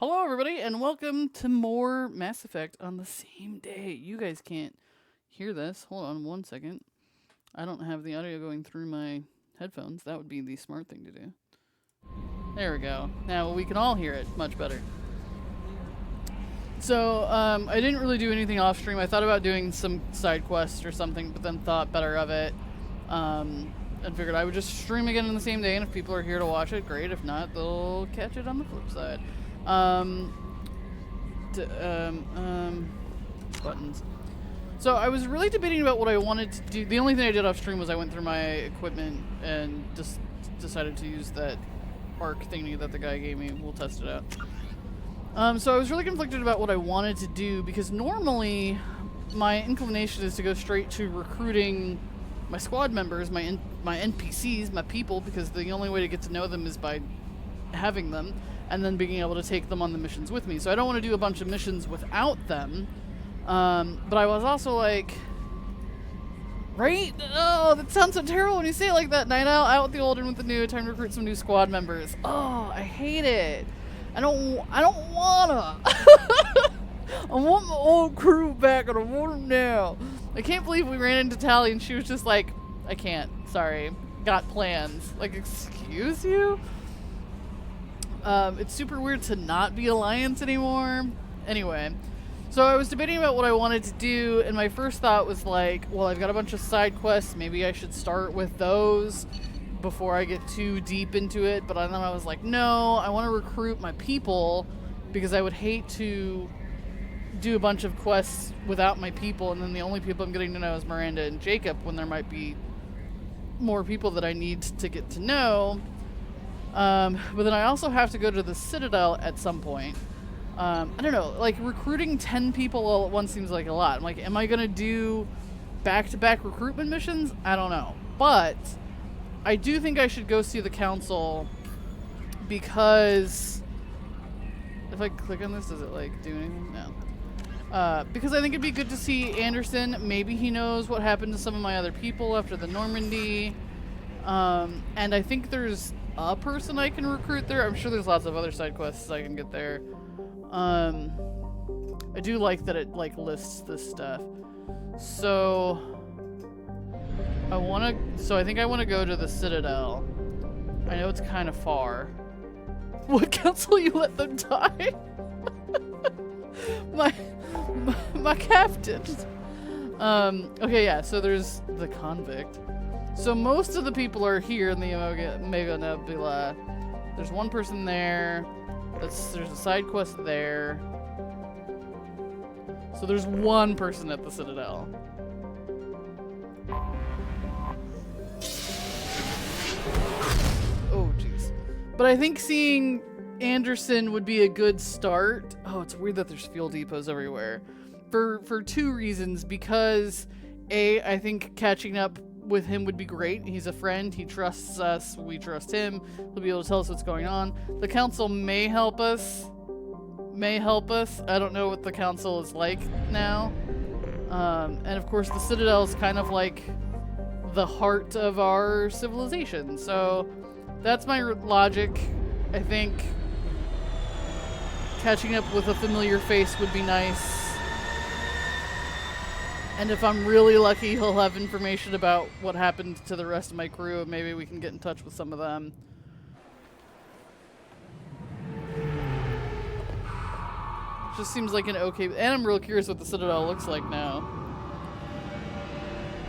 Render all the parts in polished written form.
Hello, everybody, and welcome to more Mass Effect on the same day. You guys can't hear this. Hold on one second. I don't have the audio going through my headphones. That would be the smart thing to do. There we go. Now we can all hear it much better. So, I didn't really do anything off stream. I thought about doing some side quest or something, but then thought better of it. And figured I would just stream again on the same day, and if people are here to watch it, great. If not, they'll catch it on the flip side. Buttons. So I was really debating about what I wanted to do. The only thing I did off stream was I went through my equipment and just decided to use that arc thingy that the guy gave me. We'll test it out. So I was really conflicted about what I wanted to do because normally my inclination is to go straight to recruiting my squad members, my NPCs, my people, because the only way to get to know them is by having them and then being able to take them on the missions with me. So I don't want to do a bunch of missions without them. But I was also like, right? Oh, that sounds so terrible when you say it like that. Night out with the old and with the new. Time to recruit some new squad members. Oh, I hate it. I don't wanna. I want my old crew back and I want them now. I can't believe we ran into Tally and she was just like, I can't. Sorry. Got plans. Like, excuse you? It's super weird to not be Alliance anymore. Anyway, so I was debating about what I wanted to do, and my first thought was like, well, I've got a bunch of side quests. Maybe I should start with those before I get too deep into it. But then I was like, no, I want to recruit my people because I would hate to do a bunch of quests without my people, and then the only people I'm getting to know is Miranda and Jacob when there might be more people that I need to get to know. But then I also have to go to the Citadel at some point. I don't know, like recruiting 10 people all at once seems like a lot. I'm like, am I going to do back-to-back recruitment missions? I don't know. But I do think I should go see the council because if I click on this, does it like do anything? No. Because I think it'd be good to see Anderson. Maybe he knows what happened to some of my other people after the Normandy. And I think there's a person I can recruit there. I'm sure there's lots of other side quests I can get there. I do like that it like lists this stuff. So I think I want to go to the Citadel. I know it's kind of far. What council you let them die? my captain. Okay, yeah, so there's the convict. So most of the people are here in the Omega Nebula. There's one person there. There's a side quest there. So there's one person at the Citadel. Oh, jeez. But I think seeing Anderson would be a good start. Oh, it's weird that there's fuel depots everywhere. For two reasons. Because, A, I think catching up with him would be great. He's a friend. He trusts us. We trust him. He'll be able to tell us what's going on. The council may help us. I don't know what the council is like now. And of course the Citadel is kind of like the heart of our civilization. So that's my logic. I think catching up with a familiar face would be nice. And if I'm really lucky, he'll have information about what happened to the rest of my crew, and maybe we can get in touch with some of them. Just seems like an okay... And I'm real curious what the Citadel looks like now.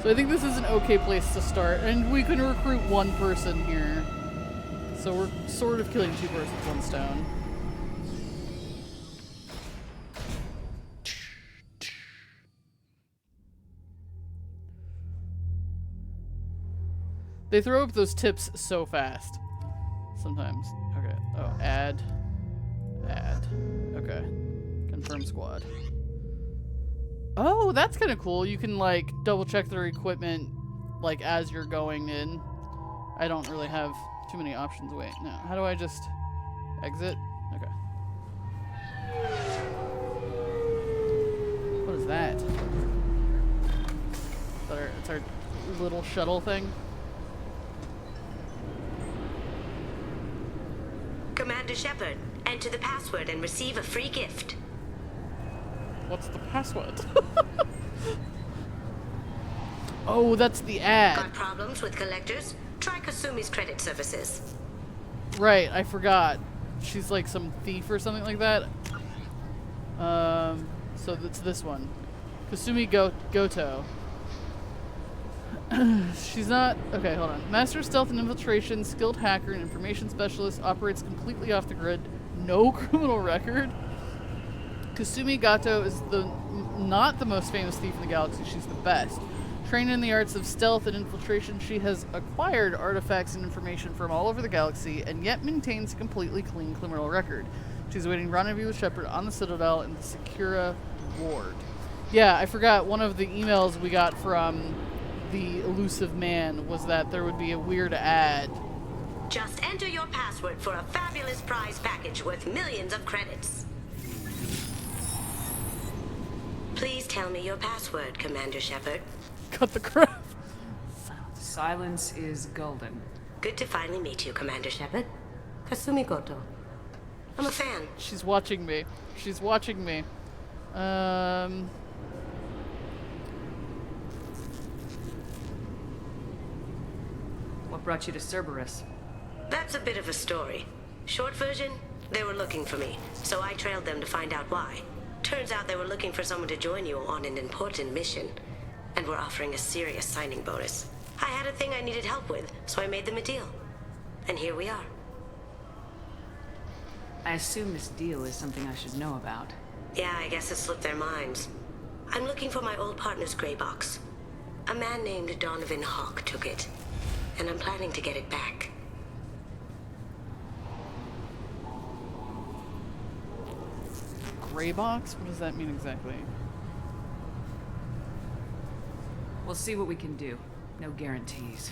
So I think this is an okay place to start. And we can recruit one person here. So we're sort of killing two birds with one stone. They throw up those tips so fast. Sometimes. Okay. Oh, add. Okay. Confirm squad. Oh, that's kind of cool. You can, like, double check their equipment, like, as you're going in. I don't really have too many options. Wait, no. How do I just exit? Okay. What is that? It's our little shuttle thing. Commander Shepard, Enter the password and receive a free gift. What's the password? Oh, that's the ad. Got problems with collectors? Try Kasumi's credit services. Right, I forgot. She's like some thief or something like that. So it's this one. Kasumi Goto. She's not... Okay, hold on. Master of Stealth and Infiltration, skilled hacker and information specialist, operates completely off the grid, no criminal record. Kasumi Goto is not the most famous thief in the galaxy, she's the best. Trained in the arts of stealth and infiltration, she has acquired artifacts and information from all over the galaxy, and yet maintains a completely clean criminal record. She's awaiting rendezvous with Shepard on the Citadel in the Secura Ward. Yeah, I forgot one of the emails we got from the elusive man was that there would be a weird ad. Just enter your password for a fabulous prize package worth millions of credits. Please tell me your password, Commander Shepard. Cut the crap. Silence is golden. Good to finally meet you, Commander Shepard. Kasumi Goto. I'm a fan. She's watching me. She's watching me. What brought you to Cerberus? That's a bit of a story. Short version, they were looking for me, so I trailed them to find out why. Turns out they were looking for someone to join you on an important mission, and were offering a serious signing bonus. I had a thing I needed help with, so I made them a deal. And here we are. I assume this deal is something I should know about. Yeah, I guess it slipped their minds. I'm looking for my old partner's gray box. A man named Donovan Hawk took it, and I'm planning to get it back. Gray box? What does that mean exactly? We'll see what we can do. No guarantees.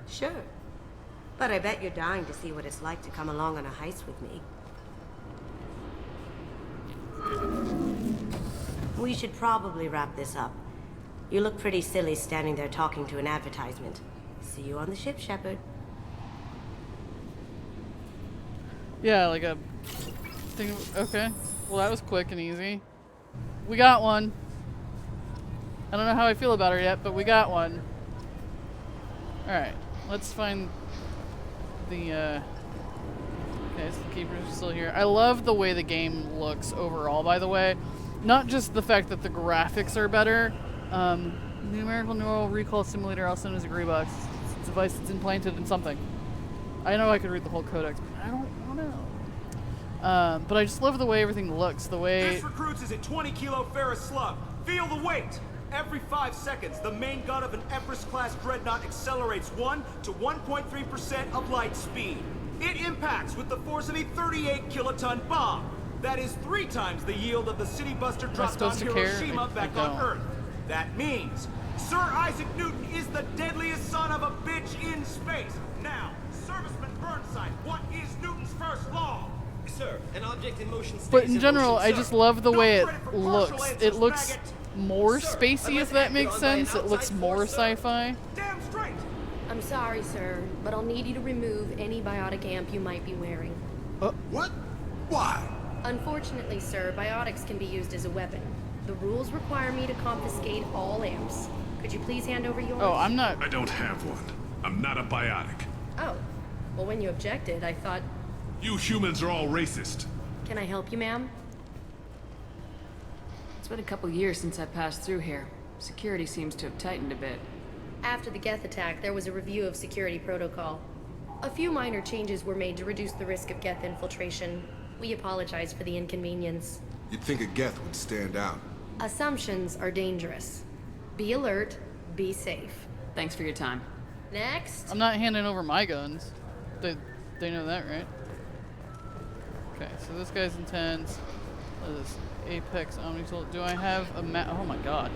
Sure. But I bet you're dying to see what it's like to come along on a heist with me. We should probably wrap this up. You look pretty silly standing there talking to an advertisement. See you on the ship, Shepard. Yeah, like a thing. Okay. Well, that was quick and easy. We got one. I don't know how I feel about her yet, but we got one. Alright. Let's find the, Okay, so the keeper's still here. I love the way the game looks overall, by the way. Not just the fact that the graphics are better. Numerical neural recall simulator, also known as a gray box. It's a device that's implanted in something. I know I could read the whole codex, but I don't know. But I just love the way everything looks. The way... This recruits is a 20-kilo ferrous slug. Feel the weight! Every 5 seconds, the main gun of an Empress-class dreadnought accelerates 1 to 1.3% of light speed. It impacts with the force of a 38-kiloton bomb. That is 3 times the yield of the city buster dropped on Hiroshima back on Earth. That means Sir Isaac Newton is the deadliest son of a bitch in space. Now, Serviceman Burnside, what is Newton's first law? Sir, an object in motion stays But in general, motion, I just love the way it looks. answers, It looks maggot. more Sir, spacey, if that makes sense. It looks more sci-fi. Damn straight! I'm sorry, sir, but I'll need you to remove any biotic amp you might be wearing. What? Why? Unfortunately, sir, biotics can be used as a weapon. The rules require me to confiscate all amps. Could you please hand over yours? Oh, I'm not... I don't have one. I'm not a biotic. Oh. Well, when you objected, I thought... You humans are all racist. Can I help you, ma'am? It's been a couple years since I passed through here. Security seems to have tightened a bit. After the Geth attack, there was a review of security protocol. A few minor changes were made to reduce the risk of Geth infiltration. We apologize for the inconvenience. You'd think a Geth would stand out. Assumptions are dangerous. Be alert, be safe. Thanks for your time. Next. I'm not handing over my guns. They know that, right? Okay, so this guy's intense. This Apex Omnitool. Do I have a map? Oh my god.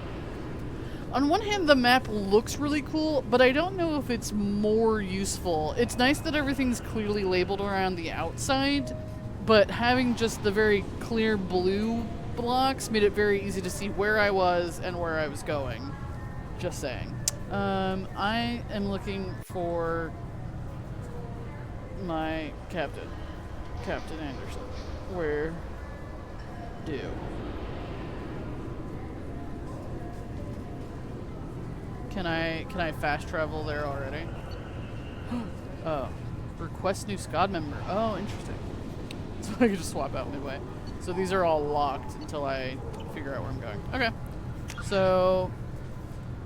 On one hand, the map looks really cool, but I don't know if it's more useful. It's nice that everything's clearly labeled around the outside, but having just the very clear blue blocks made it very easy to see where I was and where I was going. Just saying. I am looking for my captain. Captain Anderson. Where do? Can I fast travel there already? Oh, request new squad member. Oh, interesting. So I can just swap out midway. So these are all locked until I figure out where I'm going. Okay. So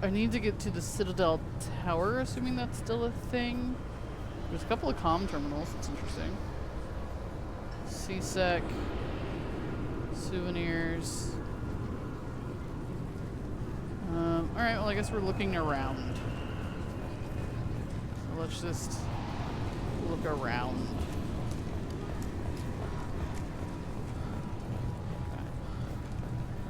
I need to get to the Citadel Tower, assuming that's still a thing. There's a couple of comm terminals. That's interesting. CSEC. Souvenirs. Alright, well I guess we're looking around. So let's just look around. Okay.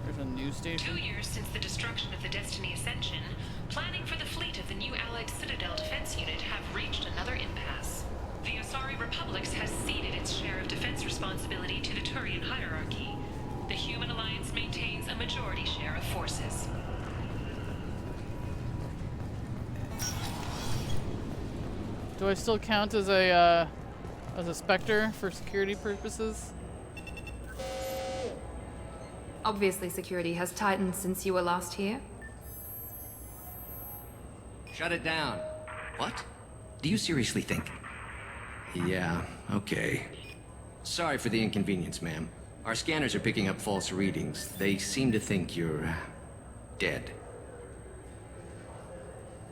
There's a news station. 2 years since the destruction of the Destiny Ascension, planning for the fleet of the new Allied Citadel Defense Unit have reached another impasse. The Asari Republics has ceded its share of defense responsibility to the Turian hierarchy. The Human Alliance maintains a majority share of forces. Do I still count as a Spectre for security purposes? Obviously, security has tightened since you were last here. Shut it down. What? Do you seriously think? Yeah, okay. Sorry for the inconvenience, ma'am. Our scanners are picking up false readings. They seem to think you're dead.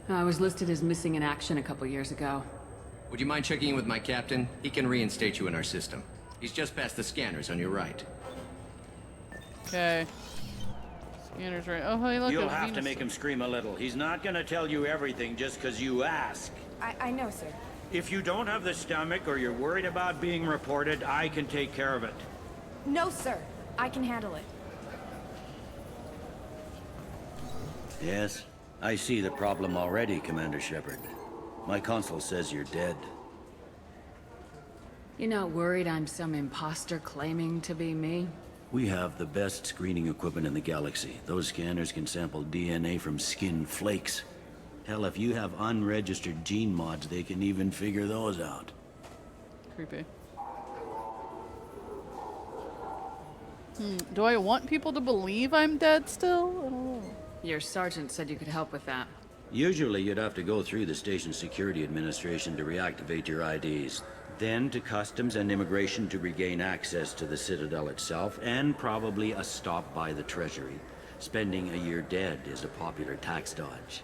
I was listed as missing in action a couple years ago. Would you mind checking in with my captain? He can reinstate you in our system. He's just past the scanners on your right. Okay. Scanner's right. Oh, hey, look. You'll have to make him scream a little. He's not gonna tell you everything just because you ask. I know, sir. If you don't have the stomach or you're worried about being reported, I can take care of it. No, sir. I can handle it. Yes, I see the problem already, Commander Shepard. My consul says you're dead. You're not worried I'm some imposter claiming to be me? We have the best screening equipment in the galaxy. Those scanners can sample DNA from skin flakes. Hell, if you have unregistered gene mods, they can even figure those out. Creepy. Do I want people to believe I'm dead still? I don't know. Your sergeant said you could help with that. Usually you'd have to go through the station security administration to reactivate your IDs. Then to customs and immigration to regain access to the Citadel itself, and probably a stop by the Treasury. Spending a year dead is a popular tax dodge.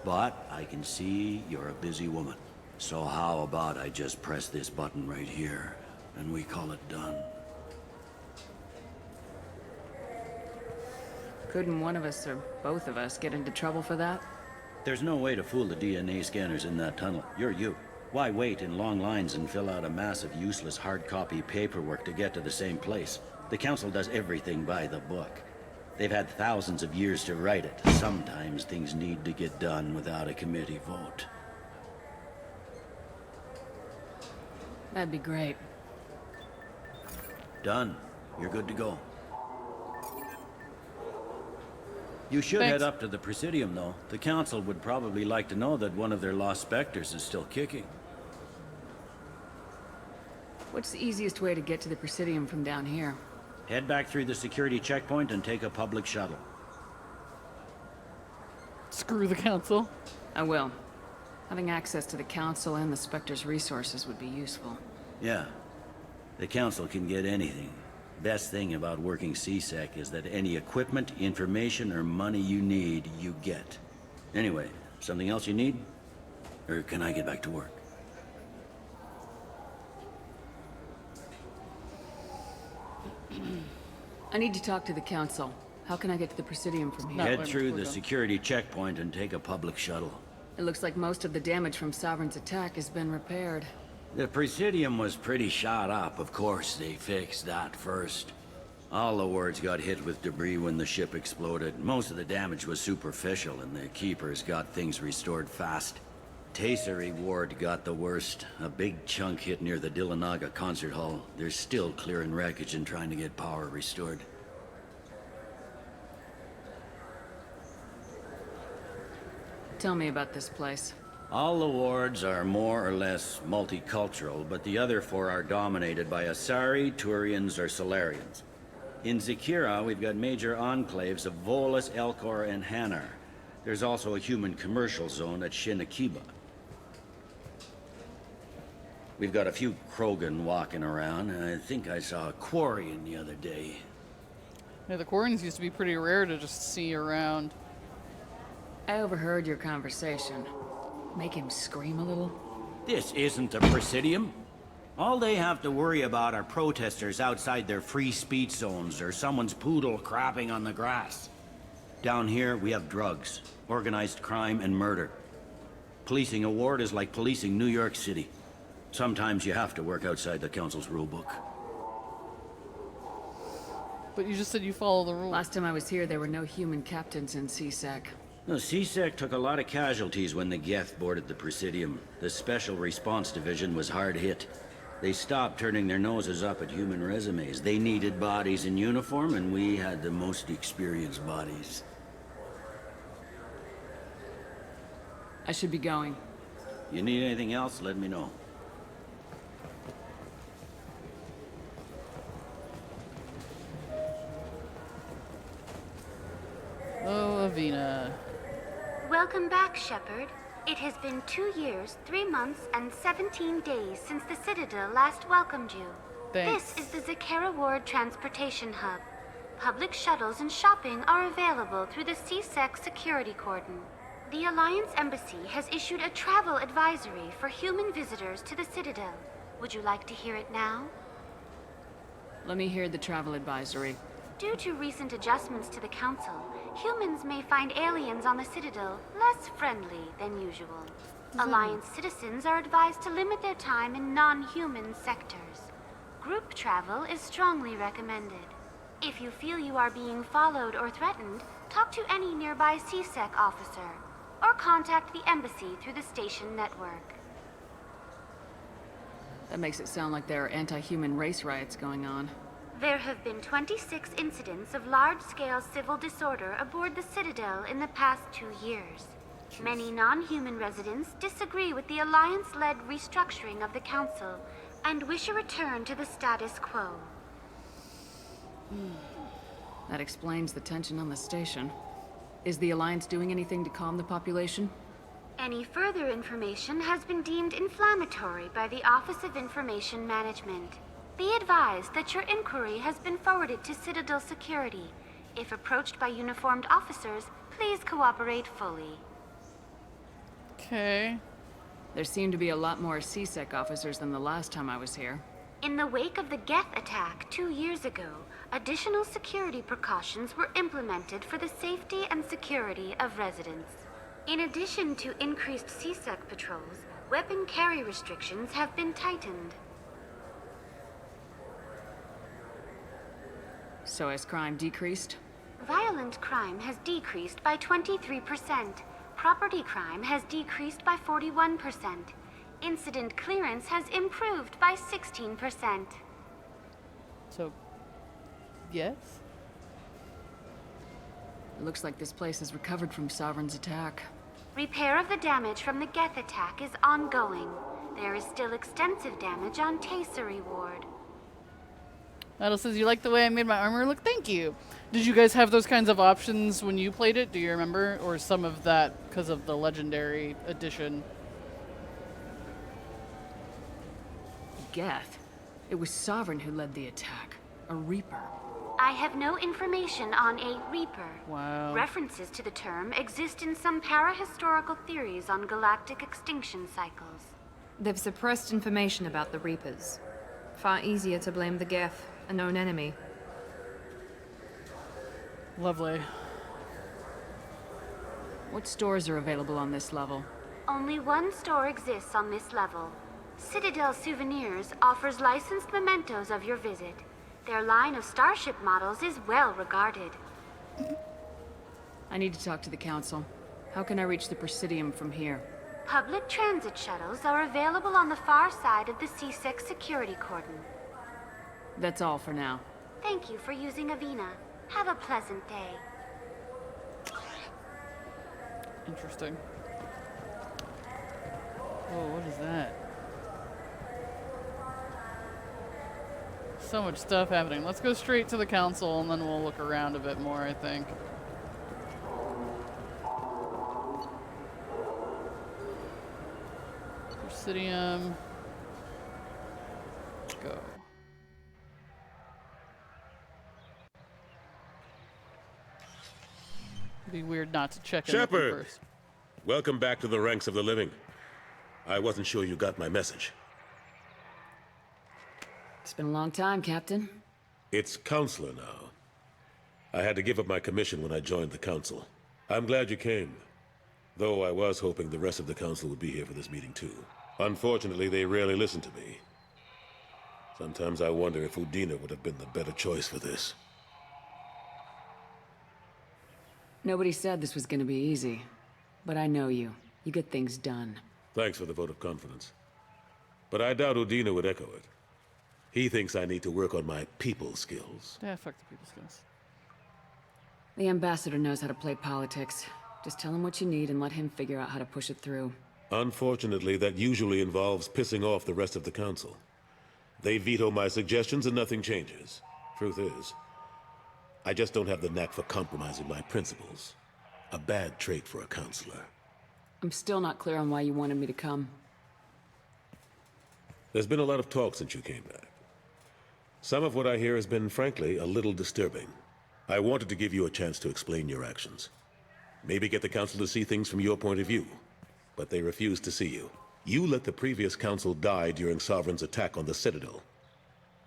But I can see you're a busy woman. So how about I just press this button right here, and we call it done? Couldn't one of us, or both of us, get into trouble for that? There's no way to fool the DNA scanners in that tunnel. You're you. Why wait in long lines and fill out a massive useless hard copy paperwork to get to the same place? The Council does everything by the book. They've had thousands of years to write it. Sometimes things need to get done without a committee vote. That'd be great. Done. You're good to go. You should Thanks. head up to the Presidium, though. The Council would probably like to know that one of their lost Spectres is still kicking. What's the easiest way to get to the Presidium from down here? Head back through the security checkpoint and take a public shuttle. Screw the council. I will. Having access to the Council and the Spectre's resources would be useful. Yeah. The Council can get anything. Best thing about working CSEC is that any equipment, information, or money you need, you get. Anyway, something else you need? Or can I get back to work? I need to talk to the Council. How can I get to the Presidium from here? Head through the security checkpoint and take a public shuttle. It looks like most of the damage from Sovereign's attack has been repaired. The Presidium was pretty shot up, of course. They fixed that first. All the wards got hit with debris when the ship exploded. Most of the damage was superficial, and the Keepers got things restored fast. Tasery Ward got the worst. A big chunk hit near the Dillanaga concert hall. They're still clearing wreckage and trying to get power restored. Tell me about this place. All the wards are more or less multicultural, but the other four are dominated by Asari, Turians, or Solarians. In Zakira, we've got major enclaves of Volus, Elcor, and Hanar. There's also a human commercial zone at Shinakiba. We've got a few Krogan walking around, and I think I saw a Quarian the other day. Yeah, the Quarians used to be pretty rare to just see around. I overheard your conversation. Make him scream a little? This isn't a Presidium. All they have to worry about are protesters outside their free speech zones or someone's poodle crapping on the grass. Down here, we have drugs, organized crime, and murder. Policing a ward is like policing New York City. Sometimes you have to work outside the Council's rulebook. But you just said you follow the rules. Last time I was here, there were no human captains in CSEC. The CSEC took a lot of casualties when the Geth boarded the Presidium. The Special Response Division was hard hit. They stopped turning their noses up at human resumes. They needed bodies in uniform, and we had the most experienced bodies. I should be going. You need anything else, let me know. Oh, Avina. Welcome back, Shepard. It has been 2 years, 3 months, and 17 days since the Citadel last welcomed you. Thanks. This is the Zakera Ward Transportation Hub. Public shuttles and shopping are available through the CSEC security cordon. The Alliance Embassy has issued a travel advisory for human visitors to the Citadel. Would you like to hear it now? Let me hear the travel advisory. Due to recent adjustments to the Council, humans may find aliens on the Citadel less friendly than usual. Alliance citizens are advised to limit their time in non-human sectors. Group travel is strongly recommended. If you feel you are being followed or threatened, talk to any nearby CSEC officer, or contact the embassy through the station network. That makes it sound like there are anti-human race riots going on. There have been 26 incidents of large-scale civil disorder aboard the Citadel in the past 2 years. Many non-human residents disagree with the Alliance-led restructuring of the Council and wish a return to the status quo. That explains the tension on the station. Is the Alliance doing anything to calm the population? Any further information has been deemed inflammatory by the Office of Information Management. Be advised that your inquiry has been forwarded to Citadel Security. If approached by uniformed officers, please cooperate fully. Okay. There seem to be a lot more CSEC officers than the last time I was here. In the wake of the Geth attack 2 years ago, additional security precautions were implemented for the safety and security of residents. In addition to increased CSEC patrols, weapon carry restrictions have been tightened. So has crime decreased? Violent crime has decreased by 23%. Property crime has decreased by 41%. Incident clearance has improved by 16%. So, yes? It looks like this place has recovered from Sovereign's attack. Repair of the damage from the Geth attack is ongoing. There is still extensive damage on Tasery Ward. Adel says, you like the way I made my armor look? Thank you. Did you guys have those kinds of options when you played it? Do you remember? Or some of that because of the Legendary Edition? Geth? It was Sovereign who led the attack. A Reaper. I have no information on a Reaper. Wow. References to the term exist in some parahistorical theories on galactic extinction cycles. They've suppressed information about the Reapers. Far easier to blame the Geth, a known enemy. Lovely. What stores are available on this level? Only one store exists on this level. Citadel Souvenirs offers licensed mementos of your visit. Their line of starship models is well regarded. I need to talk to the Council. How can I reach the Presidium from here? Public transit shuttles are available on the far side of the CSEC security cordon. That's all for now. Thank you for using Avina. Have a pleasant day. Interesting. Oh, what is that? So much stuff happening. Let's go straight to the council and then we'll look around a bit more, I think. Presidium. Go. It'd be weird not to check in with them Shepard! first. Welcome back to the ranks of the living. I wasn't sure you got my message. It's been a long time, Captain. It's Councilor now. I had to give up my commission when I joined the Council. I'm glad you came. Though I was hoping the rest of the Council would be here for this meeting too. Unfortunately, they rarely listen to me. Sometimes I wonder if Udina would have been the better choice for this. Nobody said this was gonna be easy. But I know you. You get things done. Thanks for the vote of confidence. But I doubt Udina would echo it. He thinks I need to work on my people skills. Yeah, fuck the people skills. The ambassador knows how to play politics. Just tell him what you need and let him figure out how to push it through. Unfortunately, that usually involves pissing off the rest of the Council. They veto my suggestions and nothing changes. Truth is, I just don't have the knack for compromising my principles. A bad trait for a counselor. I'm still not clear on why you wanted me to come. There's been a lot of talk since you came back. Some of what I hear has been, frankly, a little disturbing. I wanted to give you a chance to explain your actions. Maybe get the Council to see things from your point of view. But they refuse to see you. You let the previous Council die during Sovereign's attack on the Citadel.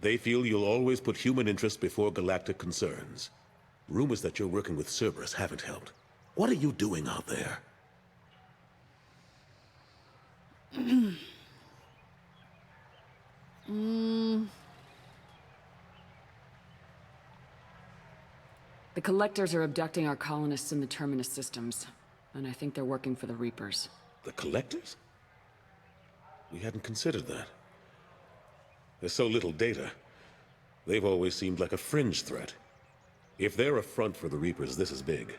They feel you'll always put human interests before galactic concerns. Rumors that you're working with Cerberus haven't helped. What are you doing out there? The Collectors are abducting our colonists in the Terminus systems. And I think they're working for the Reapers. The Collectors? We hadn't considered that. There's so little data. They've always seemed like a fringe threat. If they're a front for the Reapers, this is big.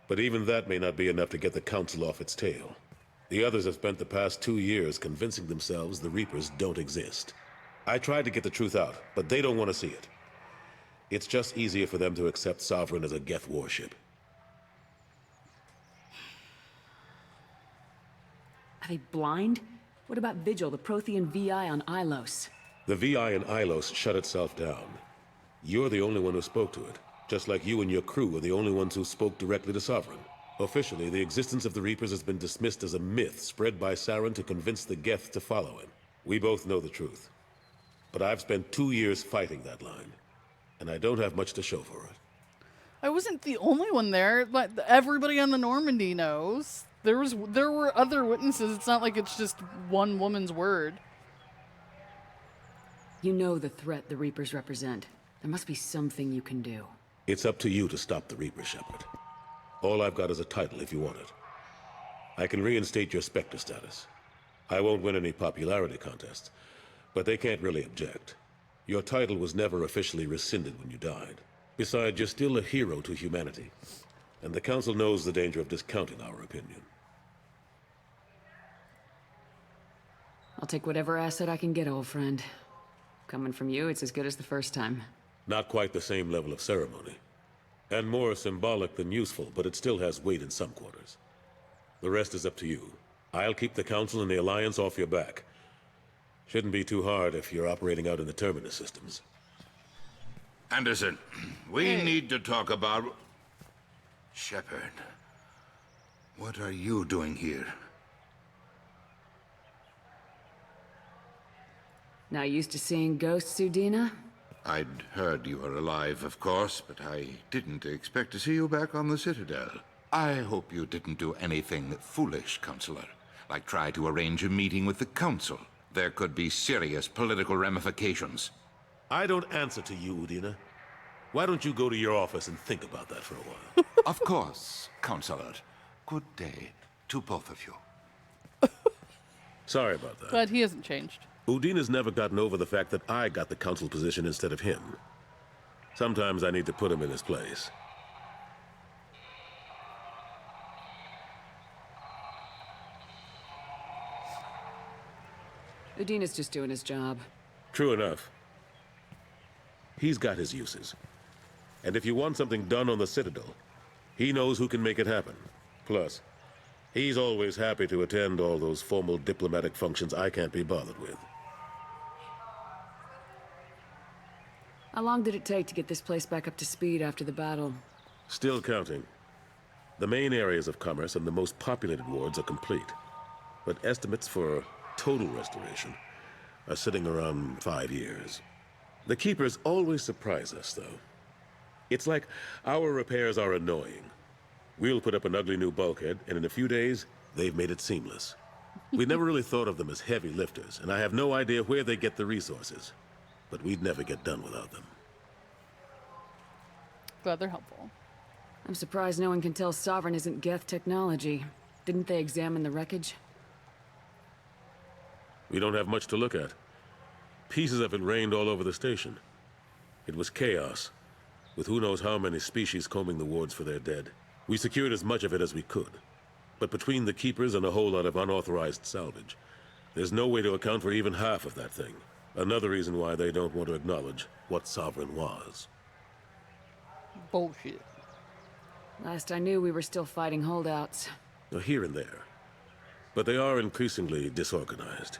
But even that may not be enough to get the Council off its tail. The others have spent the past 2 years convincing themselves the Reapers don't exist. I tried to get the truth out, but they don't want to see it. It's just easier for them to accept Sovereign as a Geth warship. Are they blind? What about Vigil, the Prothean VI on Ilos? The VI in Ilos shut itself down. You're the only one who spoke to it, just like you and your crew are the only ones who spoke directly to Sovereign. Officially, the existence of the Reapers has been dismissed as a myth spread by Saren to convince the Geth to follow him. We both know the truth. But I've spent 2 years fighting that line, and I don't have much to show for it. I wasn't the only one there, but everybody on the Normandy knows. There were other witnesses. It's not like it's just one woman's word. You know the threat the Reapers represent. There must be something you can do. It's up to you to stop the Reaper, Shepard. All I've got is a title if you want it. I can reinstate your Spectre status. I won't win any popularity contests, but they can't really object. Your title was never officially rescinded when you died. Besides, you're still a hero to humanity, and the Council knows the danger of discounting our opinion. I'll take whatever asset I can get, old friend. Coming from you, it's as good as the first time. Not quite the same level of ceremony. And more symbolic than useful, but it still has weight in some quarters. The rest is up to you. I'll keep the Council and the Alliance off your back. Shouldn't be too hard if you're operating out in the Terminus systems. Anderson, we need to talk about... Shepard, what are you doing here? Not used to seeing ghosts, Udina? I'd heard you were alive, of course, but I didn't expect to see you back on the Citadel. I hope you didn't do anything foolish, Councilor, like try to arrange a meeting with the Council. There could be serious political ramifications. I don't answer to you, Udina. Why don't you go to your office and think about that for a while? Of course, Councilor. Good day to both of you. Sorry about that. But he hasn't changed. Udina's never gotten over the fact that I got the Council position instead of him. Sometimes I need to put him in his place. Udina's just doing his job. True enough. He's got his uses. And if you want something done on the Citadel, he knows who can make it happen. Plus, he's always happy to attend all those formal diplomatic functions I can't be bothered with. How long did it take to get this place back up to speed after the battle? Still counting. The main areas of commerce and the most populated wards are complete. But estimates for total restoration are sitting around 5 years. The Keepers always surprise us, though. It's like our repairs are annoying. We'll put up an ugly new bulkhead, and in a few days, they've made it seamless. We never really thought of them as heavy lifters, and I have no idea where they get the resources. But we'd never get done without them. Glad they're helpful. I'm surprised no one can tell Sovereign isn't Geth technology. Didn't they examine the wreckage? We don't have much to look at. Pieces of it rained all over the station. It was chaos, with who knows how many species combing the wards for their dead. We secured as much of it as we could. But between the Keepers and a whole lot of unauthorized salvage, there's no way to account for even half of that thing. Another reason why they don't want to acknowledge what Sovereign was. Bullshit. Last I knew, we were still fighting holdouts. Here and there. But they are increasingly disorganized.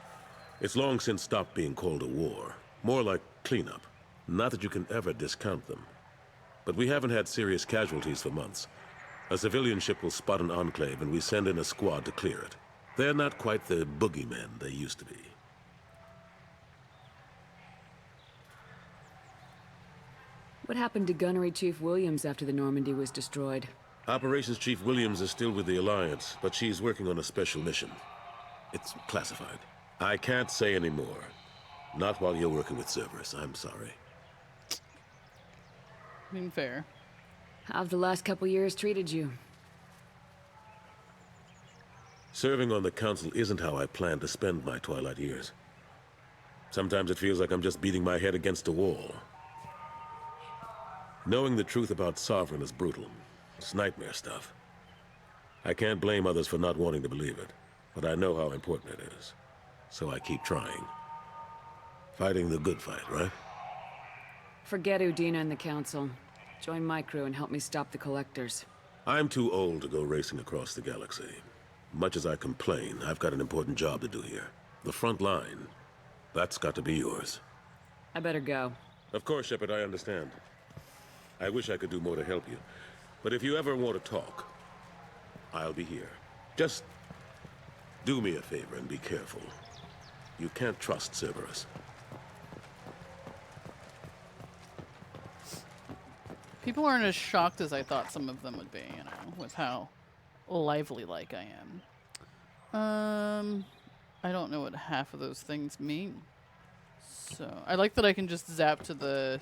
It's long since stopped being called a war. More like cleanup. Not that you can ever discount them. But we haven't had serious casualties for months. A civilian ship will spot an enclave and we send in a squad to clear it. They're not quite the boogeymen they used to be. What happened to Gunnery Chief Williams after the Normandy was destroyed? Operations Chief Williams is still with the Alliance, but she's working on a special mission. It's classified. I can't say any more. Not while you're working with Cerberus, I'm sorry. I mean, fair. How have the last couple years treated you? Serving on the Council isn't how I plan to spend my twilight years. Sometimes it feels like I'm just beating my head against a wall. Knowing the truth about Sovereign is brutal. It's nightmare stuff. I can't blame others for not wanting to believe it, but I know how important it is. So I keep trying. Fighting the good fight, right? Forget Udina and the Council. Join my crew and help me stop the Collectors. I'm too old to go racing across the galaxy. Much as I complain, I've got an important job to do here. The front line. That's got to be yours. I better go. Of course, Shepard, I understand. I wish I could do more to help you. But if you ever want to talk, I'll be here. Just do me a favor and be careful. You can't trust Cerberus. People aren't as shocked as I thought some of them would be, you know, with how lively-like I am. I don't know what half of those things mean. So, I like that I can just zap to the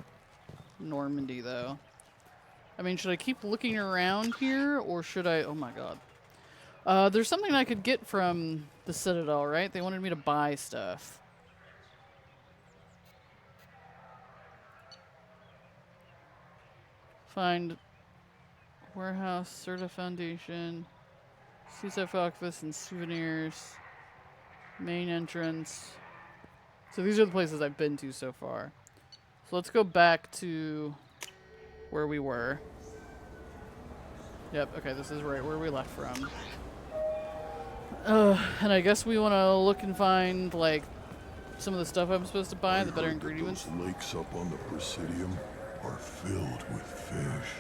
Normandy, though. I mean, should I keep looking around here, or should I... Oh my god. There's something I could get from the Citadel, right? They wanted me to buy stuff. Find warehouse, Certa Foundation, CSF office, and souvenirs. Main entrance. So these are the places I've been to so far. So let's go back to where we were. Yep, okay, this is right where we left from. And I guess we want to look and find, like, some of the stuff I'm supposed to buy, the better ingredients. Those lakes up on the Presidium are filled with fish.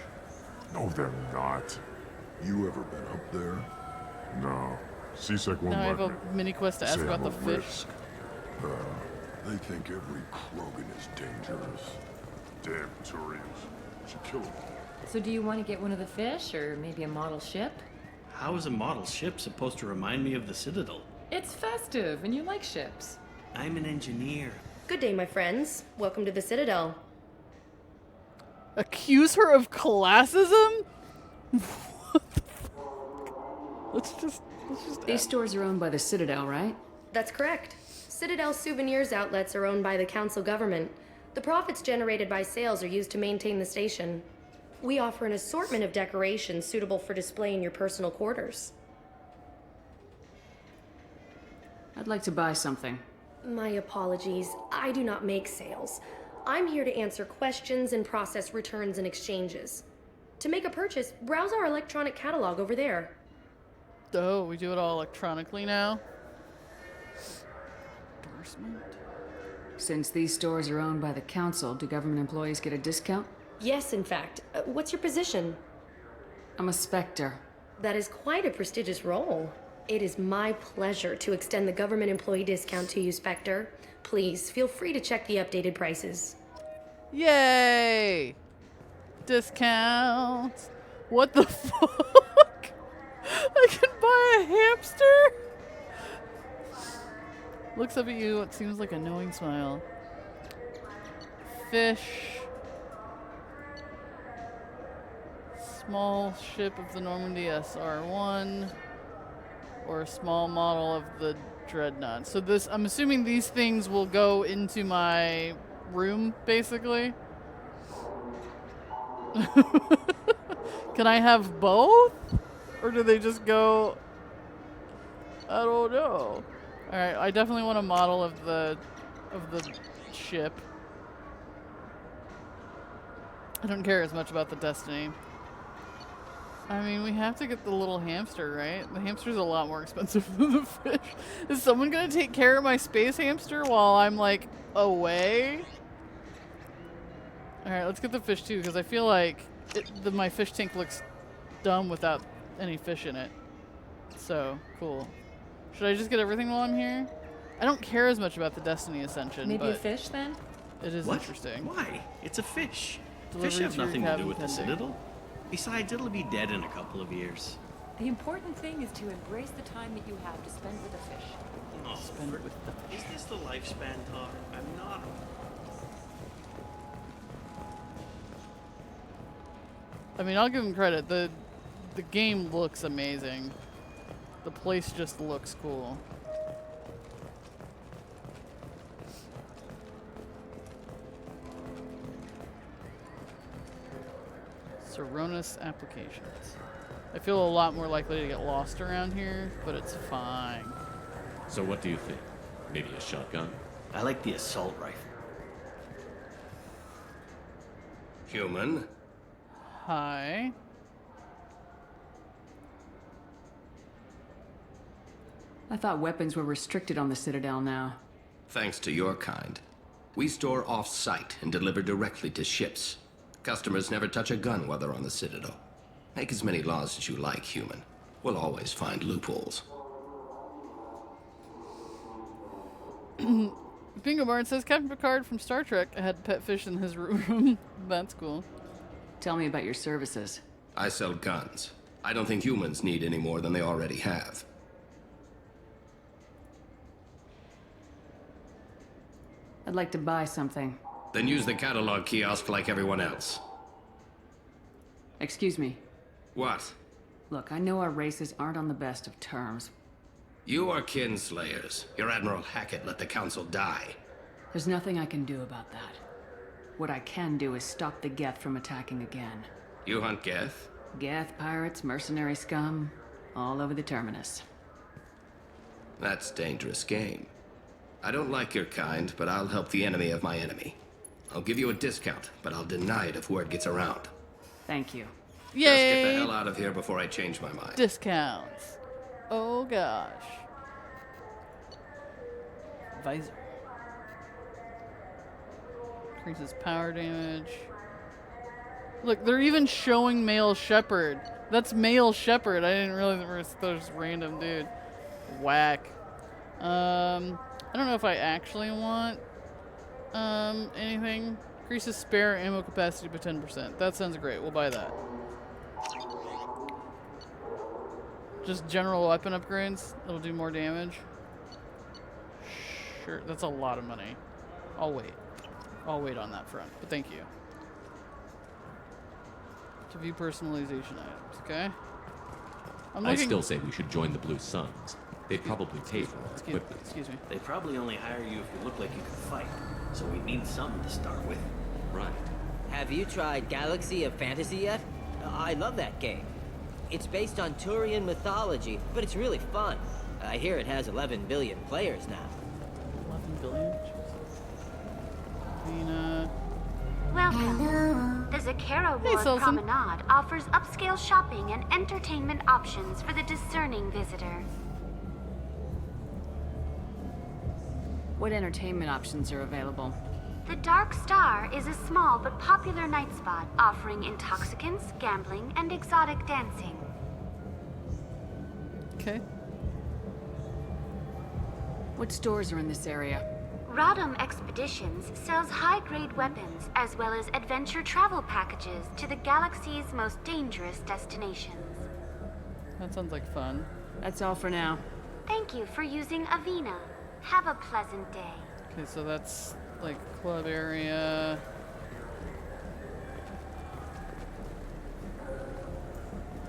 No, they're not. You ever been up there? No. CSEC won't Now I let have me. a mini quest to ask Say about I'm the a fish. risk. They think every Krogan is dangerous. Damn Turians. Should kill them. So do you want to get one of the fish, or maybe a model ship? How is a model ship supposed to remind me of the Citadel? It's festive, and you like ships. I'm an engineer. Good day, my friends. Welcome to the Citadel. Accuse her of classism? What the Let's just These stores are owned by the Citadel, right? That's correct. Citadel souvenirs outlets are owned by the Council government. The profits generated by sales are used to maintain the station. We offer an assortment of decorations suitable for display in your personal quarters. I'd like to buy something. My apologies. I do not make sales. I'm here to answer questions and process returns and exchanges. To make a purchase, browse our electronic catalog over there. Oh, we do it all electronically now? Endorsement? Since these stores are owned by the council, do government employees get a discount? Yes, in fact. What's your position? I'm a Spectre. That is quite a prestigious role. It is my pleasure to extend the government employee discount to you, Spectre. Please, feel free to check the updated prices. Yay! Discounts. What the fuck? I can buy a hamster? Looks up at you, what seems like a knowing smile. Fish. Small ship of the Normandy SR-1. Or a small model of the Dreadnought. So this, I'm assuming these things will go into my room, basically. Can I have both? Or do they just go... I don't know. Alright, I definitely want a model of the ship. I don't care as much about the Destiny. I mean, we have to get the little hamster, right? The hamster's a lot more expensive than the fish. Is someone gonna take care of my space hamster while I'm, like, away? Alright, let's get the fish too, because I feel like my fish tank looks dumb without any fish in it. So, cool. Should I just get everything while I'm here? I don't care as much about the Destiny Ascension, Maybe but a fish, then? it is What? interesting. Why? It's a fish. Delivery Fish have to your nothing to cabin do with the pending. Citadel. Besides, it'll be dead in a couple of years. The important thing is to embrace the time that you have to spend with a fish. Oh, Spend it with the is this the lifespan talk? I'm not. I mean, I'll give them credit. The game looks amazing. The place just looks cool. Coronis applications. I feel a lot more likely to get lost around here, but it's fine. So what do you think? Maybe a shotgun? I like the assault rifle. Human. Hi. I thought weapons were restricted on the Citadel now. Thanks to your kind. We store off-site and deliver directly to ships. Customers never touch a gun while they're on the Citadel. Make as many laws as you like, human. We'll always find loopholes. Bingo Barn says Captain Picard from Star Trek had pet fish in his room. That's cool. Tell me about your services. I sell guns. I don't think humans need any more than they already have. I'd like to buy something. Then use the catalog kiosk like everyone else. Excuse me. What? Look, I know our races aren't on the best of terms. You are kinslayers. Your Admiral Hackett let the Council die. There's nothing I can do about that. What I can do is stop the Geth from attacking again. You hunt Geth? Geth, pirates, mercenary scum, all over the Terminus. That's dangerous game. I don't like your kind, but I'll help the enemy of my enemy. I'll give you a discount, but I'll deny it if word gets around. Thank you. Yay! Just get the hell out of here before I change my mind. Discounts. Oh gosh. Visor. Increases power damage. Look, they're even showing male shepherd. That's male shepherd. I didn't realize there was random dude. Whack. I don't know if I actually want anything. Increases spare ammo capacity by 10%. That sounds great. We'll buy that. Just general weapon upgrades. It'll do more damage. Sure, that's a lot of money. I'll wait. I'll wait on that front, but thank you. To view personalization items, okay? I still say we should join the Blue Suns. They'd probably pay for our equipment. Excuse me. They probably only hire you if you look like you can fight. So we need something to start with. Right. Have you tried Galaxy of Fantasy yet? I love that game. It's based on Turian mythology, but it's really fun. I hear it has 11 billion players now. 11 Welcome. The Zakara Hey, Ward Sultan. Promenade offers upscale shopping and entertainment options for the discerning visitor. What entertainment options are available? The Dark Star is a small but popular night spot offering intoxicants, gambling, and exotic dancing. Okay. What stores are in this area? Rodham Expeditions sells high-grade weapons as well as adventure travel packages to the galaxy's most dangerous destinations. That sounds like fun. That's all for now. Thank you for using Avena. Have a pleasant day. Okay, so that's like club area.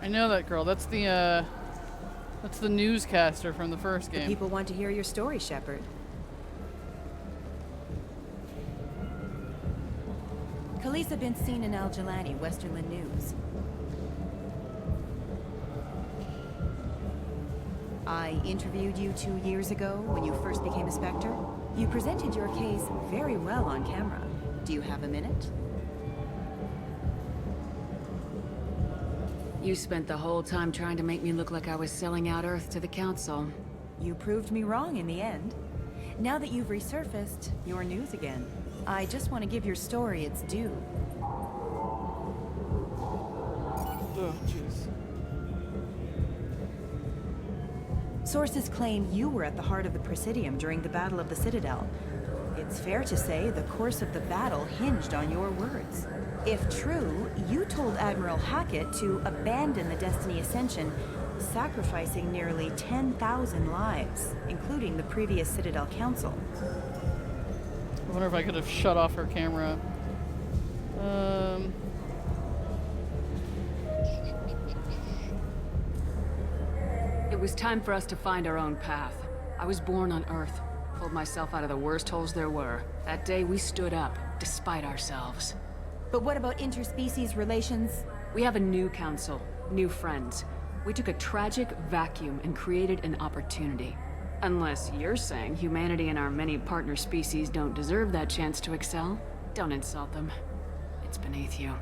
I know that girl. That's the newscaster from the first game. People want to hear your story, Shepard. Khaleesa been seen in Al Jelani, Westerland News. I interviewed you 2 years ago when you first became a Spectre. You presented your case very well on camera. Do you have a minute? You spent the whole time trying to make me look like I was selling out Earth to the Council. You proved me wrong in the end. Now that you've resurfaced, you're news again. I just want to give your story its due. Oh, jeez. Sources claim you were at the heart of the Presidium during the Battle of the Citadel. It's fair to say the course of the battle hinged on your words. If true, you told Admiral Hackett to abandon the Destiny Ascension, sacrificing nearly 10,000 lives, including the previous Citadel Council. I wonder if I could have shut off her camera. It was time for us to find our own path. I was born on Earth, pulled myself out of the worst holes there were. That day we stood up, despite ourselves. But what about interspecies relations? We have a new council, new friends. We took a tragic vacuum and created an opportunity. Unless you're saying humanity and our many partner species don't deserve that chance to excel, don't insult them. It's beneath you.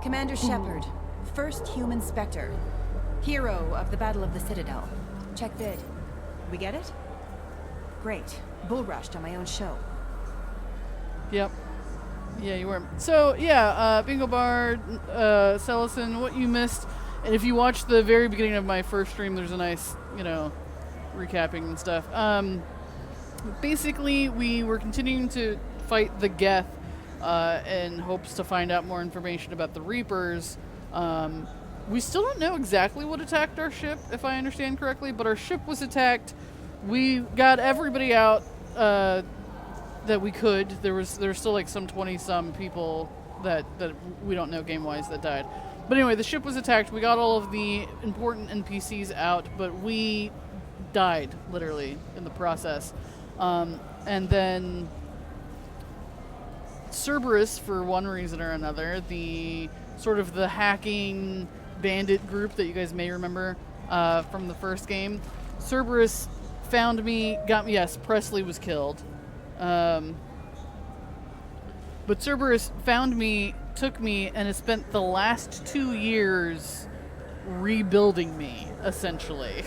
Commander Shepard, first human Spectre. Hero of the Battle of the Citadel. Check vid. We get it? Great. Bull rushed on my own show. Yep. Yeah, you were. So, yeah, Bingo Bard, Celestin, what you missed. And if you watch the very beginning of my first stream, there's a nice, recapping and stuff. Basically, we were continuing to fight the Geth in hopes to find out more information about the Reapers. We still don't know exactly what attacked our ship, if I understand correctly, but our ship was attacked. We got everybody out that we could. There's still like some 20-some people that we don't know game-wise that died. But anyway, the ship was attacked. We got all of the important NPCs out, but we died, literally, in the process. And then Cerberus, for one reason or another, the sort of the hacking bandit group that you guys may remember from the first game, Cerberus found me, got me, yes, Presley was killed. But Cerberus found me, took me, and has spent the last 2 years rebuilding me, essentially.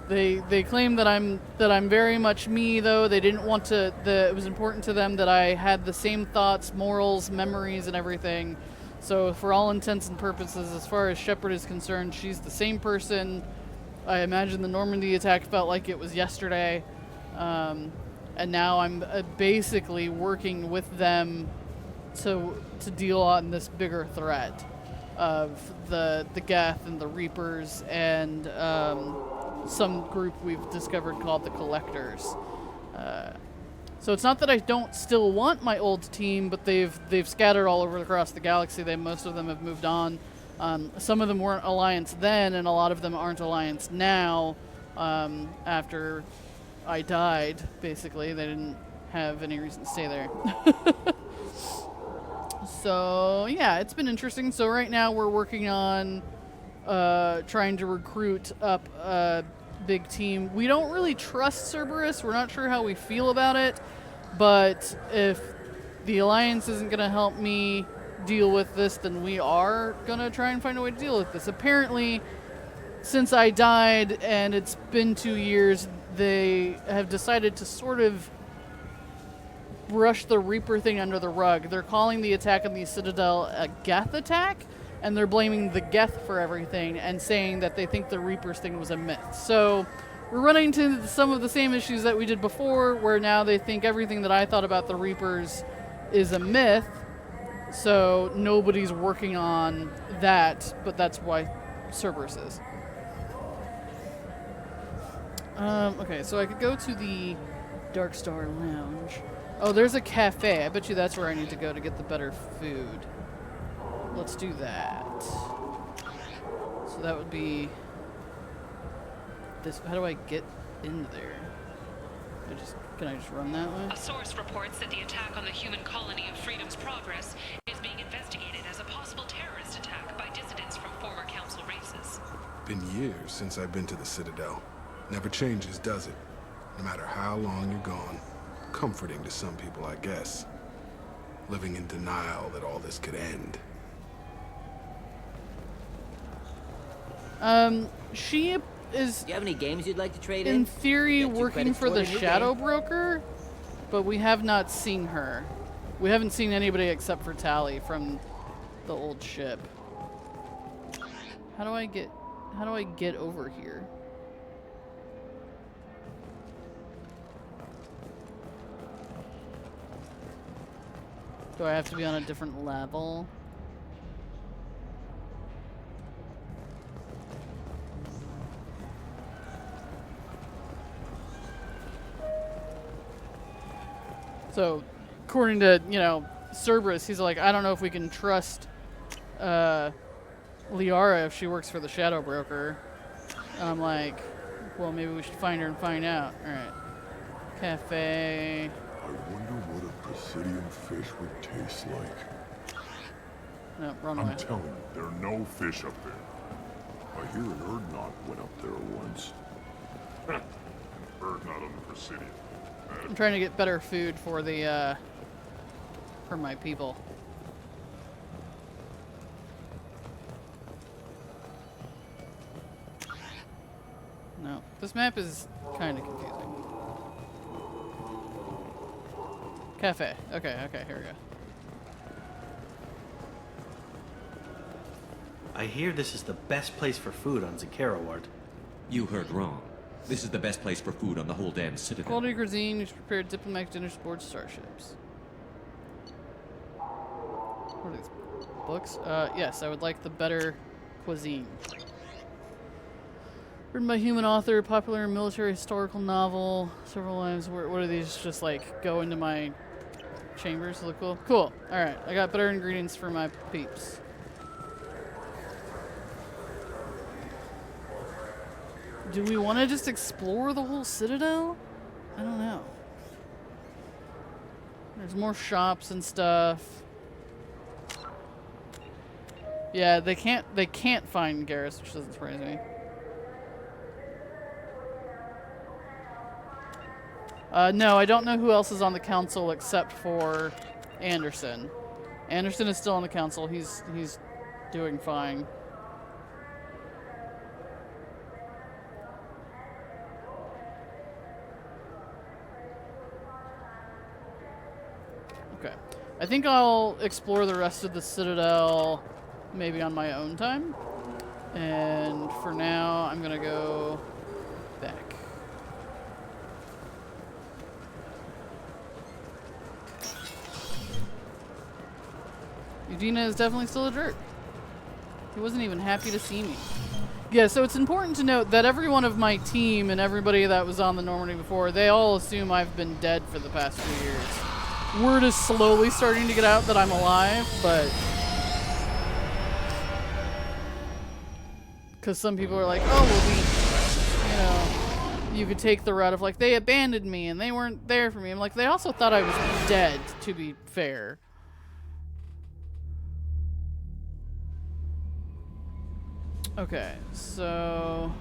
They claim that I'm very much me, though. They didn't want to. It was important to them that I had the same thoughts, morals, memories, and everything. So, for all intents and purposes, as far as Shepard is concerned, she's the same person. I imagine the Normandy attack felt like it was yesterday, and now I'm basically working with them to deal on this bigger threat of the Geth and the Reapers and some group we've discovered called the Collectors. So it's not that I don't still want my old team, but they've scattered all over across the galaxy. Most of them have moved on. Some of them weren't Alliance then, and a lot of them aren't Alliance now. After I died, basically, they didn't have any reason to stay there. So yeah, it's been interesting. So right now we're working on trying to recruit up big team. We don't really trust Cerberus. We're not sure how we feel about it. But if the Alliance isn't going to help me deal with this, then we are going to try and find a way to deal with this. Apparently, since I died and it's been 2 years, they have decided to sort of brush the Reaper thing under the rug. They're calling the attack on the Citadel a Geth attack, and they're blaming the Geth for everything and saying that they think the Reapers thing was a myth. So we're running into some of the same issues that we did before, where now they think everything that I thought about the Reapers is a myth, so nobody's working on that, but that's why Cerberus is. Okay, so I could go to the Dark Star Lounge. Oh, there's a cafe. I bet you that's where I need to go to get the better food. Let's do that. So that would be this. How do I get in there? Can I just run that way? A source reports that the attack on the human colony of Freedom's Progress is being investigated as a possible terrorist attack by dissidents from former council races. Been years since I've been to the Citadel. Never changes, does it? No matter how long you're gone. Comforting to some people, I guess. Living in denial that all this could end. She is... Do you have any games you'd like to trade in theory, working for the your Shadow game. Broker, but we have not seen her. We haven't seen anybody except for Tally from the old ship. How do I get over here? Do I have to be on a different level? So, according to, Cerberus, he's like, I don't know if we can trust Liara if she works for the Shadow Broker. And I'm like, well, maybe we should find her and find out. Alright. Cafe. I wonder what a Presidium fish would taste like. No, wrong way. I'm telling you, there are no fish up there. I hear an Erdnot went up there once. An Erdnot on the Presidium. I'm trying to get better food for the, for my people. No, this map is kind of confusing. Cafe. Okay, here we go. I hear this is the best place for food on Zakaraward. You heard wrong. This is the best place for food on the whole damn Citadel. Quality cuisine, you should prepare diplomatic dinners aboard starships. What are these? Books? Yes, I would like the better cuisine. Written by human author, popular military historical novel, several lives. What are these? Just like go into my chambers? Look cool? Cool. Alright, I got better ingredients for my peeps. Do we want to just explore the whole Citadel? I don't know. There's more shops and stuff. Yeah, they can't find Garrus, which doesn't surprise me. No, I don't know who else is on the council except for Anderson. Anderson is still on the council. He's doing fine. Okay. I think I'll explore the rest of the Citadel maybe on my own time. And for now, I'm gonna go back. Udina is definitely still a jerk. He wasn't even happy to see me. Yeah, so it's important to note that every one of my team and everybody that was on the Normandy before, they all assume I've been dead for the past 2 years. Word is slowly starting to get out that I'm alive, but... Because some people are like, oh, well, you could take the route of like, they abandoned me and they weren't there for me. I'm like, they also thought I was dead, to be fair. Okay, so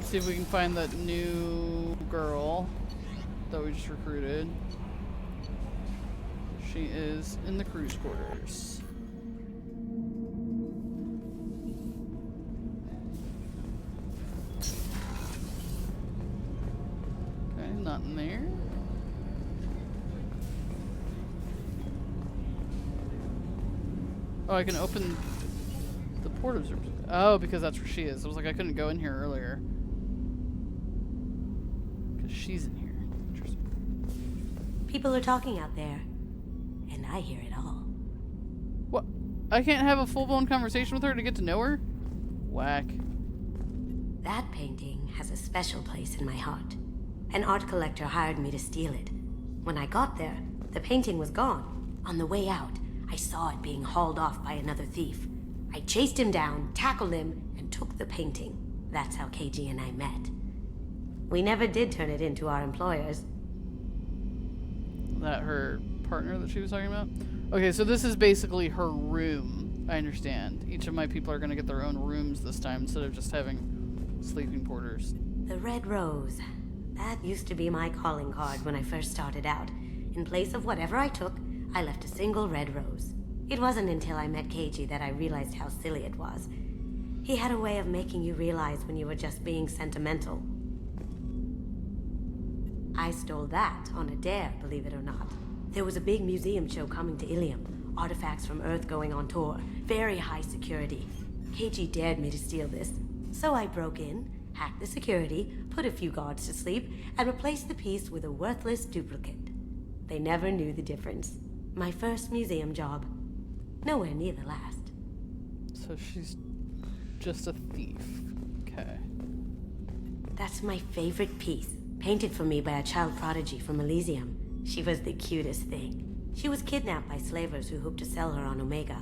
Let's see if we can find that new girl that we just recruited. She is in the crew's quarters. Okay, not in there. Oh, I can open the port observer. Oh, because that's where she is. I was like, I couldn't go in here earlier. Because she's in here. Interesting. People are talking out there, and I hear it all. What? I can't have a full-blown conversation with her to get to know her? Whack. That painting has a special place in my heart. An art collector hired me to steal it. When I got there, the painting was gone. On the way out, I saw it being hauled off by another thief. I chased him down, tackled him, and took the painting. That's how KG and I met. We never did turn it into our employers. That her partner that she was talking about? Okay, so this is basically her room. I understand. Each of my people are going to get their own rooms this time instead of just having sleeping quarters. The Red Rose. That used to be my calling card when I first started out. In place of whatever I took, I left a single red rose. It wasn't until I met KG that I realized how silly it was. He had a way of making you realize when you were just being sentimental. I stole that on a dare, believe it or not. There was a big museum show coming to Ilium. Artifacts from Earth going on tour. Very high security. KG dared me to steal this. So I broke in, hacked the security, put a few guards to sleep, and replaced the piece with a worthless duplicate. They never knew the difference. My first museum job. Nowhere near the last. So she's just a thief. Okay. That's my favorite piece. Painted for me by a child prodigy from Elysium. She was the cutest thing. She was kidnapped by slavers who hoped to sell her on Omega.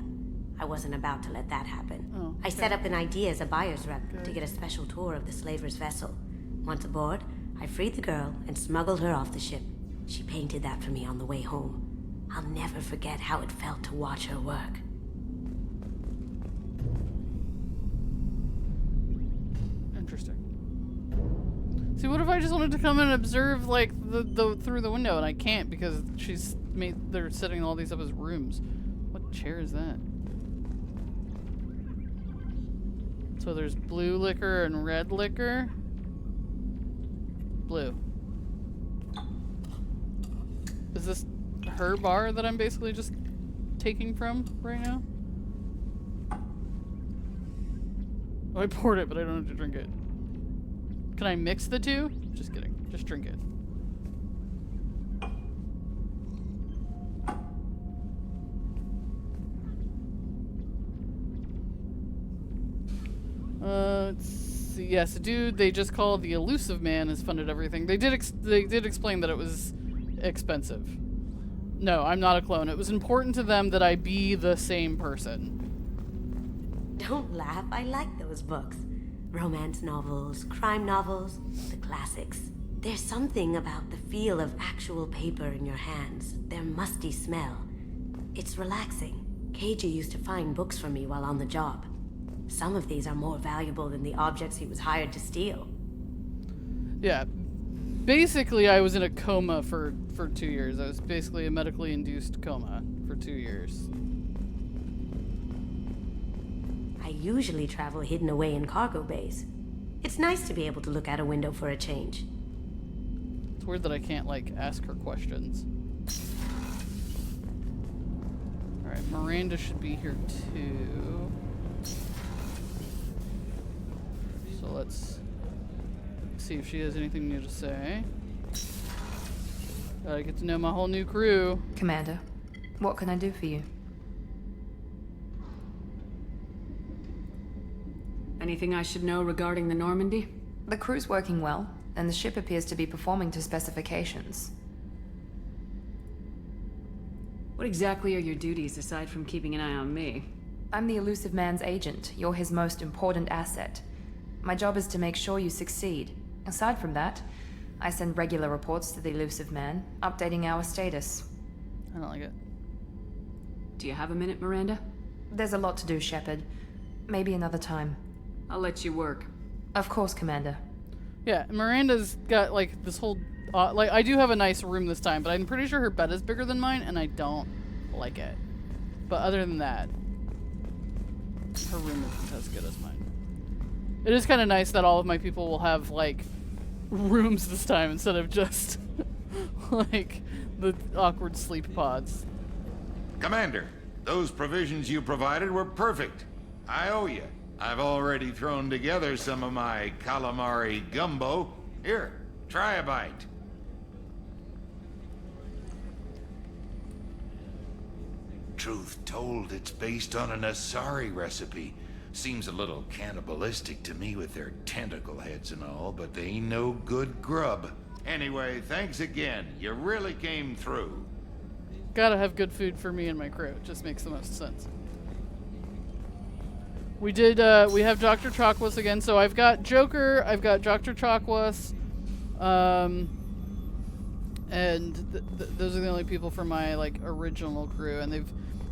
I wasn't about to let that happen. Oh, okay. I set up an idea as a buyer's rep to get a special tour of the slaver's vessel. Once aboard, I freed the girl and smuggled her off the ship. She painted that for me on the way home. I'll never forget how it felt to watch her work. Interesting. See, what if I just wanted to come and observe, like, the through the window, and I can't because they're setting all these up as rooms. What chair is that? So there's blue liquor and red liquor. Blue. Is this her bar that I'm basically just taking from right now? Oh, I poured it, but I don't have to drink it. Can I mix the two? Just kidding. Just drink it. Let's see. Yes, a dude they just called the Elusive Man has funded everything. They did explain that it was expensive. No, I'm not a clone. It was important to them that I be the same person. Don't laugh, I like those books. Romance novels, crime novels, the classics. There's something about the feel of actual paper in your hands, their musty smell. It's relaxing. KG used to find books for me while on the job. Some of these are more valuable than the objects he was hired to steal. Yeah. Basically, I was in a coma for 2 years. I was basically a medically induced coma for 2 years. I usually travel hidden away in cargo bays. It's nice to be able to look out a window for a change. It's weird that I can't, like, ask her questions. Alright, Miranda should be here too. So let's see if she has anything new to say. Gotta get to know my whole new crew. Commander, what can I do for you? Anything I should know regarding the Normandy? The crew's working well, and the ship appears to be performing to specifications. What exactly are your duties aside from keeping an eye on me? I'm the Elusive Man's agent. You're his most important asset. My job is to make sure you succeed. Aside from that, I send regular reports to the Elusive Man, updating our status. I don't like it. Do you have a minute, Miranda? There's a lot to do, Shepard. Maybe another time. I'll let you work. Of course, Commander. Yeah, Miranda's got like this whole like I do have a nice room this time, but I'm pretty sure her bed is bigger than mine, and I don't like it. But other than that, her room isn't as good as mine. It is kind of nice that all of my people will have like rooms this time instead of just like the awkward sleep pods. Commander, those provisions you provided were perfect. I owe you. I've already thrown together some of my calamari gumbo. Here, try a bite. Truth told, it's based on an Asari recipe. Seems a little cannibalistic to me with their tentacle heads and all, but they ain't no good grub. Anyway, thanks again. You really came through. Gotta have good food for me and my crew. It just makes the most sense. We did, we have Dr. Chakwas again, so I've got Joker, I've got Dr. Chakwas, and those are the only people from my, like, original crew, and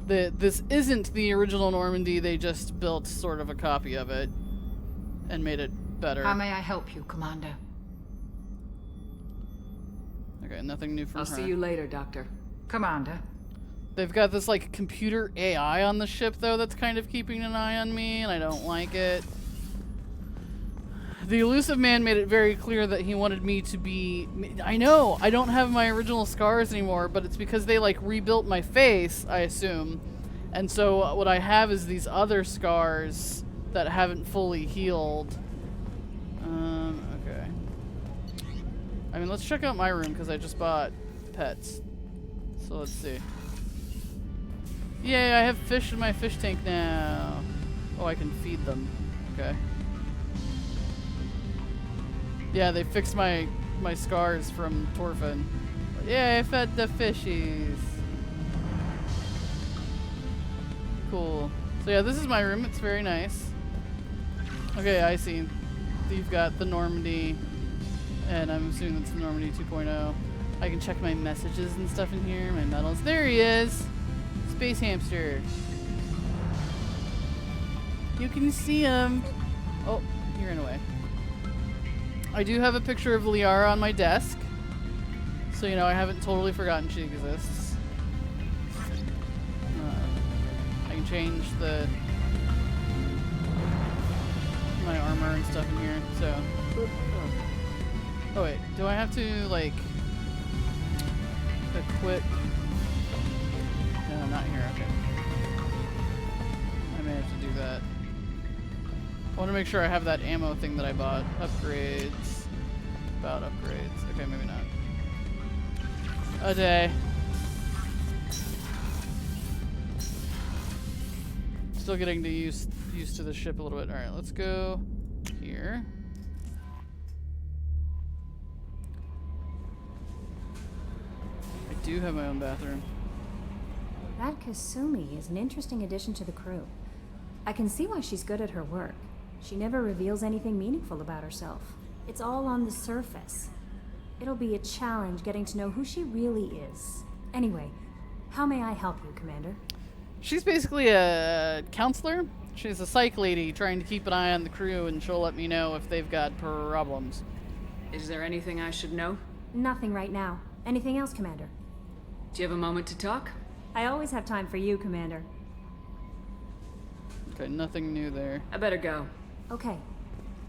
this isn't the original Normandy, they just built sort of a copy of it, and made it better. How may I help you, Commander? Okay, nothing new from her. I'll see you later, Doctor. Commander. They've got this, like, computer AI on the ship, though, that's kind of keeping an eye on me, and I don't like it. The elusive man made it very clear that he wanted me to be... I know! I don't have my original scars anymore, but it's because they, like, rebuilt my face, I assume. And so what I have is these other scars that haven't fully healed. Okay. I mean, let's check out my room, because I just bought pets. So let's see. Yay, I have fish in my fish tank now. Oh, I can feed them. Okay. Yeah, they fixed my scars from Torfin. Yay, I fed the fishies. Cool. So yeah, this is my room. It's very nice. Okay, I see. You've got the Normandy, and I'm assuming it's the Normandy 2.0. I can check my messages and stuff in here, my medals. There he is! Space hamster. You can see him. Oh, he ran away. I do have a picture of Liara on my desk. So, you know, I haven't totally forgotten she exists. I can change my armor and stuff in here, so. Oh wait, do I have to, like, equip? No, not here, okay. I may have to do that. I want to make sure I have that ammo thing that I bought. Upgrades. About upgrades. Okay, maybe not. A day. Still getting to used to the ship a little bit. Alright, let's go here. I do have my own bathroom. That Kasumi is an interesting addition to the crew. I can see why she's good at her work. She never reveals anything meaningful about herself. It's all on the surface. It'll be a challenge getting to know who she really is. Anyway, how may I help you, Commander? She's basically a counselor. She's a psych lady trying to keep an eye on the crew, and she'll let me know if they've got problems. Is there anything I should know? Nothing right now. Anything else, Commander? Do you have a moment to talk? I always have time for you, Commander. Okay, nothing new there. I better go. Okay.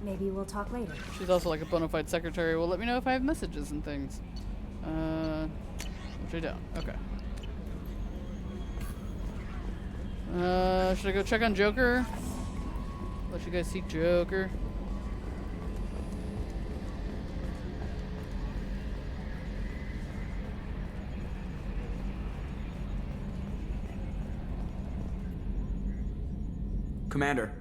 Maybe we'll talk later. She's also like a bona fide secretary. Will let me know if I have messages and things. Which I don't. Okay. Should I go check on Joker? Let you guys see Joker. Commander.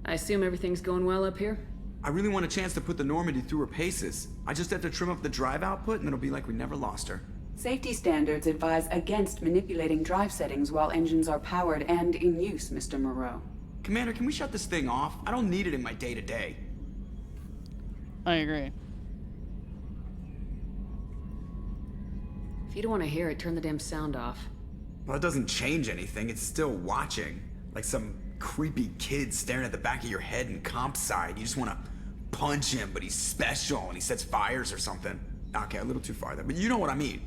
I assume everything's going well up here? I really want a chance to put the Normandy through her paces. I just have to trim up the drive output and it'll be like we never lost her. Safety standards advise against manipulating drive settings while engines are powered and in use, Mr. Moreau. Commander, can we shut this thing off? I don't need it in my day-to-day. I agree. If you don't want to hear it, turn the damn sound off. Well, it doesn't change anything. It's still watching. Like some creepy kid staring at the back of your head in comp side. You just want to punch him, but he's special and he sets fires or something. Okay, a little too far there, but you know what I mean.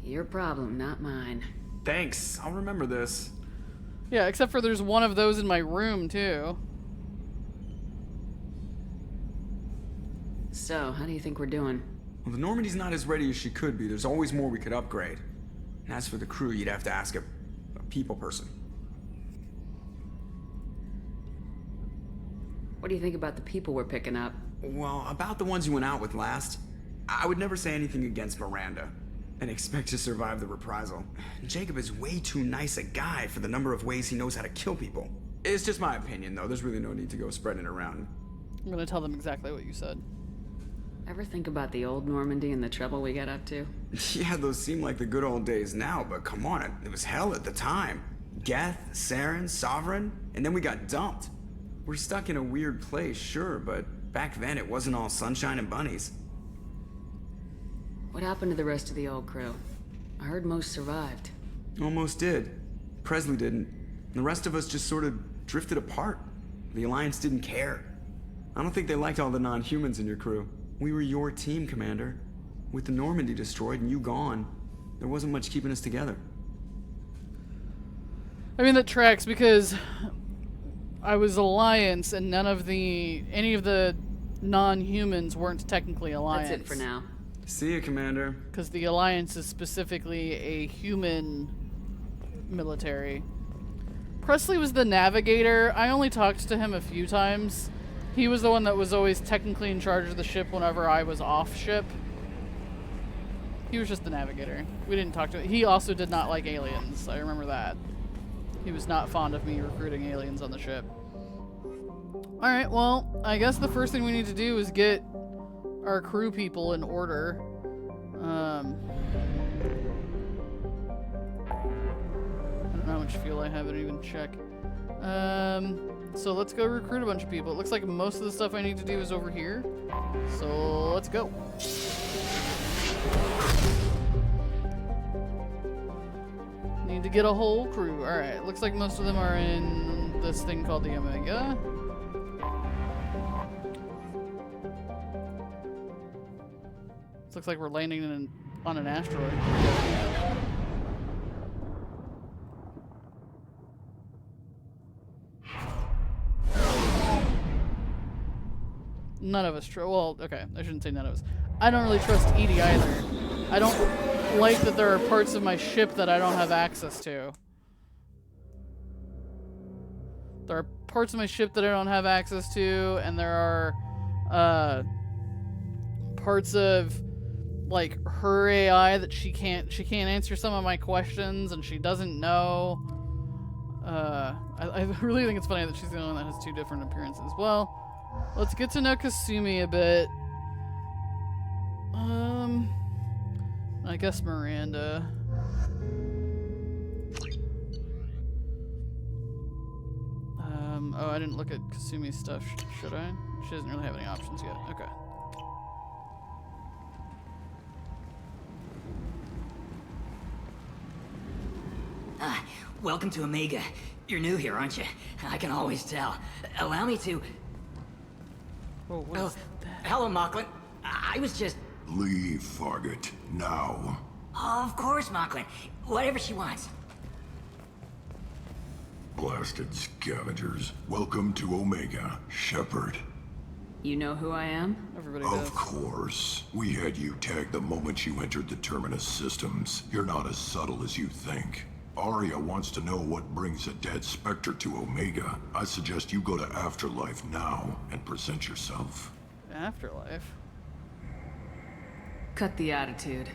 Your problem, not mine. Thanks, I'll remember this. Yeah, except for there's one of those in my room, too. So, how do you think we're doing? Well, the Normandy's not as ready as she could be. There's always more we could upgrade. And as for the crew, you'd have to ask a people person. What do you think about the people we're picking up? Well, about the ones you went out with last, I would never say anything against Miranda and expect to survive the reprisal. Jacob is way too nice a guy for the number of ways he knows how to kill people. It's just my opinion, though. There's really no need to go spreading it around. I'm gonna tell them exactly what you said. Ever think about the old Normandy and the trouble we got up to? Yeah, those seem like the good old days now, but come on, it was hell at the time. Geth, Saren, Sovereign, and then we got dumped. We're stuck in a weird place, sure, but back then it wasn't all sunshine and bunnies. What happened to the rest of the old crew? I heard most survived. Almost did. Presley didn't. The rest of us just sort of drifted apart. The Alliance didn't care. I don't think they liked all the non-humans in your crew. We were your team, Commander. With the Normandy destroyed and you gone, there wasn't much keeping us together. I mean, that tracks because I was Alliance and any of the non-humans weren't technically Alliance. That's it for now. See you, Commander. Because the Alliance is specifically a human military. Presley was the navigator. I only talked to him a few times. He was the one that was always technically in charge of the ship whenever I was off ship. He was just the navigator. We didn't talk to him. He also did not like aliens. I remember that. He was not fond of me recruiting aliens on the ship. Alright, well, I guess the first thing we need to do is get our crew people in order. I don't know how much fuel I have. I didn't even check. So let's go recruit a bunch of people. It looks like most of the stuff I need to do is over here. So let's go. Need to get a whole crew. Alright, looks like most of them are in this thing called the Omega. Looks like we're landing on an asteroid. None of us well, okay, I shouldn't say none of us. I don't really trust Edie either. I don't like that there are parts of my ship that I don't have access to. There are parts of my ship that I don't have access to, and there are parts of like her AI that she can't answer some of my questions, and she doesn't know. I really think it's funny that she's the only one that has two different appearances. Well, let's get to know Kasumi a bit. I guess Miranda. Oh, I didn't look at Kasumi's stuff, should I? She doesn't really have any options yet. Okay. Welcome to Omega. You're new here, aren't you? I can always tell. Allow me to... Oh, what is that? Hello, Mocklin. I was just... Leave, Fargate. Now. Of course, Mocklin. Whatever she wants. Blasted scavengers. Welcome to Omega, Shepard. You know who I am? Everybody does. does. Of course. We had you tagged the moment you entered the Terminus systems. You're not as subtle as you think. Arya wants to know what brings a dead Spectre to Omega. I suggest you go to Afterlife now and present yourself. Afterlife? Cut the attitude.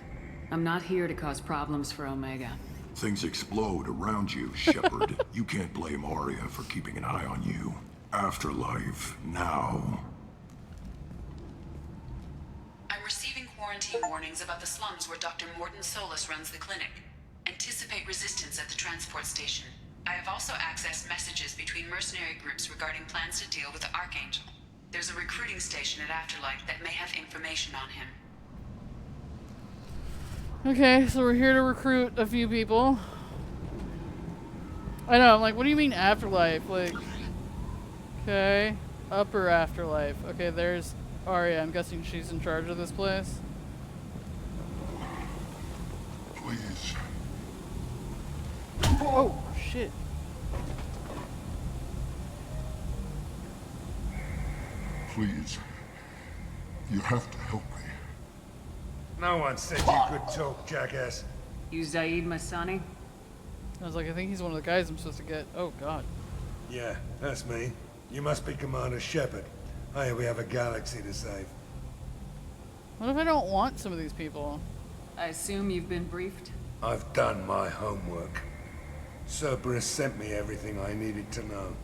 I'm not here to cause problems for Omega. Things explode around you, Shepard. You can't blame Arya for keeping an eye on you. Afterlife, now. I'm receiving quarantine warnings about the slums where Dr. Morton Solus runs the clinic. Anticipate resistance at the transport station. I have also accessed messages between mercenary groups regarding plans to deal with the Archangel. There's a recruiting station at Afterlife that may have information on him. Okay, so we're here to recruit a few people. I know, I'm like, what do you mean Afterlife? Like, okay, Upper Afterlife. Okay, there's Arya, I'm guessing she's in charge of this place. Please. Oh, shit. Please. You have to help me. No one said you could talk, jackass. You Zaid Masani? I was like, I think he's one of the guys I'm supposed to get. Oh, God. Yeah, that's me. You must be Commander Shepard. Hey, we have a galaxy to save. What if I don't want some of these people? I assume you've been briefed? I've done my homework. Cerberus sent me everything I needed to know.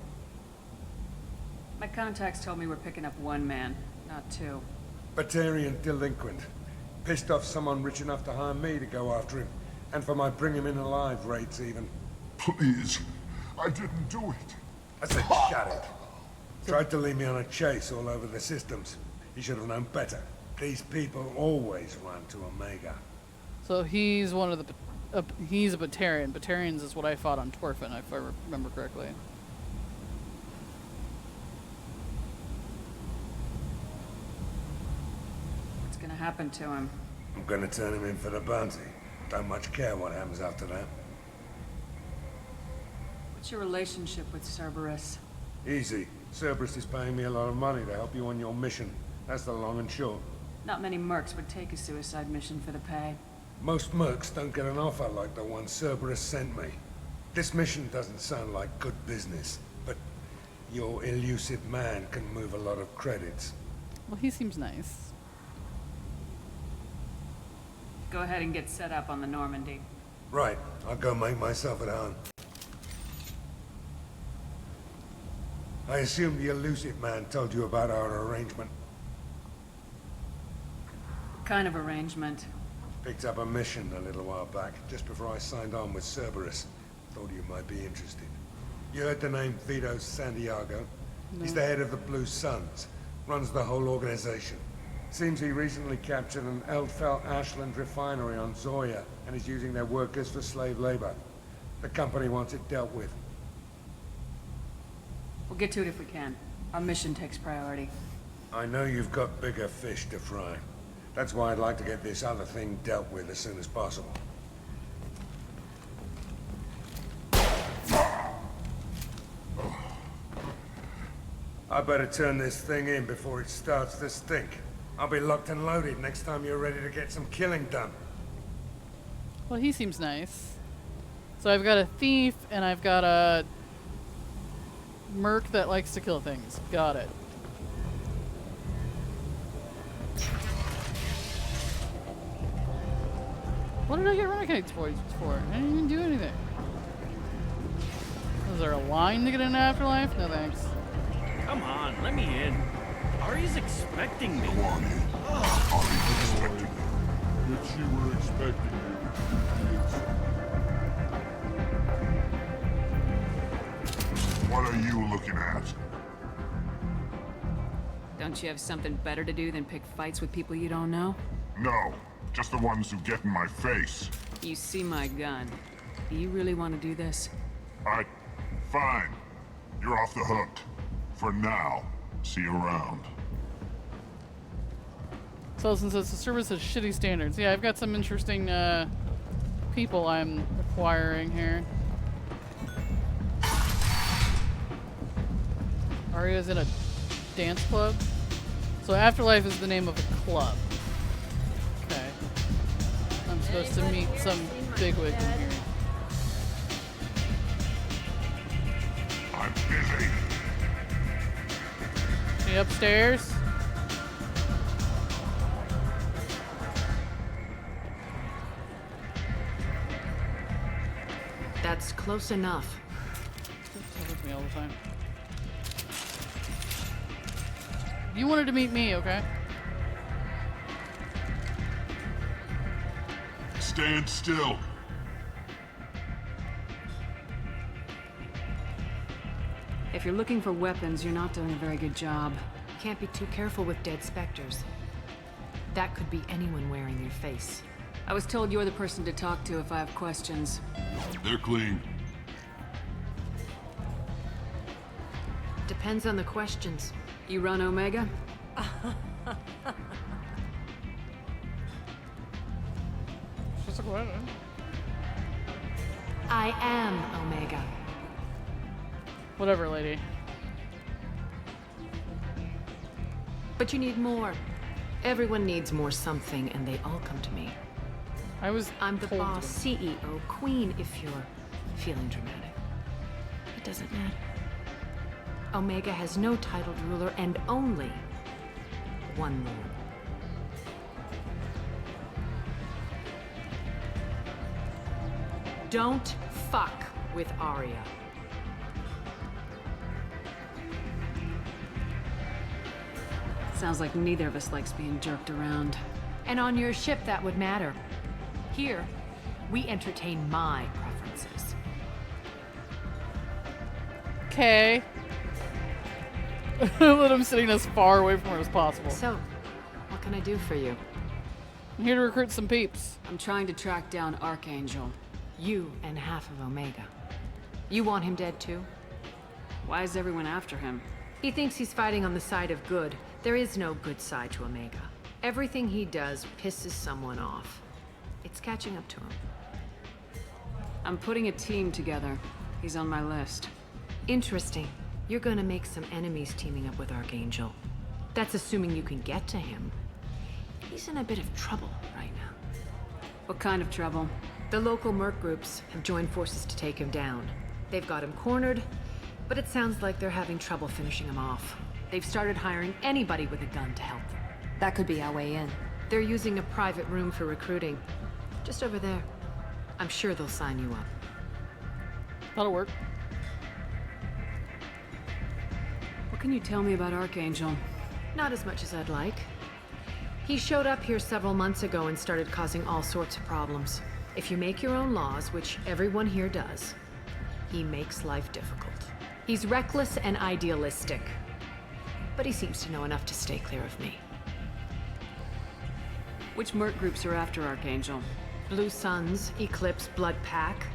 My contacts told me we're picking up one man, not two. Batarian delinquent. Pissed off someone rich enough to hire me to go after him. And for my bring him in alive rates even. Please. I didn't do it. I said shut it. Tried to lead me on a chase all over the systems. He should have known better. These people always run to Omega. So he's one of the... he's a Batarian. Batarians is what I fought on Torfin, if I remember correctly. What's gonna happen to him? I'm gonna turn him in for the bounty. Don't much care what happens after that. What's your relationship with Cerberus? Easy. Cerberus is paying me a lot of money to help you on your mission. That's the long and short. Not many mercs would take a suicide mission for the pay. Most mercs don't get an offer like the one Cerberus sent me. This mission doesn't sound like good business, but your elusive man can move a lot of credits. Well, he seems nice. Go ahead and get set up on the Normandy. Right. I'll go make myself at home. I assume the elusive man told you about our arrangement. What kind of arrangement? Picked up a mission a little while back, just before I signed on with Cerberus. Thought you might be interested. You heard the name Vito Santiago? No. He's the head of the Blue Suns. Runs the whole organization. Seems he recently captured an Eldfell Ashland refinery on Zoya and is using their workers for slave labor. The company wants it dealt with. We'll get to it if we can. Our mission takes priority. I know you've got bigger fish to fry. That's why I'd like to get this other thing dealt with as soon as possible. I better turn this thing in before it starts to stink. I'll be locked and loaded next time you're ready to get some killing done. Well, he seems nice. So I've got a thief, and I've got a merc that likes to kill things. Got it. What did I get renegade points for? I didn't even do anything. Is there a line to get into Afterlife? No thanks. Come on, let me in. Ari's expecting me. Go on in. Ari's expecting you. If she were expecting you, What are you looking at? Don't you have something better to do than pick fights with people you don't know? No, just the ones who get in my face. You see my gun. Do you really want to do this? Fine. You're off the hook. For now. See you around. Sullivan says the service has shitty standards. Yeah, I've got some interesting people I'm acquiring here. Arya's in a dance club. So Afterlife is the name of a club. Okay. I'm supposed to meet some bigwig in here. I'm busy. She upstairs? That's close enough. That with me all the time. You wanted to meet me, okay? Stand still. If you're looking for weapons, you're not doing a very good job. Can't be too careful with dead specters. That could be anyone wearing your face. I was told you're the person to talk to if I have questions. They're clean. Depends on the questions. You run Omega? Just a question. I am Omega. Whatever, lady. But you need more. Everyone needs more something, and they all come to me. I'm the boss, CEO, queen, if you're feeling dramatic. It doesn't matter. Omega has no titled ruler and only one lord. Don't fuck with Arya. Sounds like neither of us likes being jerked around. And on your ship, that would matter. Here, we entertain my preferences. Okay. Let him sitting as far away from her as possible. So, what can I do for you? I'm here to recruit some peeps. I'm trying to track down Archangel. You and half of Omega. You want him dead too? Why is everyone after him? He thinks he's fighting on the side of good. There is no good side to Omega. Everything he does pisses someone off. It's catching up to him. I'm putting a team together. He's on my list. Interesting. You're gonna make some enemies teaming up with Archangel. That's assuming you can get to him. He's in a bit of trouble right now. What kind of trouble? The local merc groups have joined forces to take him down. They've got him cornered, but it sounds like they're having trouble finishing him off. They've started hiring anybody with a gun to help them. That could be our way in. They're using a private room for recruiting. Just over there. I'm sure they'll sign you up. That'll work. What can you tell me about Archangel? Not as much as I'd like. He showed up here several months ago and started causing all sorts of problems. If you make your own laws, which everyone here does, he makes life difficult. He's reckless and idealistic. But he seems to know enough to stay clear of me. Which merc groups are after Archangel? Blue Suns, Eclipse, Blood Pack.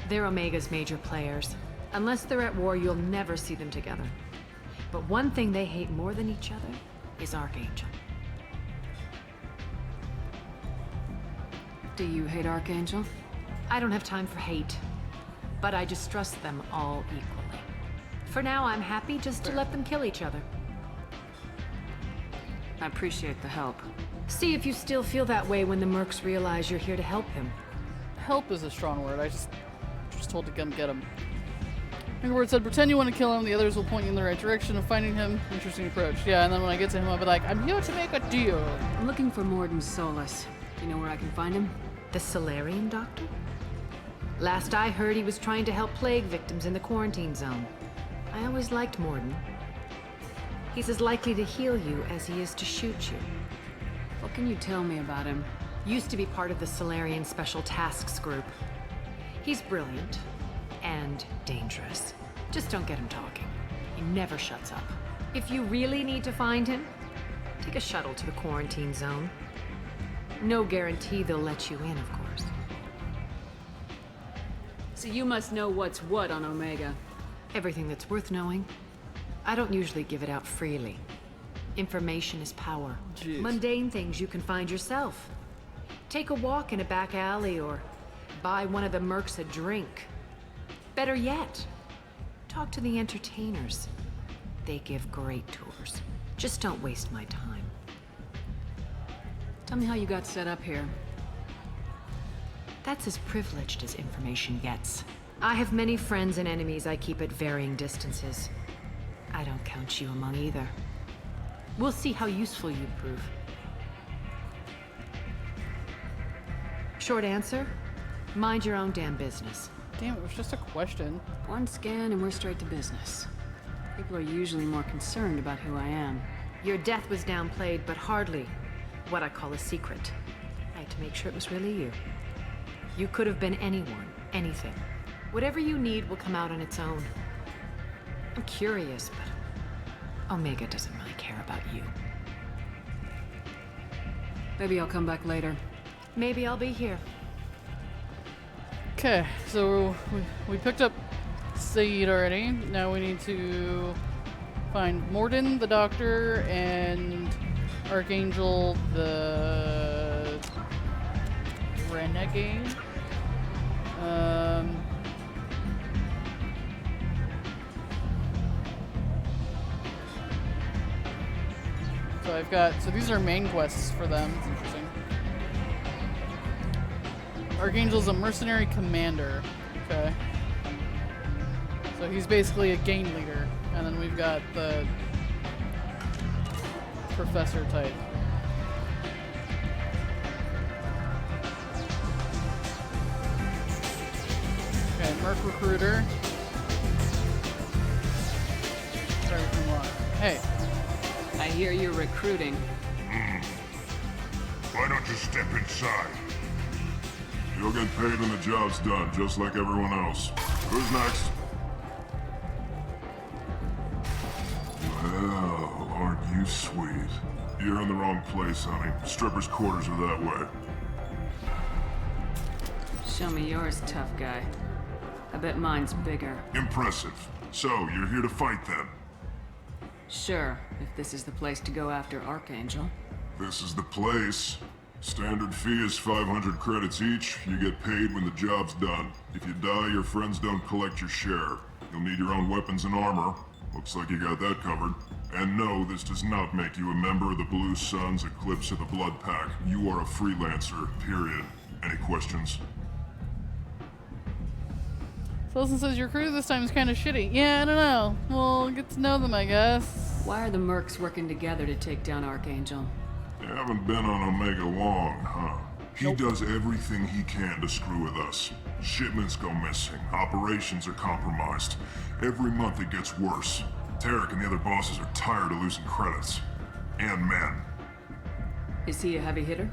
They're Omega's major players. Unless they're at war, you'll never see them together. But one thing they hate more than each other is Archangel. Do you hate Archangel? I don't have time for hate, but I distrust them all equally. For now, I'm happy just to let them kill each other. I appreciate the help. See if you still feel that way when the mercs realize you're here to help him. Help is a strong word. I just told to come get him. Word said, pretend you want to kill him, the others will point you in the right direction of finding him. Interesting approach. Yeah, and then when I get to him, I'll be like, I'm here to make a deal. I'm looking for Morden Solus. Do you know where I can find him? The Solarian doctor? Last I heard, he was trying to help plague victims in the quarantine zone. I always liked Morden. He's as likely to heal you as he is to shoot you. What can you tell me about him? Used to be part of the Solarian Special Tasks Group. He's brilliant and dangerous. Just don't get him talking. He never shuts up. If you really need to find him, take a shuttle to the quarantine zone. No guarantee they'll let you in, of course. So you must know what's what on Omega. Everything that's worth knowing. I don't usually give it out freely. Information is power. Jeez. Mundane things you can find yourself. Take a walk in a back alley or buy one of the mercs a drink. Better yet, talk to the entertainers. They give great tours. Just don't waste my time. Tell me how you got set up here. That's as privileged as information gets. I have many friends and enemies I keep at varying distances. I don't count you among either. We'll see how useful you prove. Short answer, mind your own damn business. Damn, it was just a question. One scan and we're straight to business. People are usually more concerned about who I am. Your death was downplayed, but hardly what I call a secret. I had to make sure it was really you. You could have been anyone, anything. Whatever you need will come out on its own. I'm curious, but Omega doesn't really care about you. Maybe I'll come back later. Maybe I'll be here. Okay, so we picked up Saeed already. Now we need to find Morden, the doctor, and Archangel, the Renegade. So I've got, so these are main quests for them. It's interesting. Archangel's a mercenary commander. Okay. So he's basically a gang leader. And then we've got the professor type. Okay, Merc recruiter. Hey. I hear you're recruiting. Why don't you step inside? You'll get paid when the job's done, just like everyone else. Who's next? Well, aren't you sweet? You're in the wrong place, honey. Strippers' quarters are that way. Show me yours, tough guy. I bet mine's bigger. Impressive. So, you're here to fight then? Sure, if this is the place to go after Archangel. This is the place. Standard fee is 500 credits each. You get paid when the job's done. If you die, your friends don't collect your share. You'll need your own weapons and armor. Looks like you got that covered. And no, this does not make you a member of the Blue Suns, Eclipse, or the Blood Pack. You are a freelancer, period. Any questions? Wilson says your crew this time is kind of shitty. Yeah, I don't know. We'll get to know them, I guess. Why are the mercs working together to take down Archangel? You haven't been on Omega long, huh? He does everything he can to screw with us. Shipments go missing. Operations are compromised. Every month it gets worse. Tarek and the other bosses are tired of losing credits. And men. Is he a heavy hitter?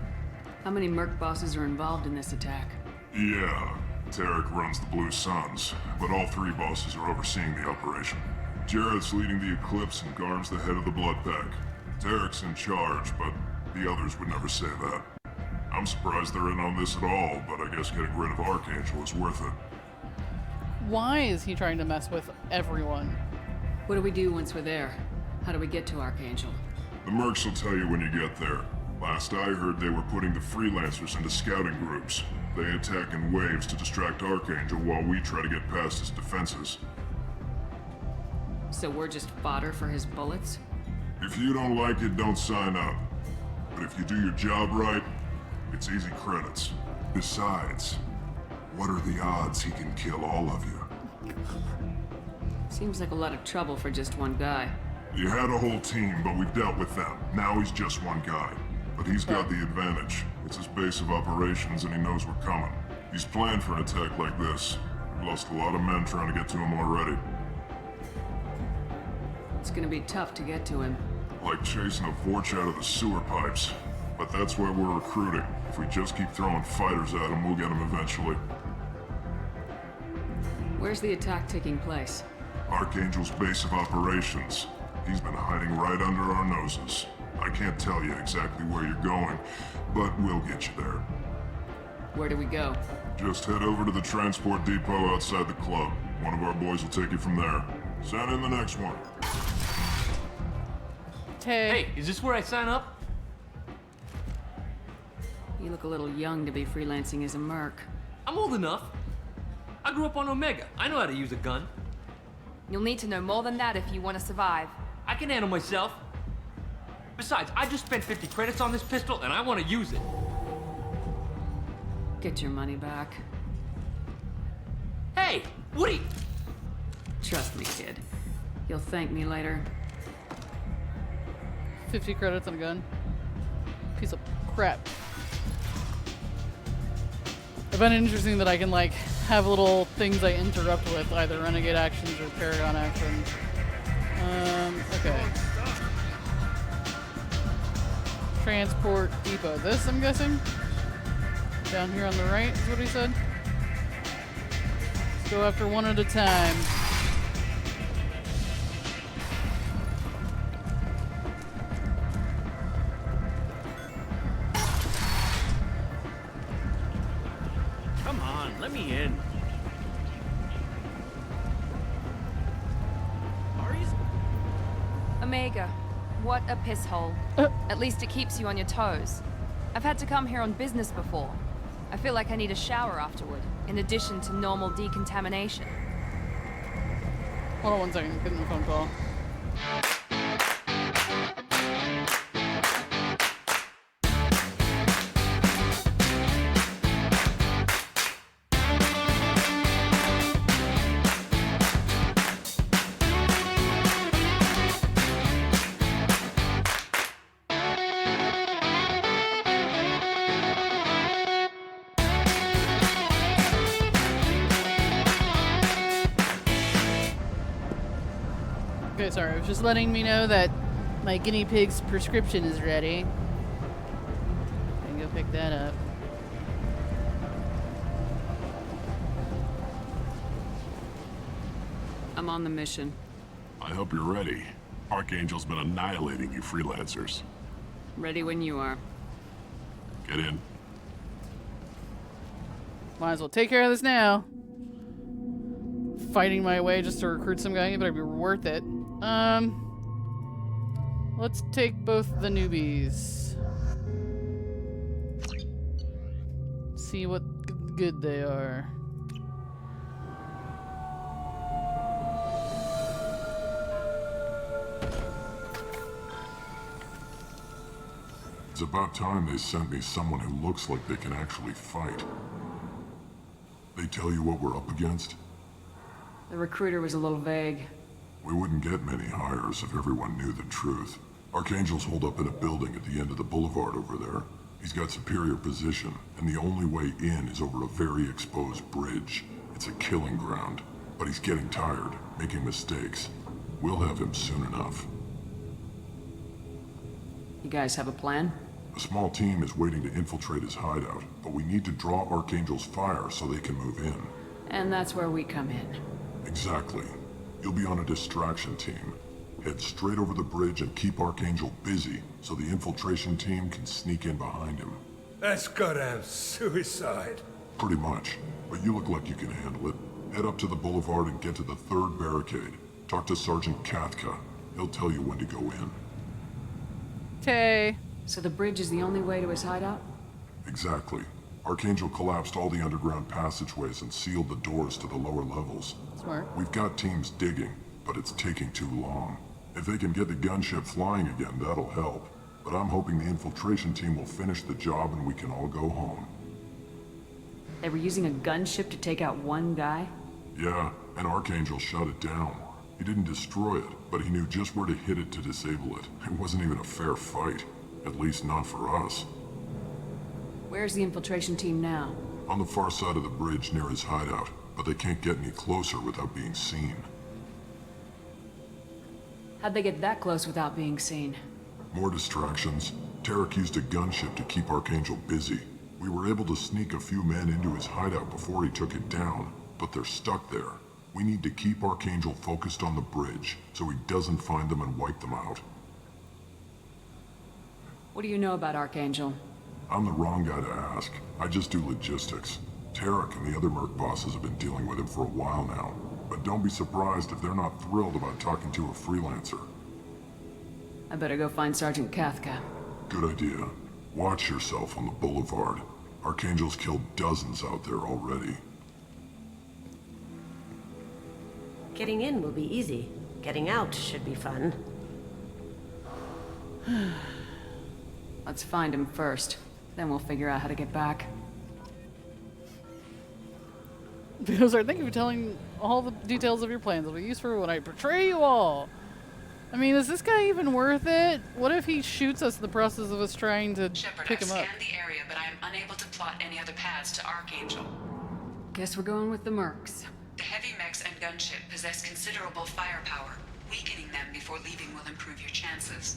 How many merc bosses are involved in this attack? Yeah. Tarek runs the Blue Suns, but all three bosses are overseeing the operation. Jarrett's leading the Eclipse and Garm's the head of the Blood Pack. Tarek's in charge, but the others would never say that. I'm surprised they're in on this at all, but I guess getting rid of Archangel is worth it. Why is he trying to mess with everyone? What do we do once we're there? How do we get to Archangel? The mercs will tell you when you get there. Last I heard, they were putting the freelancers into scouting groups. They attack in waves to distract Archangel while we try to get past his defenses. So we're just fodder for his bullets? If you don't like it, don't sign up. But if you do your job right, it's easy credits. Besides, what are the odds he can kill all of you? Seems like a lot of trouble for just one guy. You had a whole team, but we've dealt with them. Now he's just one guy. But he's got the advantage. It's his base of operations and he knows we're coming. He's planned for an attack like this. We've lost a lot of men trying to get to him already. It's gonna be tough to get to him. Like chasing a Vorch out of the sewer pipes. But that's why we're recruiting. If we just keep throwing fighters at him, we'll get him eventually. Where's the attack taking place? Archangel's base of operations. He's been hiding right under our noses. I can't tell you exactly where you're going, but we'll get you there. Where do we go? Just head over to the transport depot outside the club. One of our boys will take you from there. Send in the next one. Hey, is this where I sign up? You look a little young to be freelancing as a merc. I'm old enough. I grew up on Omega. I know how to use a gun. You'll need to know more than that if you want to survive. I can handle myself. Besides, I just spent 50 credits on this pistol and I want to use it. Get your money back. Hey, Woody! Trust me, kid. You'll thank me later. 50 credits on a gun. Piece of crap. I find it interesting that I can, like, have little things I interrupt with, either renegade actions or paragon actions. Okay. Transport depot. This, I'm guessing? Down here on the right is what he said? Let's go after one at a time. Come on, let me in. Omega, What a piss hole. At least it keeps you on your toes. I've had to come here on business before. I feel like I need a shower afterward, in addition to normal decontamination. Hold on one second, getting a phone call. Okay, sorry, it was just letting me know that my guinea pig's prescription is ready. I can go pick that up. I'm on the mission. I hope you're ready. Archangel's been annihilating you freelancers. Ready when you are. Get in. Might as well take care of this now. Fighting my way just to recruit some guy, but it'd be worth it. Let's take both the newbies. See what good they are. It's about time they sent me someone who looks like they can actually fight. They tell you what we're up against? The recruiter was a little vague. We wouldn't get many hires if everyone knew the truth. Archangel's holed up in a building at the end of the boulevard over there. He's got superior position, and the only way in is over a very exposed bridge. It's a killing ground, but he's getting tired, making mistakes. We'll have him soon enough. You guys have a plan? A small team is waiting to infiltrate his hideout, but we need to draw Archangel's fire so they can move in. And that's where we come in. Exactly. You'll be on a distraction team. Head straight over the bridge and keep Archangel busy so the infiltration team can sneak in behind him. That's goddamn suicide. Pretty much, but you look like you can handle it. Head up to the boulevard and get to the third barricade. Talk to Sergeant Kathka. He'll tell you when to go in. Okay. So the bridge is the only way to his hideout? Exactly. Archangel collapsed all the underground passageways and sealed the doors to the lower levels. Smart. We've got teams digging, but it's taking too long. If they can get the gunship flying again, that'll help. But I'm hoping the infiltration team will finish the job and we can all go home. They were using a gunship to take out one guy? Yeah, and Archangel shut it down. He didn't destroy it, but he knew just where to hit it to disable it. It wasn't even a fair fight. At least not for us. Where's the infiltration team now? On the far side of the bridge near his hideout, but they can't get any closer without being seen. How'd they get that close without being seen? More distractions. Tarek used a gunship to keep Archangel busy. We were able to sneak a few men into his hideout before he took it down, but they're stuck there. We need to keep Archangel focused on the bridge, so he doesn't find them and wipe them out. What do you know about Archangel? I'm the wrong guy to ask. I just do logistics. Tarek and the other Merc bosses have been dealing with him for a while now. But don't be surprised if they're not thrilled about talking to a freelancer. I better go find Sergeant Kathka. Good idea. Watch yourself on the boulevard. Archangel's killed dozens out there already. Getting in will be easy. Getting out should be fun. Let's find him first. Then we'll figure out how to get back. Sir, thank you for telling all the details of your plans. It'll be useful when I portray you all. I mean, is this guy even worth it? What if he shoots us in the process of us trying to pick him up? I've scanned the area, but I am unable to plot any other paths to Archangel. Guess we're going with the Mercs. The heavy mechs and gunship possess considerable firepower. Weakening them before leaving will improve your chances.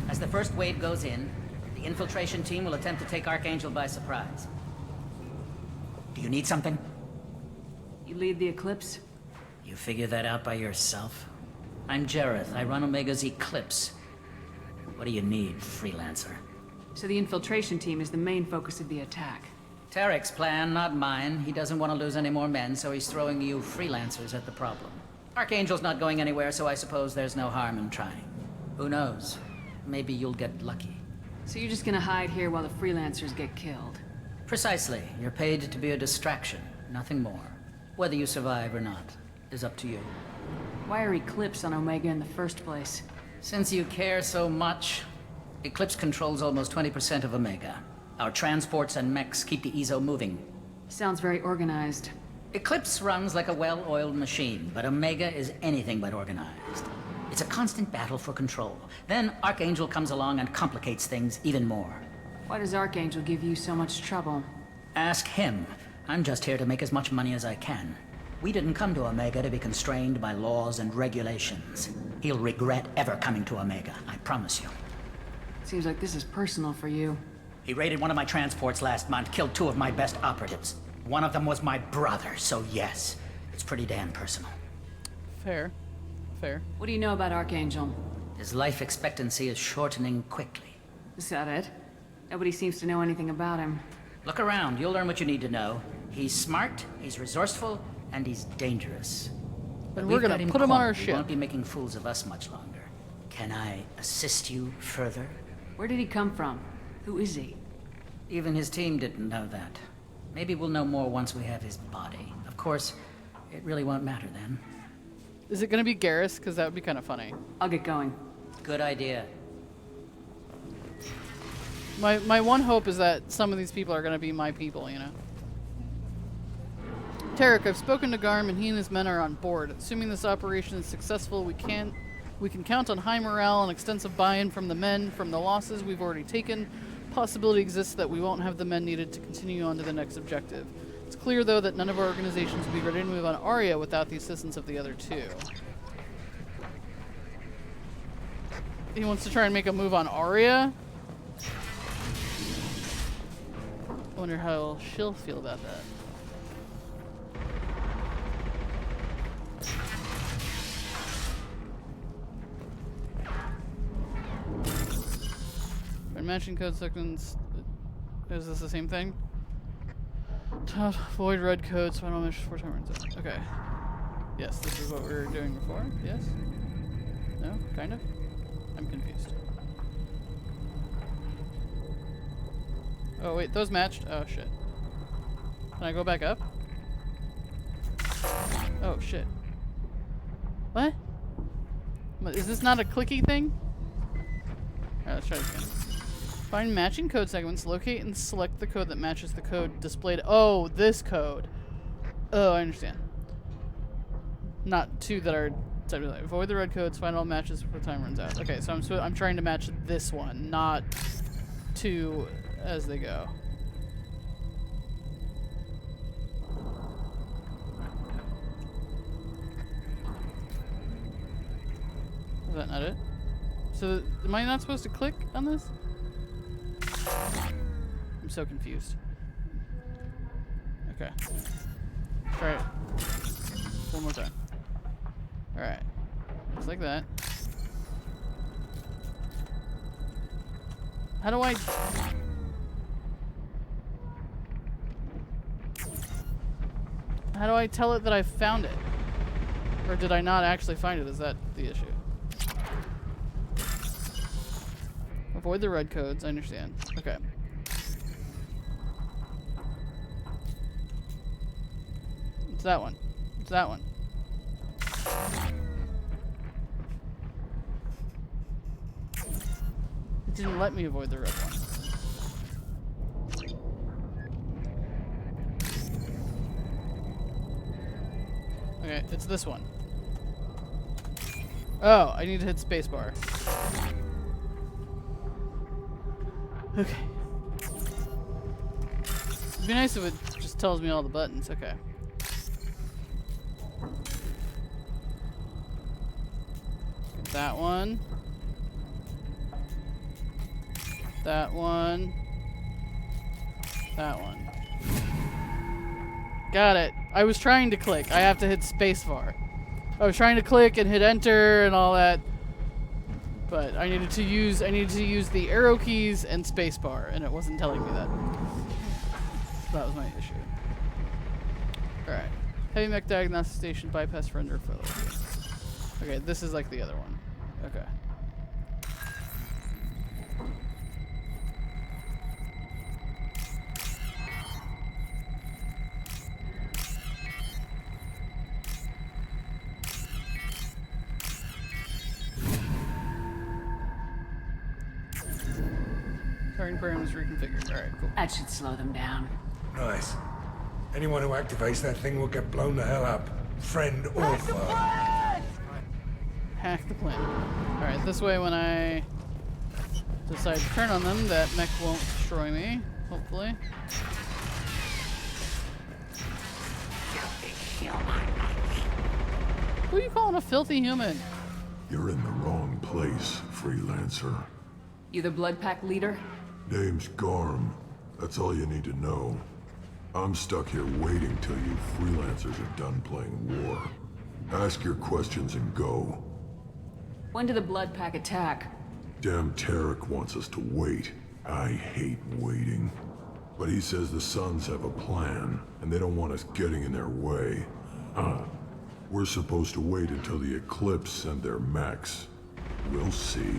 As the first wave goes in, the infiltration team will attempt to take Archangel by surprise. Do you need something? You lead the Eclipse? You figure that out by yourself? I'm Jareth. I run Omega's Eclipse. What do you need, freelancer? So the infiltration team is the main focus of the attack. Tarek's plan, not mine. He doesn't want to lose any more men, so he's throwing you freelancers at the problem. Archangel's not going anywhere, so I suppose there's no harm in trying. Who knows? Maybe you'll get lucky. So you're just gonna hide here while the freelancers get killed? Precisely. You're paid to be a distraction, nothing more. Whether you survive or not is up to you. Why are Eclipse on Omega in the first place? Since you care so much, Eclipse controls almost 20% of Omega. Our transports and mechs keep the EZO moving. Sounds very organized. Eclipse runs like a well-oiled machine, but Omega is anything but organized. It's a constant battle for control. Then Archangel comes along and complicates things even more. Why does Archangel give you so much trouble? Ask him. I'm just here to make as much money as I can. We didn't come to Omega to be constrained by laws and regulations. He'll regret ever coming to Omega, I promise you. Seems like this is personal for you. He raided one of my transports last month, killed 2 of my best operatives. One of them was my brother, so yes, it's pretty damn personal. Fair. Fair. What do you know about Archangel? His life expectancy is shortening quickly. Is that it? Nobody seems to know anything about him. Look around, you'll learn what you need to know. He's smart, he's resourceful, and he's dangerous. But we're gonna put him on our ship. He won't be making fools of us much longer. Can I assist you further? Where did he come from? Who is he? Even his team didn't know that. Maybe we'll know more once we have his body. Of course, it really won't matter then. Is it gonna be Garrus? Because that would be kind of funny. I'll get going. Good idea. My one hope is that some of these people are gonna be my people, you know? Tarek, I've spoken to Garm and he and his men are on board. Assuming this operation is successful, we can count on high morale and extensive buy-in from the men from the losses we've already taken. Possibility exists that we won't have the men needed to continue on to the next objective. It's clear, though, that none of our organizations will be ready to move on Aria without the assistance of the other 2. He wants to try and make a move on Aria? I wonder how she'll feel about that. Matching code seconds. Is this the same thing? Void red codes, final mission 4 times. Okay. Yes, this is what we were doing before. Yes? No? Kind of? I'm confused. Oh, wait, those matched? Oh, shit. Can I go back up? Oh, shit. What? Is this not a clicky thing? Alright, let's try this again. Find matching code segments, locate and select the code that matches the code displayed. Oh, this code. Oh, I understand. Not 2 that are tabulated. Avoid the red codes, find all matches before time runs out. Okay, so I'm trying to match this one, not 2 as they go. Is that not it? So, am I not supposed to click on this? I'm so confused. Okay. Try it. One more time. Alright. Looks like that. How do I... How do I tell it that I found it? Or did I not actually find it? Is that the issue? Avoid the red codes, I understand. Okay. It's that one. It's that one. It didn't let me avoid the red one. Okay, it's this one. Oh, I need to hit spacebar. Okay. It'd be nice if it just tells me all the buttons. Okay. Get that one. That one. That one. Got it. I was trying to click. I have to hit spacebar. I was trying to click and hit enter and all that. But I needed to use the arrow keys and spacebar, and it wasn't telling me that. So that was my issue. Alright. Heavy mech diagnostic station, bypass for underflow. Okay, this is like the other one. Okay. Targeting program is reconfigured. Alright, cool. That should slow them down. Nice. Anyone who activates that thing will get blown the hell up. Friend or foe. Hack the plan. Alright, this way when I decide to turn on them, that mech won't destroy me, hopefully. Who are you calling a filthy human? You're in the wrong place, freelancer. You the Blood Pack leader? Name's Garm. That's all you need to know. I'm stuck here waiting till you freelancers are done playing war. Ask your questions and go. When did the Blood Pack attack? Damn Tarek wants us to wait. I hate waiting. But he says the Suns have a plan, and they don't want us getting in their way. We're supposed to wait until the Eclipse send their mechs. We'll see.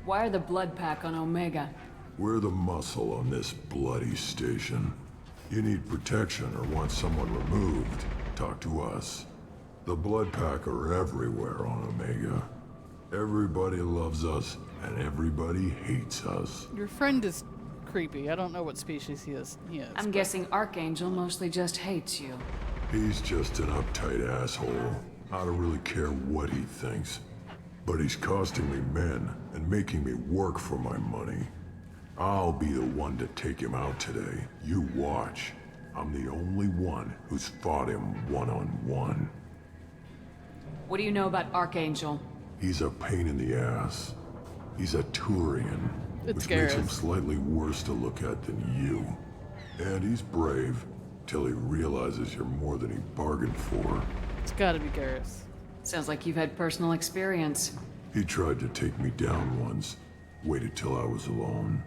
Why are the Blood Pack on Omega? We're the muscle on this bloody station. You need protection or want someone removed, talk to us. The Blood Pack are everywhere on Omega. Everybody loves us, and everybody hates us. Your friend is creepy. I don't know what species he is. I'm guessing Archangel mostly just hates you. He's just an uptight asshole. I don't really care what he thinks. But he's costing me men and making me work for my money. I'll be the one to take him out today. You watch. I'm the only one who's fought him one-on-one. What do you know about Archangel? He's a pain in the ass. He's a Turian, which makes him slightly worse to look at than you. And he's brave, till he realizes you're more than he bargained for. It's gotta be Garrus. Sounds like you've had personal experience. He tried to take me down once. Waited till I was alone.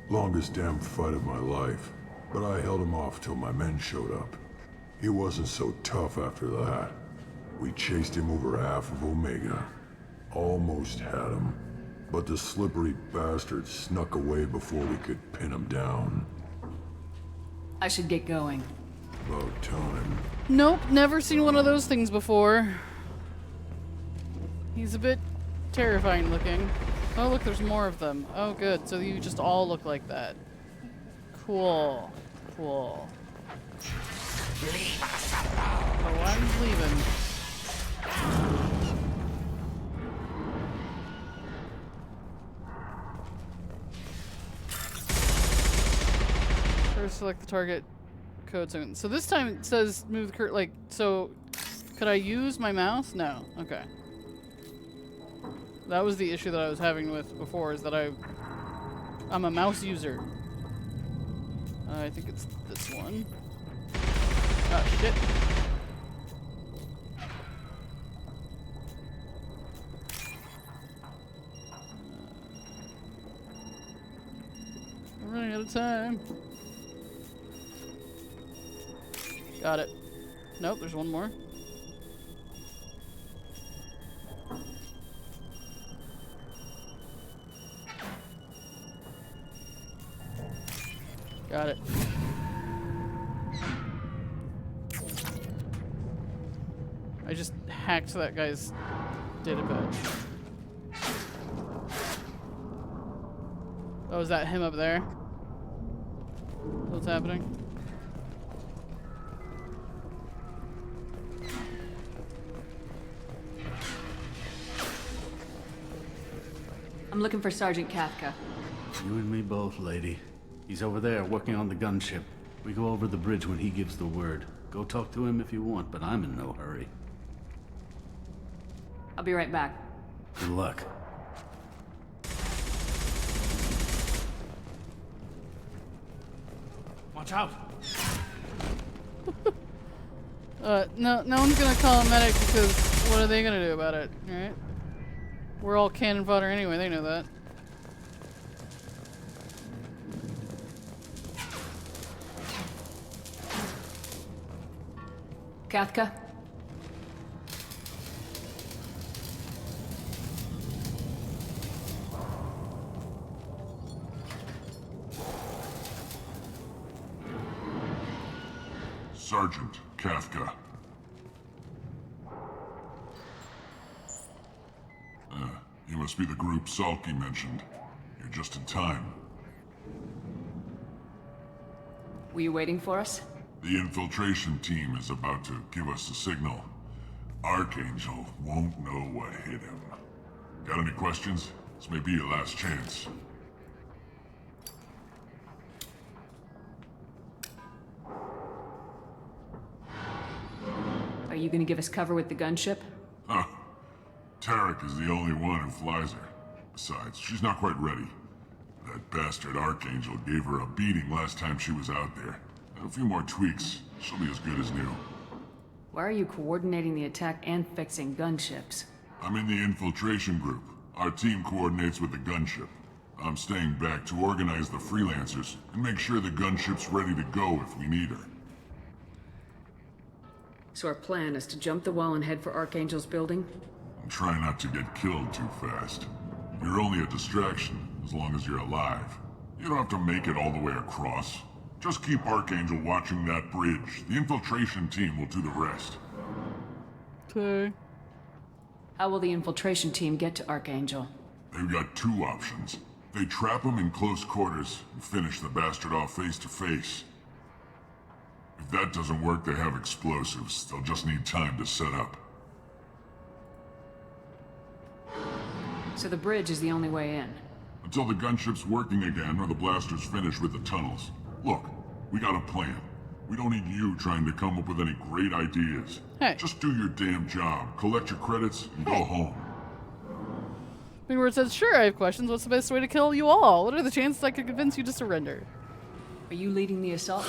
Longest damn fight of my life. But I held him off till my men showed up. He wasn't so tough after that. We chased him over half of Omega. Almost had him. But the slippery bastard snuck away before we could pin him down. I should get going. About time. Nope, never seen one of those things before. He's a bit terrifying looking. Oh look, there's more of them. Oh good, so you just all look like that. Cool. Cool. Leave us alone. Oh, I'm leaving. First select the target code segment. So this time it says move the like, so could I use my mouse? No. Okay. That was the issue that I was having with before, is that I'm a mouse user. I think it's this one. Oh, shit. I'm running out of time. Got it. Nope, there's one more. Got it. I just hacked that guy's datapad. Oh, is that him up there? What's happening? I'm looking for Sergeant Kafka. You and me both, lady. He's over there working on the gunship. We go over the bridge when he gives the word. Go talk to him if you want, but I'm in no hurry. I'll be right back. Good luck. Watch out! No one's gonna call a medic because what are they gonna do about it, right? We're all cannon fodder anyway, they know that. Kathka? Sergeant Kathka. You must be the group Salky mentioned. You're just in time. Were you waiting for us? The infiltration team is about to give us a signal. Archangel won't know what hit him. Got any questions? This may be your last chance. Are you gonna give us cover with the gunship? Huh. Tarek is the only one who flies her. Besides, she's not quite ready. That bastard Archangel gave her a beating last time she was out there. A few more tweaks, she'll be as good as new. Why are you coordinating the attack and fixing gunships? I'm in the infiltration group. Our team coordinates with the gunship. I'm staying back to organize the freelancers and make sure the gunship's ready to go if we need her. So our plan is to jump the wall and head for Archangel's building? And try not to get killed too fast. You're only a distraction, as long as you're alive. You don't have to make it all the way across. Just keep Archangel watching that bridge. The infiltration team will do the rest. Okay. How will the infiltration team get to Archangel? They've got two options. They trap him in close quarters and finish the bastard off face to face. If that doesn't work, they have explosives. They'll just need time to set up. So the bridge is the only way in? Until the gunship's working again or the blasters finish with the tunnels. Look, we got a plan. We don't need you trying to come up with any great ideas. Hey. Just do your damn job, collect your credits, and go home. Big Word says, sure, I have questions. What's the best way to kill you all? What are the chances I could convince you to surrender? Are you leading the assault?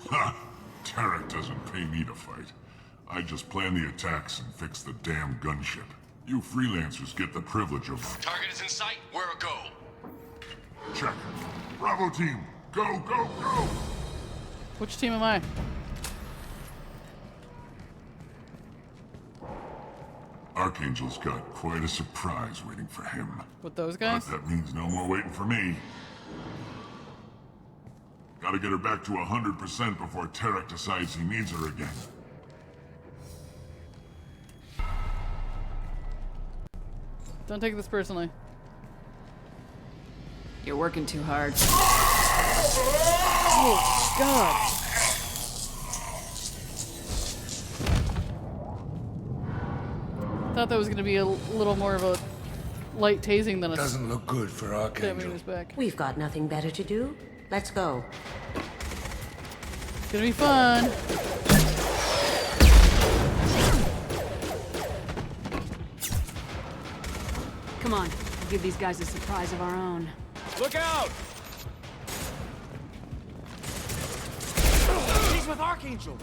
Ha! Tarek doesn't pay me to fight. I just plan the attacks and fix the damn gunship. You freelancers get the privilege of... Target is in sight. We're a go. Check. Bravo team, go, go, go! Which team am I? Archangel's got quite a surprise waiting for him. With those guys? But that means no more waiting for me. Gotta get her back to 100% before Tarek decides he needs her again. Don't take this personally. You're working too hard. Oh, God. Thought that was going to be a little more of a light tasing than a... Doesn't look good for Archangel. His back. We've got nothing better to do. Let's go. It's gonna be fun. Come on, we'll give these guys a surprise of our own. Look out! He's with Archangel.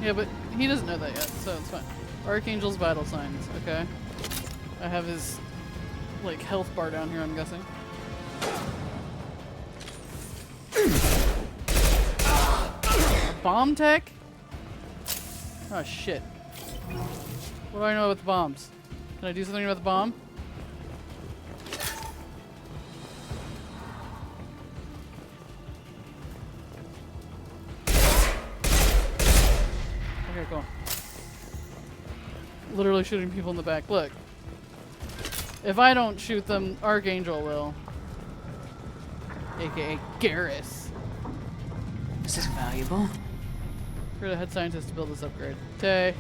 Yeah, but he doesn't know that yet, so it's fine. Archangel's vital signs, okay. I have his, like, health bar down here, I'm guessing. Bomb tech? Oh, shit. What do I know about the bombs? Can I do something about the bomb? Okay, cool. Literally shooting people in the back. Look. If I don't shoot them, Archangel will. AKA Garrus. This is valuable. We're the head scientist to build this upgrade. Tay.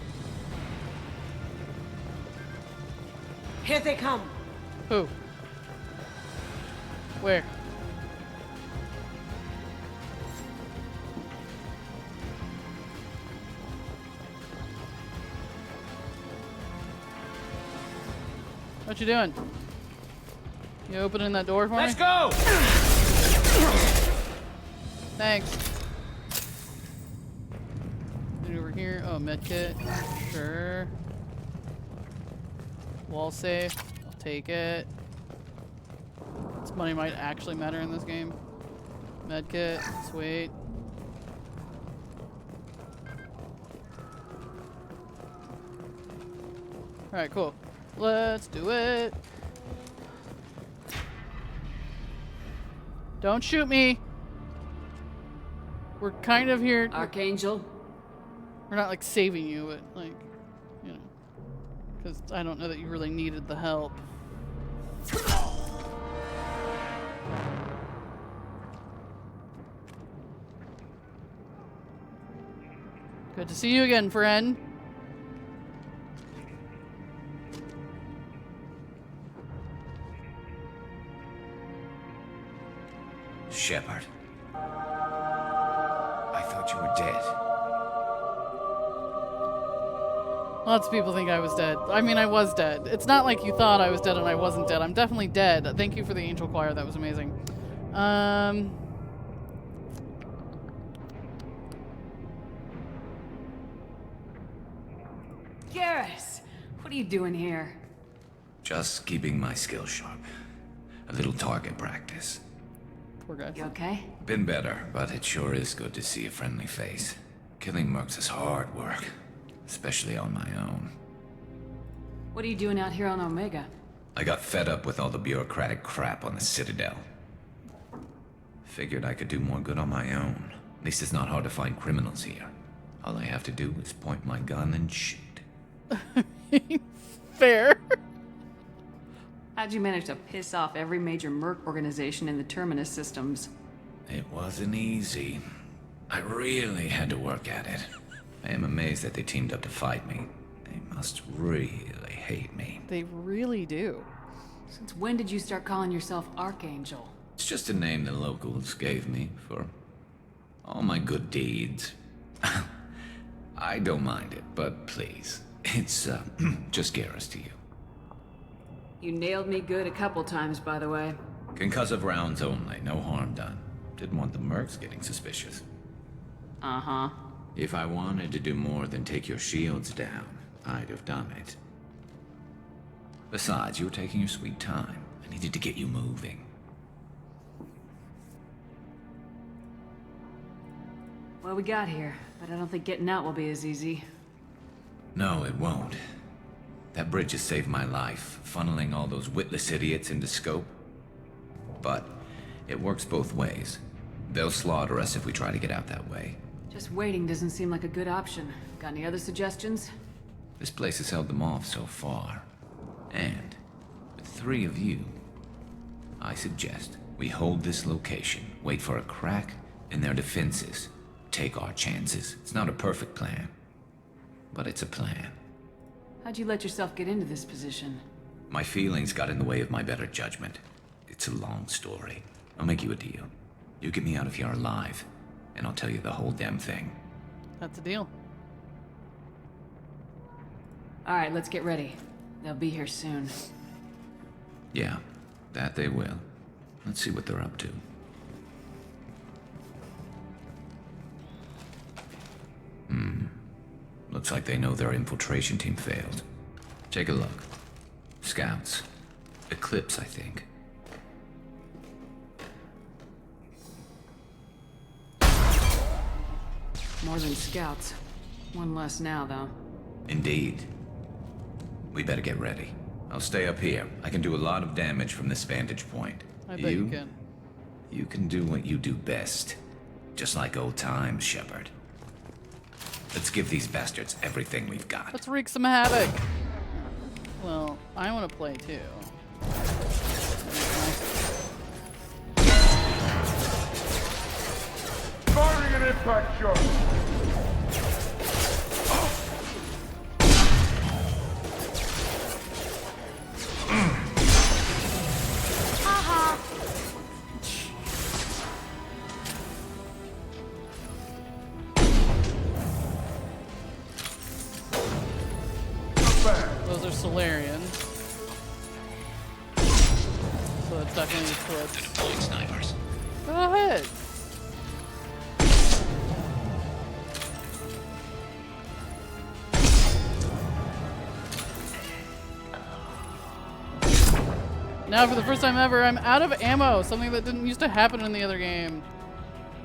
Here they come. Who? Where? What you doing? You opening that door for me? Let's go! Thanks. Over here. Oh, medkit. Sure. Wall safe. I'll take it. This money might actually matter in this game. Medkit. Sweet. Alright, cool. Let's do it. Don't shoot me. We're kind of here. Archangel? We're not like saving you, but like, you know. Because I don't know that you really needed the help. Good to see you again, friend. Shepard. I thought you were dead. Lots of people think I was dead. I mean, I was dead. It's not like you thought I was dead and I wasn't dead. I'm definitely dead. Thank you for the angel choir. That was amazing. Garrus, what are you doing here? Just keeping my skills sharp. A little target practice. Poor guy. You okay? Been better, but it sure is good to see a friendly face. Killing mercs is hard work, especially on my own. What are you doing out here on Omega? I got fed up with all the bureaucratic crap on the Citadel. Figured I could do more good on my own. At least it's not hard to find criminals here. All I have to do is point my gun and shoot. Fair. How'd you manage to piss off every major merc organization in the Terminus systems? It wasn't easy. I really had to work at it. I am amazed that they teamed up to fight me. They must really hate me. They really do. Since when did you start calling yourself Archangel? It's just a name the locals gave me for all my good deeds. I don't mind it, but please, it's just Garrus to you. You nailed me good a couple times, by the way. Concussive rounds only, no harm done. Didn't want the mercs getting suspicious. Uh-huh. If I wanted to do more than take your shields down, I'd have done it. Besides, you were taking your sweet time. I needed to get you moving. Well, we got here, but I don't think getting out will be as easy. No, it won't. That bridge has saved my life, funneling all those witless idiots into scope. But it works both ways. They'll slaughter us if we try to get out that way. Just waiting doesn't seem like a good option. Got any other suggestions? This place has held them off so far. And with 3 of you, I suggest we hold this location, wait for a crack in their defenses, take our chances. It's not a perfect plan, but it's a plan. How'd you let yourself get into this position? My feelings got in the way of my better judgment. It's a long story. I'll make you a deal. You get me out of here alive, and I'll tell you the whole damn thing. That's a deal. Alright, let's get ready. They'll be here soon. Yeah, that they will. Let's see what they're up to. Looks like they know their infiltration team failed. Take a look. Scouts. Eclipse, I think. More than scouts. One less now, though. Indeed. We better get ready. I'll stay up here. I can do a lot of damage from this vantage point. I bet you can. You can do what you do best. Just like old times, Shepard. Let's give these bastards everything we've got. Let's wreak some havoc. Well, I want to play too. Firing an impact shot. Those are Solarians. So that stuck in these clips. They're deploying snipers. Go ahead. Now, for the first time ever, I'm out of ammo. Something that didn't used to happen in the other game.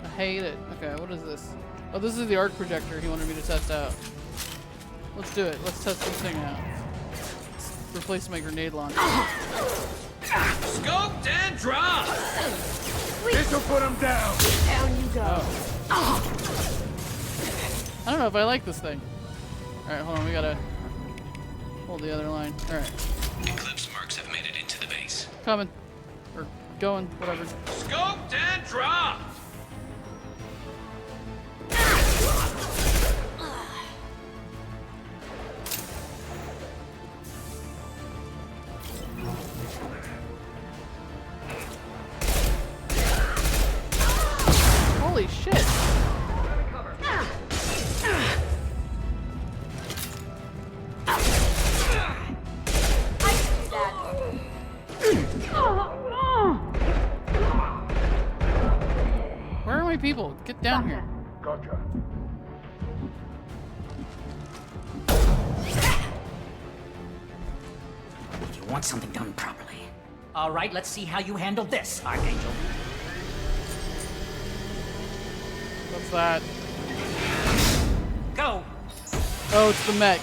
I hate it. Okay, what is this? Oh, this is the arc projector he wanted me to test out. Let's do it. Let's test this thing out. Let's replace my grenade launcher. Scoped and dropped! This'll put him down! Down you go. I don't know if I like this thing. Alright, hold on. We gotta hold the other line. Alright. Eclipse mercs have made it into the base. Coming. Or going, whatever. Scoped and dropped! Holy shit! Where are my people? Get down here. Gotcha. You want something done properly. All right, let's see how you handle this, Archangel. What's that? Go! Oh, it's the mech.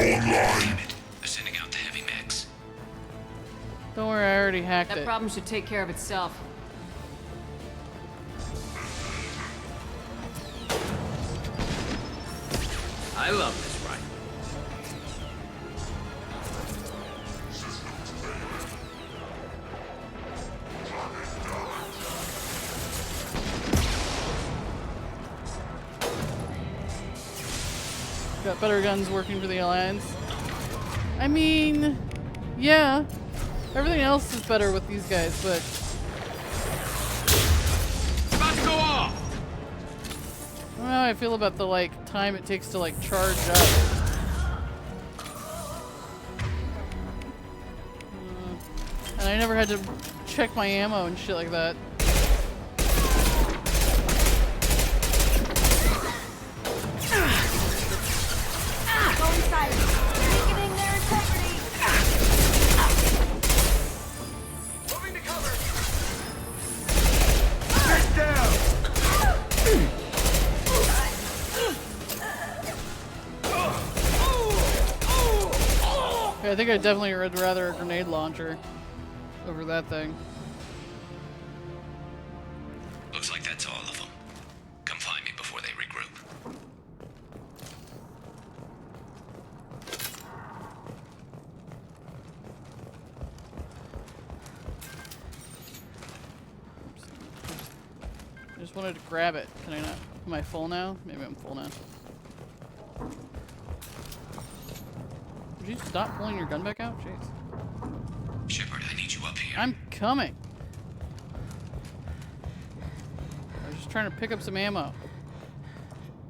Online. They're sending out the heavy mechs. Don't worry, I already hacked That it. problem should take care of itself. I love this rifle. Got better guns working for the Alliance. I mean, yeah. Everything else is better with these guys, but... About to go off! I don't know how I feel about the, like, time it takes to, like, charge up. And I never had to check my ammo and shit like that. Go inside. Weakening their integrity. Moving to cover! Get down! Okay, I think I definitely would rather a grenade launcher over that thing. Looks like that's all of them. Come find me before they regroup. I just wanted to grab it. Can I not? Am I full now? Maybe I'm full now. Would you stop pulling your gun back out? Jeez. Shepard, I need you up here. I'm coming. I was just trying to pick up some ammo.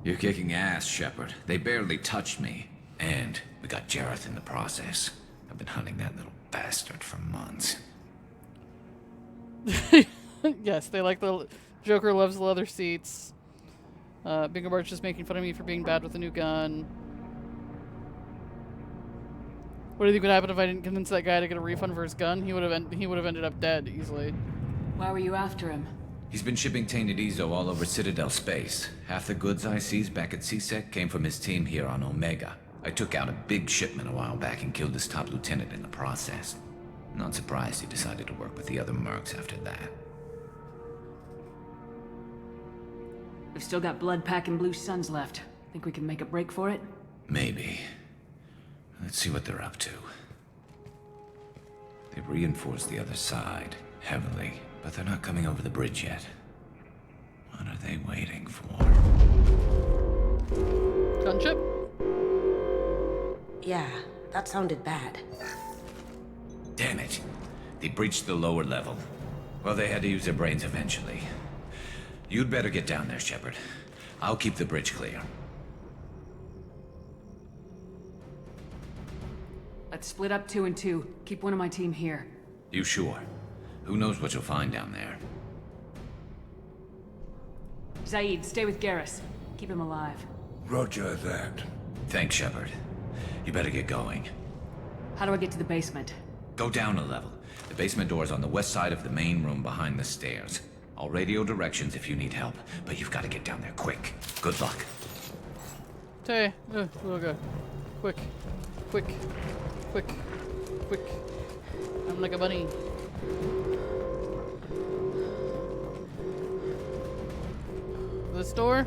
You're kicking ass, Shepard. They barely touched me. And we got Jareth in the process. I've been hunting that little bastard for months. Yes, they like the... Joker loves the leather seats. Bingo Bart's just making fun of me for being bad with a new gun. What do you think would happen if I didn't convince that guy to get a refund for his gun? He would have ended up dead easily. Why were you after him? He's been shipping tainted Ezo all over Citadel space. Half the goods I seized back at CSEC came from his team here on Omega. I took out a big shipment a while back and killed his top lieutenant in the process. Not surprised he decided to work with the other mercs after that. We've still got Bloodpack and Blue Suns left. Think we can make a break for it? Maybe. Let's see what they're up to. They've reinforced the other side, heavily, but they're not coming over the bridge yet. What are they waiting for? Gunship? Yeah, that sounded bad. Damn it. They breached the lower level. Well, they had to use their brains eventually. You'd better get down there, Shepard. I'll keep the bridge clear. Let's split up 2 and 2. Keep one of my team here. You sure? Who knows what you'll find down there? Zaid, stay with Garrus. Keep him alive. Roger that. Thanks, Shepard. You better get going. How do I get to the basement? Go down a level. The basement door is on the west side of the main room behind the stairs. I'll radio directions if you need help, but you've got to get down there quick. Good luck. Tay, little guy. Quick. Quick. Quick. Quick. I'm like a bunny. This door?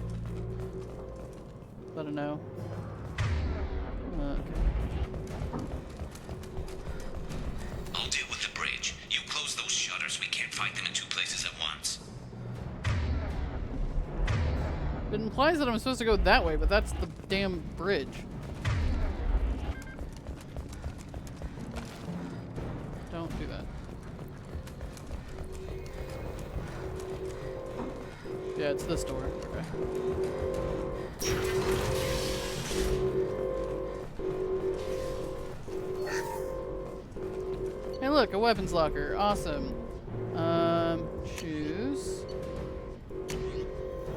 I don't know. Okay. I'll deal with the bridge. You close those shutters. We can't fight them in 2 places at once. It implies that I'm supposed to go that way, but that's the damn bridge. Don't do that. Yeah, it's this door. Okay. Hey look, a weapons locker. Awesome. Choose.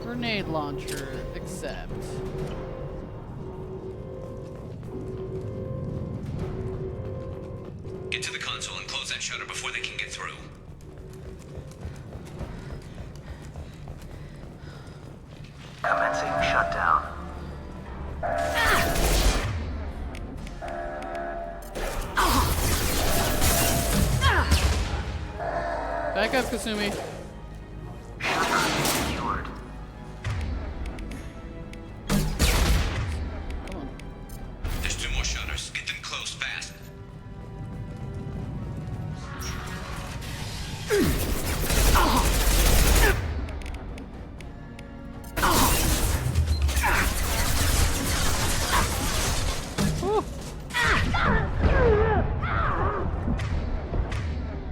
Grenade launcher. Accept. Get to the console and close that shutter before they can get through. Commencing shutdown. Back up, Kasumi. Come on. There's 2 more shutters. Get them closed fast.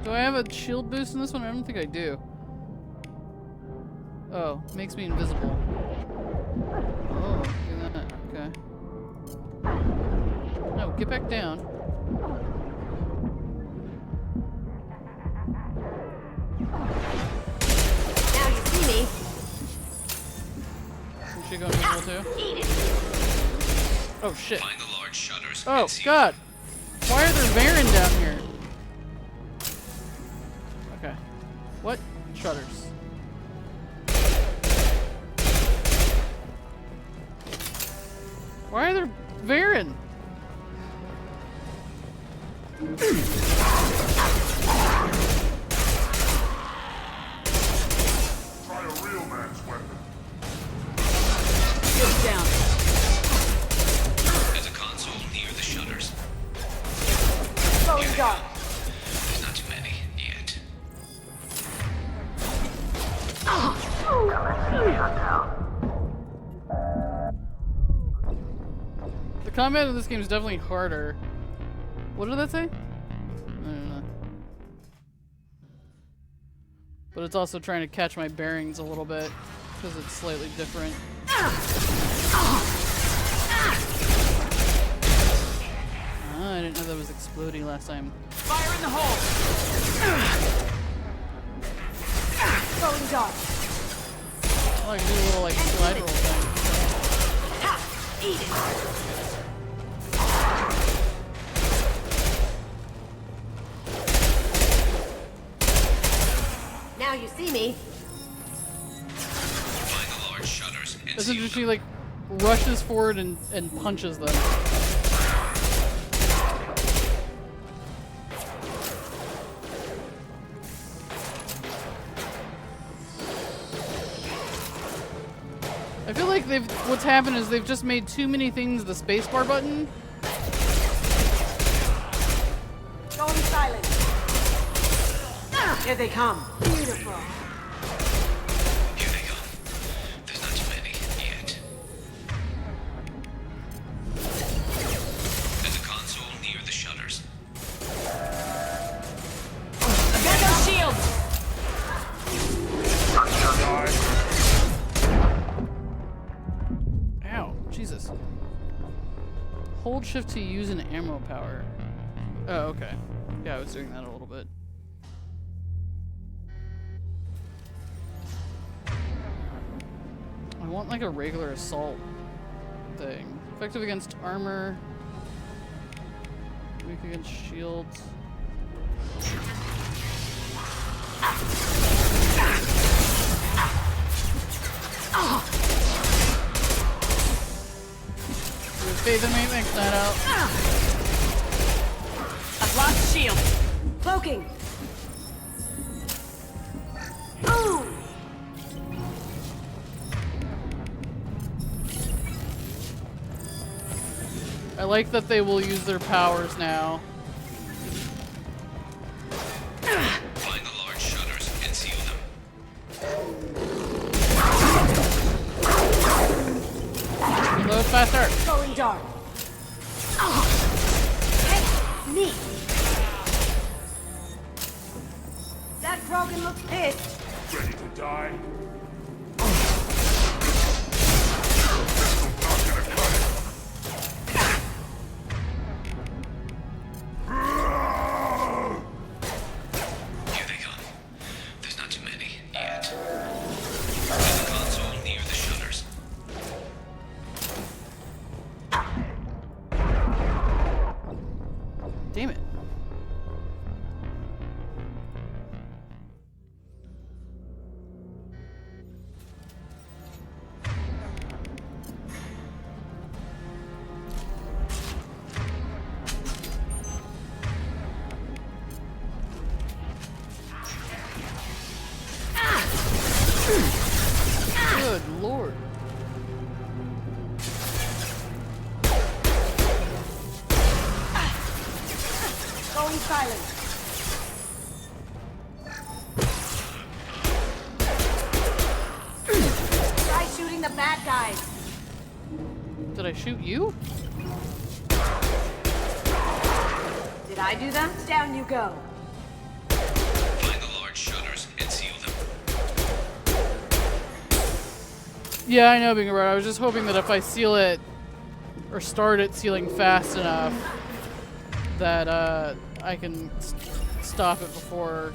Do I have a shield boost in this one? I don't think I do. Oh, makes me invisible. Oh, do that. Okay. No, get back down. Now you see me. Is she going invisible too? Oh shit. Find the large shutters. Oh god. Why are there Varen down here? Okay. What? Shutters. Why are there Varen? Try a real man's weapon. Get down. There's a console near the shutters. Slowing down. There's not too many yet. Commencing shutdown. The combat in this game is definitely harder. What did that say? I don't know. But it's also trying to catch my bearings a little bit because it's slightly different. I didn't know that was exploding last time. Fire in the hole! Slowing down. I like to do a little like slide roll thing. Ha! Eat it. Now you see me. Find the large shutters and This is she like rushes forward and punches them. I feel like what's happened is they've just made too many things the spacebar button. Going silent. Here they come. Beautiful. Here they go. There's not too many yet. There's a console near the shutters. I've got no shield! Ow, Jesus. Hold shift to use an ammo power. Oh, okay. Yeah, I was doing that a little bit. I want like a regular assault thing. Effective against armor. Weak against shields. You have faith in me? Makes that out. I've lost shield. Cloaking. Ooh. I like that they will use their powers now. Find the large shutters and seal them. Reload faster. Going dark. Hey, me. That Krogan looks pissed. Ready to die? Here they come. There's not too many yet. There's a console near the shutters. Damn it. Good lord. Going silent. Try shooting the bad guys. Did I shoot you? Did I do them? Down you go. Find the large shutters and seal them. Yeah, I know, being right. I was just hoping that if I seal it, or start it sealing fast enough, that I can stop it before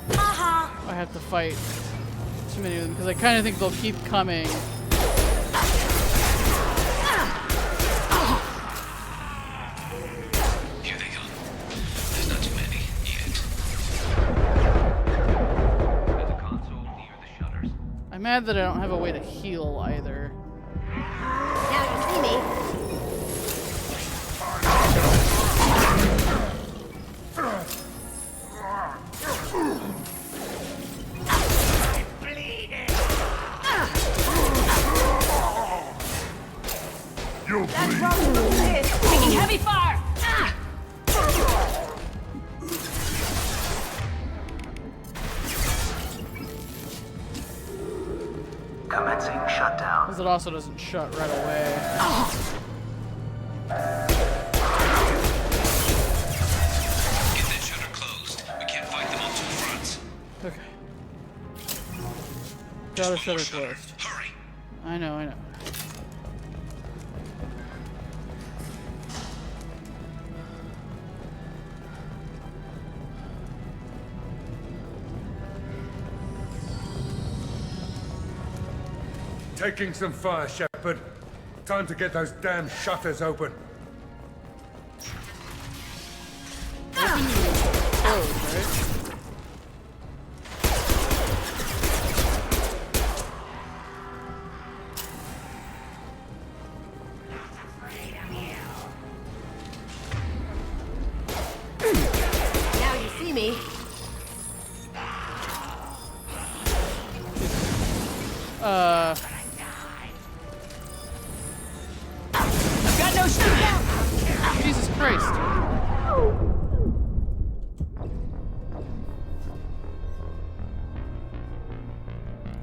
I have to fight too many of them, because I kind of think they'll keep coming. Here they come. There's not too many yet. There's a console near the shutters. I'm mad that I don't have a way to heal either. Now you see me. You'll That bleed. Krogan looks pissed. Taking heavy fire. Commencing shutdown. Because it also doesn't shut right away. Get that shutter closed. We can't fight them on two fronts. Okay. Got a shutter closed. Hurry. I know, I know. Taking some fire, Shepard. Time to get those damn shutters open. Closed, right? Now you see me. Got no shootout. Jesus Christ.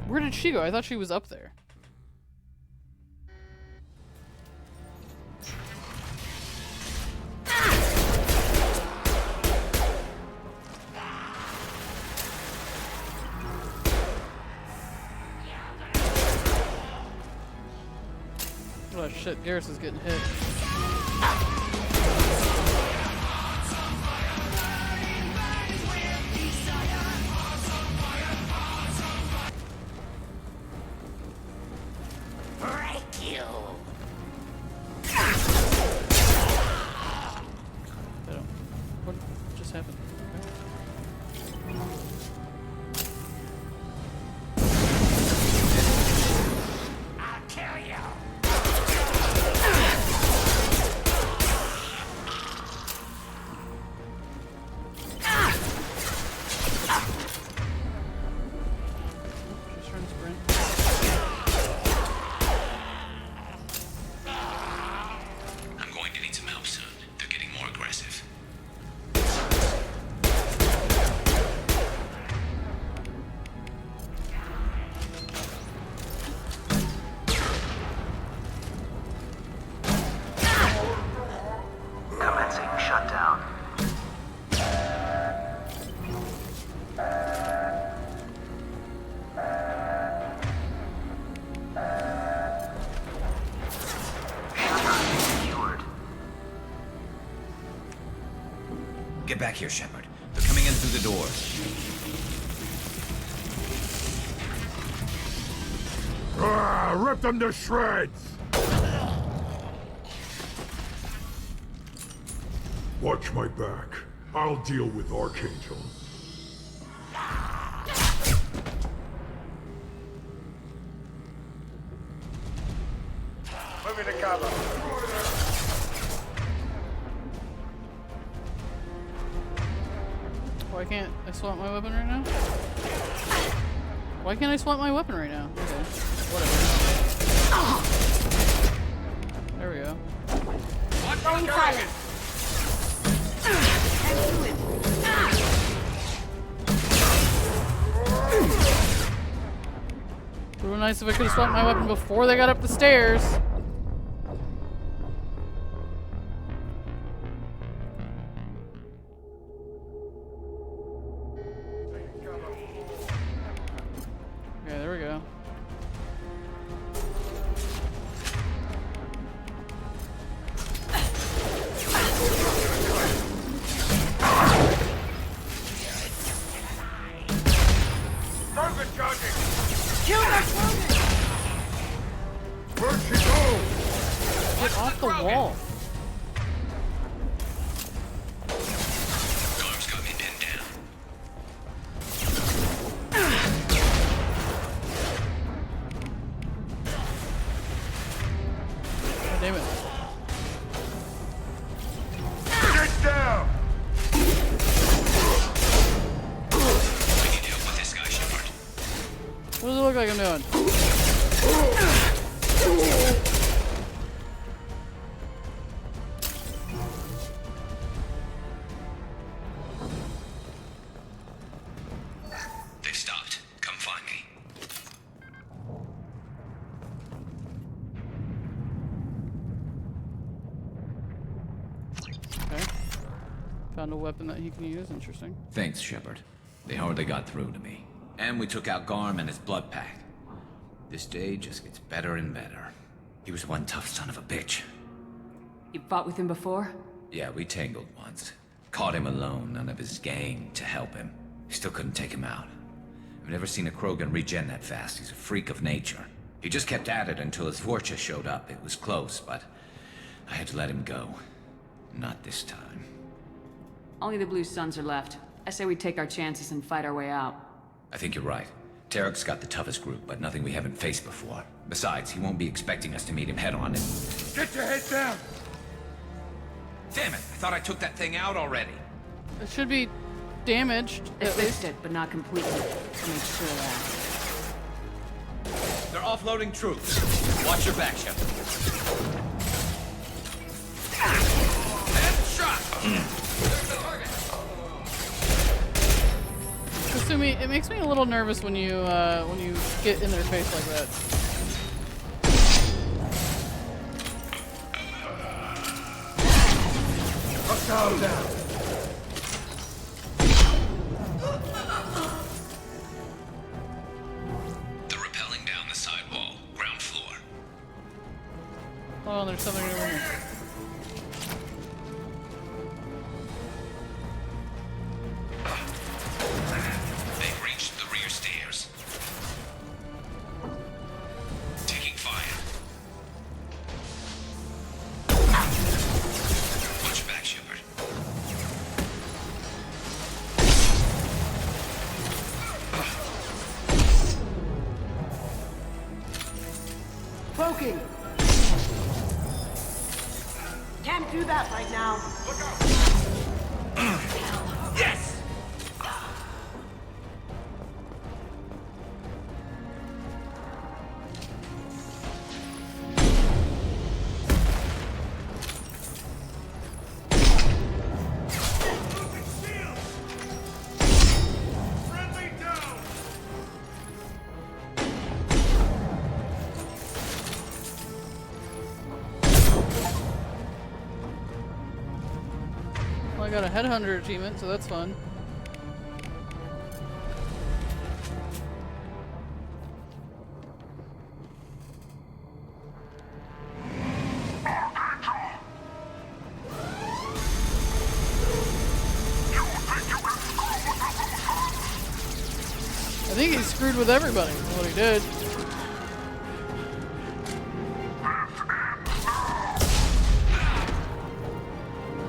Where did she go? I thought she was up there. Oh shit, Garrus is getting hit. Get back here, Shepard. They're coming in through the doors. Rip them to shreds! Watch my back. I'll deal with Archangel. Moving to cover. Why can't I swap my weapon right now? Why can't I swap my weapon right now? Okay. Whatever. There we go. Going silent. It would have been nice if I could have swapped my weapon before they got up the stairs. Okay, there we go. Krogan charging! Kill that Krogan! Where'd she go? Get off the wall. Garrus got me pinned down. God damn it. Get down! I need help with this guy, Shepard. What does it look like I'm doing? They've stopped. Come find me. Okay. Found a weapon that he can use. Interesting. Thanks, Shepard. They hardly got through to me. And we took out Garm and his blood pack. This day just gets better and better. He was one tough son of a bitch. You fought with him before? Yeah, we tangled once. Caught him alone, none of his gang to help him. Still couldn't take him out. I've never seen a Krogan regen that fast. He's a freak of nature. He just kept at it until his Vorcha showed up. It was close, but I had to let him go. Not this time. Only the Blue Suns are left. I say we take our chances and fight our way out. I think you're right. Tarek's got the toughest group, but nothing we haven't faced before. Besides, he won't be expecting us to meet him head-on and... Get your head down! Damn it! I thought I took that thing out already. It should be damaged. They fixed it, but not completely. Make sure of that. They're offloading troops. Watch your back, Shepard. Headshot! Kasumi, it makes me a little nervous when you get in their face like that. Hostile down! They're rappelling down the side wall, ground floor. Oh, there's something over here. They've reached the rear stairs. Taking fire. Watch your back, Shepard. Cloaking! Can't do that right now. Look out! Yes! Friendly down! Well, I got a headhunter achievement, so that's fun. I think he screwed with everybody, is what he did.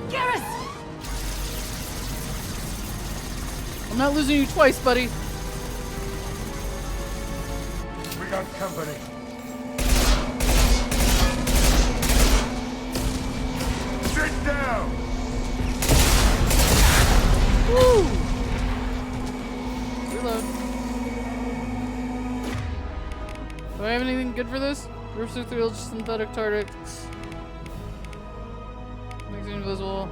Garrus! I'm not losing you twice, buddy. We got company. Sit down! Woo! Reload. Do I have anything good for this? Roofs are through synthetic targets. Makes it invisible.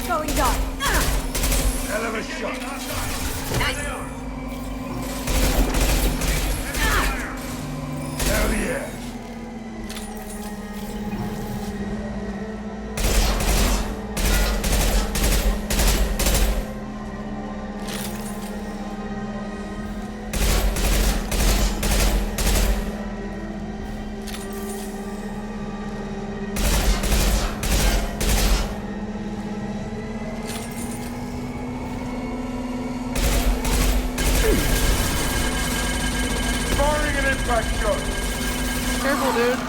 Going dark. Hell of a shot. Hell yeah. Firing an impact shot. Careful, dude.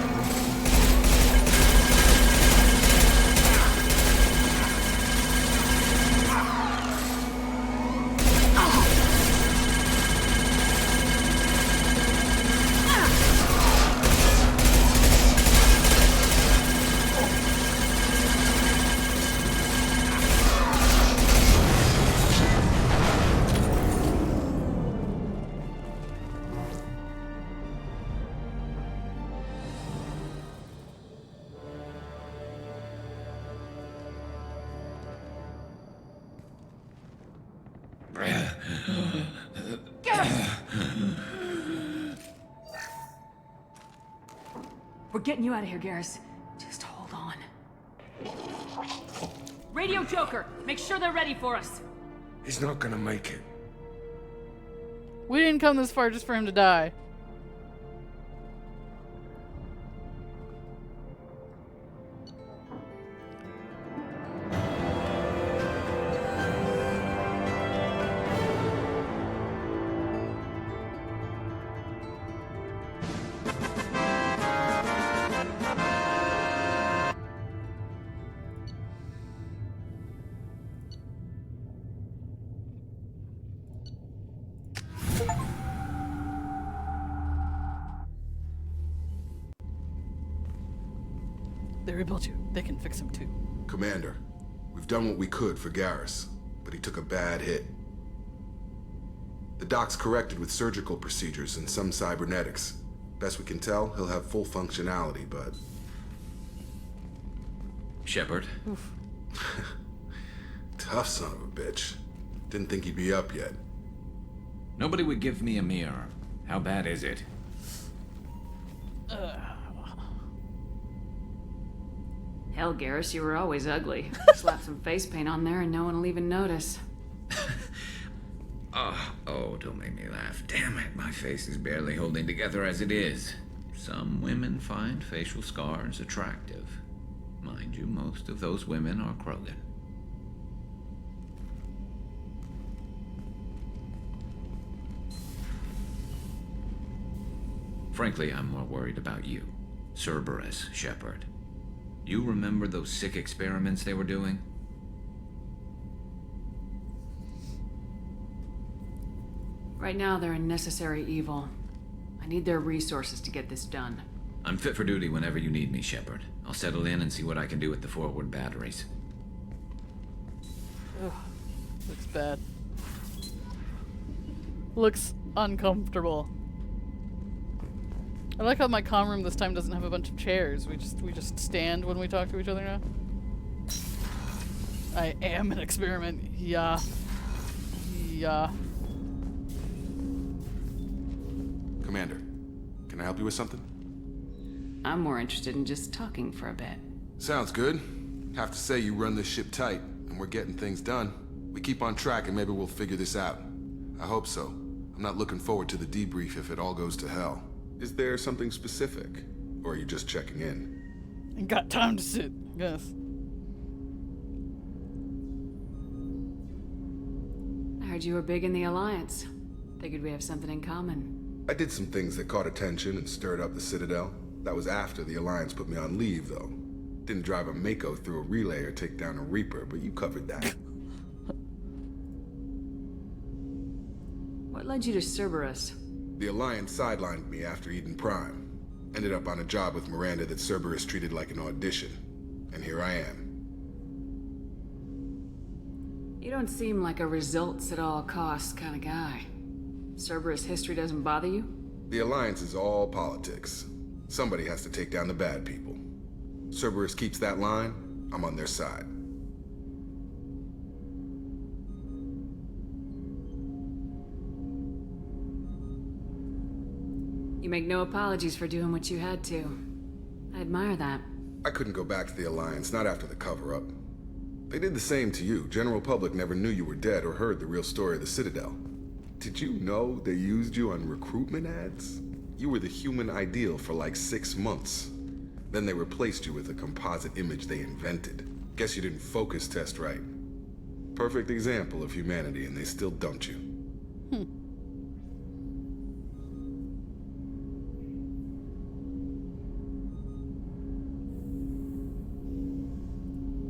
We're getting you out of here, Garrus. Just hold on. Radio Joker, make sure they're ready for us. He's not gonna make it. We didn't come this far just for him to die. They rebuilt you. They can fix him too. Commander, we've done what we could for Garrus, but he took a bad hit. The doc's corrected with surgical procedures and some cybernetics. Best we can tell, he'll have full functionality, but... Shepard? Tough son of a bitch. Didn't think he'd be up yet. Nobody would give me a mirror. How bad is it? Hell, Garrus, you were always ugly. Slap some face paint on there and no one will even notice. Oh, don't make me laugh. Damn it, my face is barely holding together as it is. Some women find facial scars attractive. Mind you, most of those women are Krogan. Frankly, I'm more worried about you. Cerberus, Shepard. You remember those sick experiments they were doing? Right now, they're a necessary evil. I need their resources to get this done. I'm fit for duty whenever you need me, Shepard. I'll settle in and see what I can do with the forward batteries. Ugh. Looks bad. Looks uncomfortable. I like how my comm room this time doesn't have a bunch of chairs. We just stand when we talk to each other now. I am an experiment. Yeah. Yeah. Commander, can I help you with something? I'm more interested in just talking for a bit. Sounds good. Have to say you run this ship tight, and we're getting things done. We keep on track and maybe we'll figure this out. I hope so. I'm not looking forward to the debrief if it all goes to hell. Is there something specific? Or are you just checking in? Ain't got time to sit, yes. I heard you were big in the Alliance. Figured we have something in common. I did some things that caught attention and stirred up the Citadel. That was after the Alliance put me on leave, though. Didn't drive a Mako through a relay or take down a Reaper, but you covered that. What led you to Cerberus? The Alliance sidelined me after Eden Prime. Ended up on a job with Miranda that Cerberus treated like an audition. And here I am. You don't seem like a results at all costs kind of guy. Cerberus history doesn't bother you? The Alliance is all politics. Somebody has to take down the bad people. Cerberus keeps that line, I'm on their side. You make no apologies for doing what you had to. I admire that. I couldn't go back to the Alliance, not after the cover-up. They did the same to you. General public never knew you were dead or heard the real story of the Citadel. Did you know they used you on recruitment ads? You were the human ideal for like 6 months. Then they replaced you with a composite image they invented. Guess you didn't focus test right. Perfect example of humanity, and they still dumped you.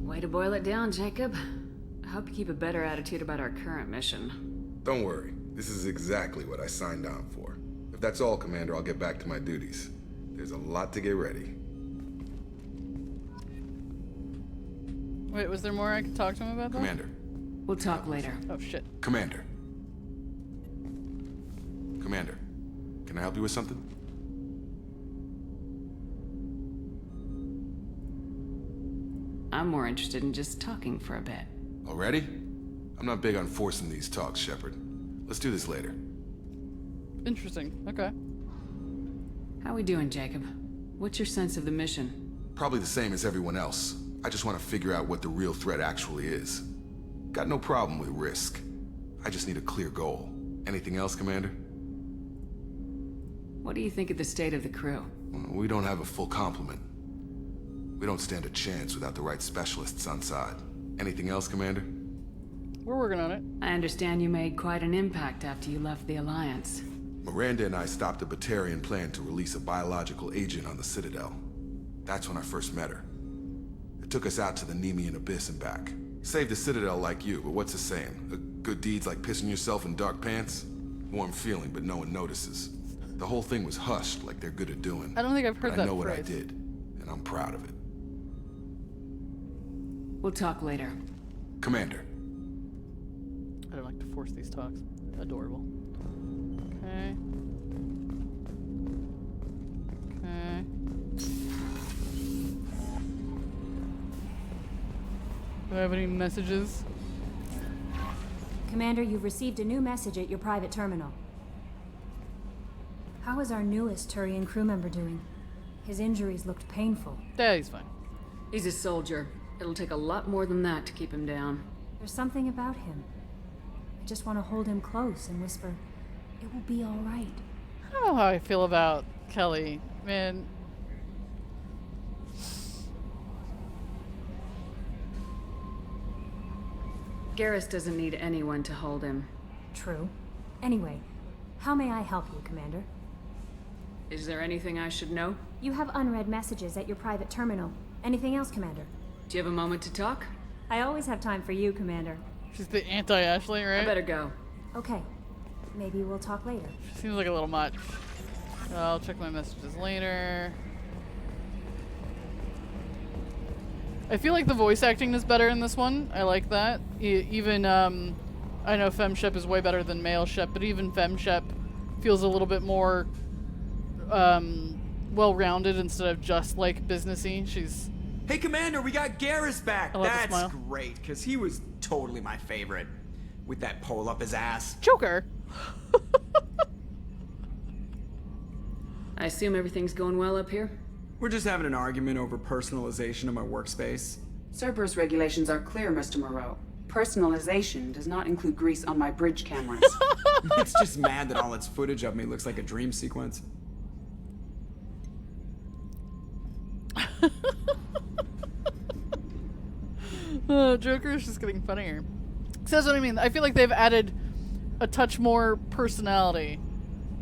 Way to boil it down, Jacob. I hope you keep a better attitude about our current mission. Don't worry. This is exactly what I signed on for. If that's all, Commander, I'll get back to my duties. There's a lot to get ready. Wait, was there more I could talk to him about that? Commander. We'll talk later. Oh, shit. Commander. Commander, can I help you with something? I'm more interested in just talking for a bit. Already? I'm not big on forcing these talks, Shepard. Let's do this later. Interesting. Okay. How we doing, Jacob? What's your sense of the mission? Probably the same as everyone else. I just want to figure out what the real threat actually is. Got no problem with risk. I just need a clear goal. Anything else, Commander? What do you think of the state of the crew? We don't have a full complement. We don't stand a chance without the right specialists on side. Anything else, Commander? We're working on it. I understand you made quite an impact after you left the Alliance. Miranda and I stopped a Batarian plan to release a biological agent on the Citadel. That's when I first met her. It took us out to the Nemean Abyss and back. Saved the Citadel like you, but what's the saying? A good deed's like pissing yourself in dark pants? Warm feeling, but no one notices. The whole thing was hushed like they're good at doing. I don't think I've heard that I know what I phrase. did, and I'm proud of it. We'll talk later. Commander. I don't like to force these talks. Adorable. Okay. Okay. Do I have any messages? Commander, you've received a new message at your private terminal. How is our newest Turian crew member doing? His injuries looked painful. Yeah, he's fine. He's a soldier. It'll take a lot more than that to keep him down. There's something about him. I just want to hold him close and whisper, it will be all right. I don't know how I feel about Kelly. Man. Garrus doesn't need anyone to hold him. True. Anyway, how may I help you, Commander? Is there anything I should know? You have unread messages at your private terminal. Anything else, Commander? Do you have a moment to talk? I always have time for you, Commander. She's the anti-Ashley, right? I better go. Okay. Maybe we'll talk later. She seems like a little much. I'll check my messages later. I feel like the voice acting is better in this one. I like that. Even, I know FemShep is way better than male Shep, but even FemShep feels a little bit more well-rounded instead of just like businessy. She's... Hey, Commander, we got Garrus back. I love the That's smile. great, because he was totally my favorite. With that pole up his ass. Joker! I assume everything's going well up here? We're just having an argument over personalization of my workspace. Cerberus regulations are clear, Mr. Moreau. Personalization does not include grease on my bridge cameras. It's just mad that all its footage of me looks like a dream sequence. Joker is just getting funnier. So that's what I mean. I feel like they've added a touch more personality.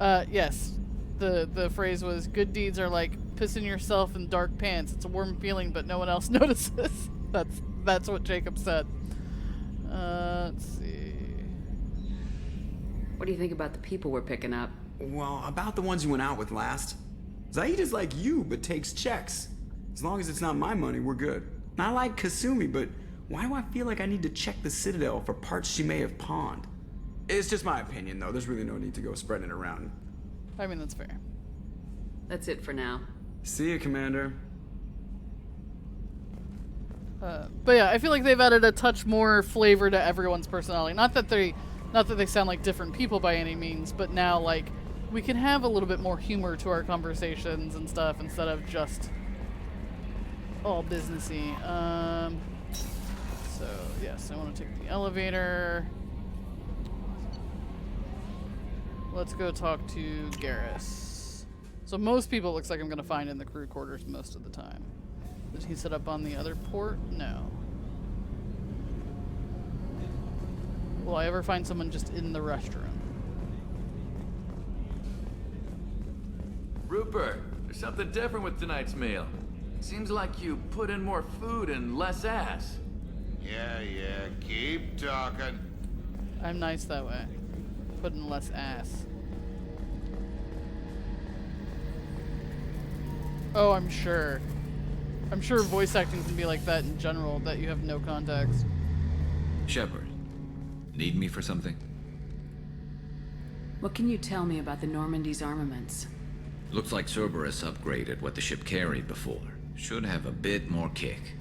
Yes. The phrase was, good deeds are like pissing yourself in dark pants. It's a warm feeling, but no one else notices. That's what Jacob said. Let's see. What do you think about the people we're picking up? Well, about the ones you went out with last. Zaid is like you, but takes checks. As long as it's not my money, we're good. And I like Kasumi, but why do I feel like I need to check the Citadel for parts she may have pawned? It's just my opinion, though. There's really no need to go spreading it around. I mean, that's fair. That's it for now. See you, Commander. But yeah, I feel like they've added a touch more flavor to everyone's personality. Not that they sound like different people by any means, but now, like, we can have a little bit more humor to our conversations and stuff instead of just all businessy. So, yes, I want to take the elevator. Let's go talk to Garrus. So most people it looks like I'm going to find in the crew quarters most of the time. Did he set up on the other port? No. Will I ever find someone just in the restroom? Rupert, there's something different with tonight's meal. Seems like you put in more food and less ass. Yeah, keep talking. I'm nice that way. Put in less ass. Oh, I'm sure. I'm sure voice acting can be like that in general, that you have no context. Shepard, need me for something? What can you tell me about the Normandy's armaments? Looks like Cerberus upgraded what the ship carried before. Should have a bit more kick.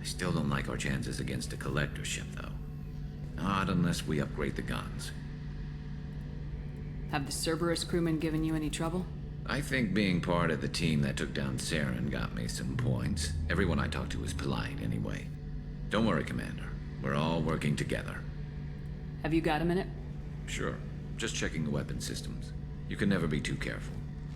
I still don't like our chances against a collector ship, though. Not unless we upgrade the guns. Have the Cerberus crewmen given you any trouble? I think being part of the team that took down Saren got me some points. Everyone I talked to was polite, anyway. Don't worry, Commander. We're all working together. Have you got a minute? Sure. Just checking the weapon systems. You can never be too careful.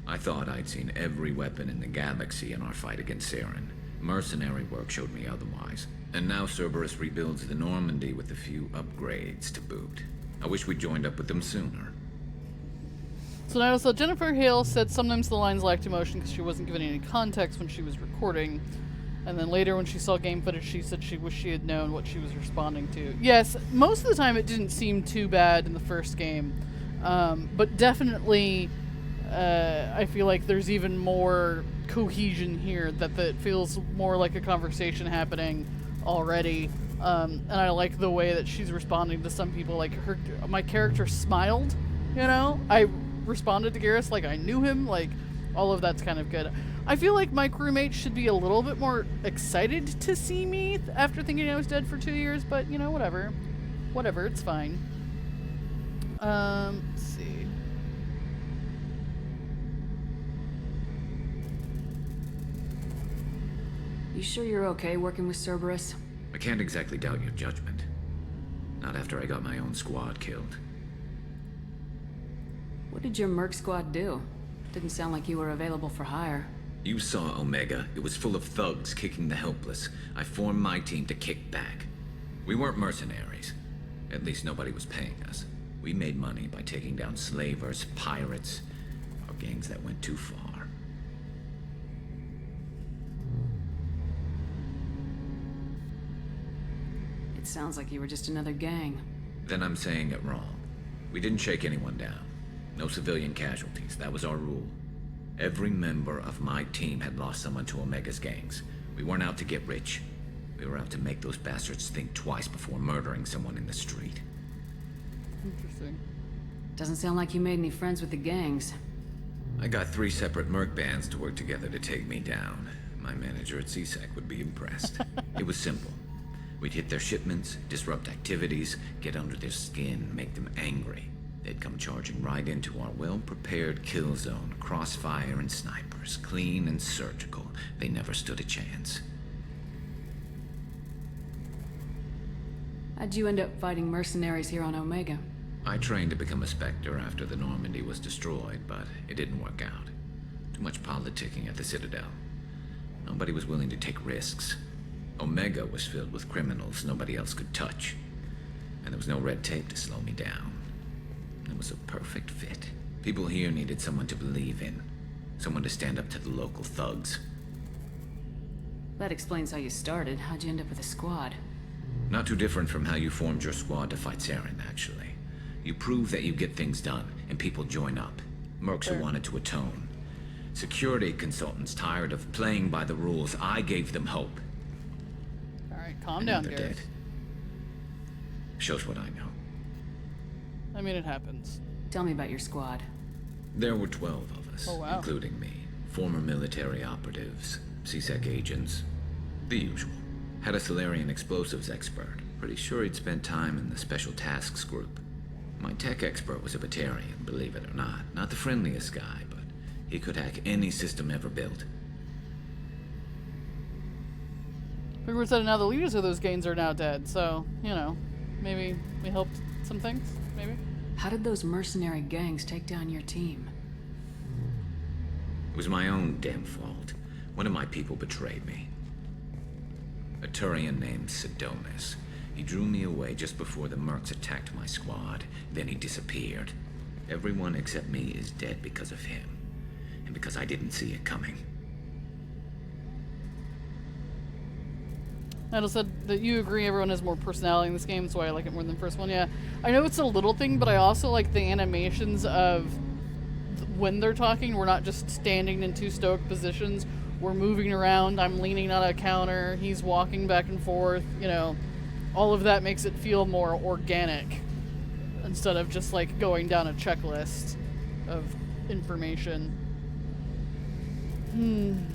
I thought I'd seen every weapon in the galaxy in our fight against Saren. Mercenary work showed me otherwise. And now Cerberus rebuilds the Normandy with a few upgrades to boot. I wish we'd joined up with them sooner. So now, so Jennifer Hale said sometimes the lines lacked emotion because she wasn't given any context when she was recording. And then later when she saw game footage, she said she wished she had known what she was responding to. Yes, most of the time it didn't seem too bad in the first game. But definitely, I feel like there's even more cohesion here, that feels more like a conversation happening already. And I like the way that she's responding to some people. Like, my character smiled, you know? I responded to Garrus like I knew him, like, all of that's kind of good. I feel like my crewmates should be a little bit more excited to see me after thinking I was dead for 2 years, but, you know, whatever. Whatever, it's fine. Let's see. You sure you're okay working with Cerberus? I can't exactly doubt your judgment. Not after I got my own squad killed. What did your merc squad do? Didn't sound like you were available for hire. You saw Omega. It was full of thugs kicking the helpless. I formed my team to kick back. We weren't mercenaries. At least nobody was paying us. We made money by taking down slavers, pirates, or gangs that went too far. It sounds like you were just another gang. Then I'm saying it wrong. We didn't shake anyone down. No civilian casualties. That was our rule. Every member of my team had lost someone to Omega's gangs. We weren't out to get rich. We were out to make those bastards think twice before murdering someone in the street. Interesting. Doesn't sound like you made any friends with the gangs. I got 3 separate merc bands to work together to take me down. My manager at CSEC would be impressed. It was simple. We'd hit their shipments, disrupt activities, get under their skin, make them angry. They'd come charging right into our well-prepared kill zone, crossfire and snipers, clean and surgical. They never stood a chance. How'd you end up fighting mercenaries here on Omega? I trained to become a Spectre after the Normandy was destroyed, but it didn't work out. Too much politicking at the Citadel. Nobody was willing to take risks. Omega was filled with criminals nobody else could touch. And there was no red tape to slow me down. It was a perfect fit. People here needed someone to believe in. Someone to stand up to the local thugs. That explains how you started. How'd you end up with a squad? Not too different from how you formed your squad to fight Saren, actually. You prove that you get things done, and people join up. Mercs who wanted to atone. Security consultants tired of playing by the rules. I gave them hope. Alright, calm down, they're Garrus. dead. Shows what I know. I mean, it happens. Tell me about your squad. There were 12 of us, Oh, wow. including me. Former military operatives, CSEC agents, the usual. Had a Solarian explosives expert. Pretty sure he'd spent time in the Special Tasks group. My tech expert was a Batarian, believe it or not. Not the friendliest guy, but he could hack any system ever built. Figure said now the leaders of those gangs are now dead, so, you know, maybe we helped some things, maybe? How did those mercenary gangs take down your team? It was my own damn fault. One of my people betrayed me. A Turian named Sidonis. He drew me away just before the Mercs attacked my squad. Then he disappeared. Everyone except me is dead because of him. And because I didn't see it coming. Idle said that you agree everyone has more personality in this game, so I like it more than the first one. Yeah, I know it's a little thing, but I also like the animations of when they're talking. We're not just standing in two stoic positions. We're moving around. I'm leaning on a counter. He's walking back and forth. You know, all of that makes it feel more organic instead of just like going down a checklist of information. I'm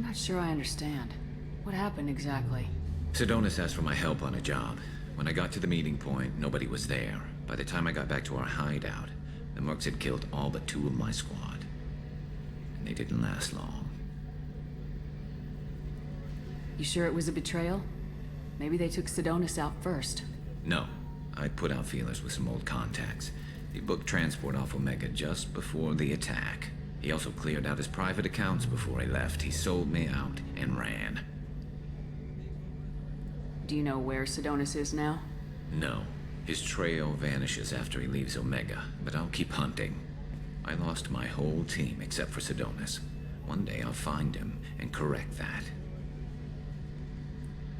not sure I understand. What happened exactly? Sidonis asked for my help on a job. When I got to the meeting point, nobody was there. By the time I got back to our hideout, the Mercs had killed all but 2 of my squad. And they didn't last long. You sure it was a betrayal? Maybe they took Sidonis out first. No. I put out feelers with some old contacts. He booked transport off Omega just before the attack. He also cleared out his private accounts before he left. He sold me out and ran. Do you know where Sidonis is now? No. His trail vanishes after he leaves Omega, but I'll keep hunting. I lost my whole team except for Sidonis. One day I'll find him and correct that.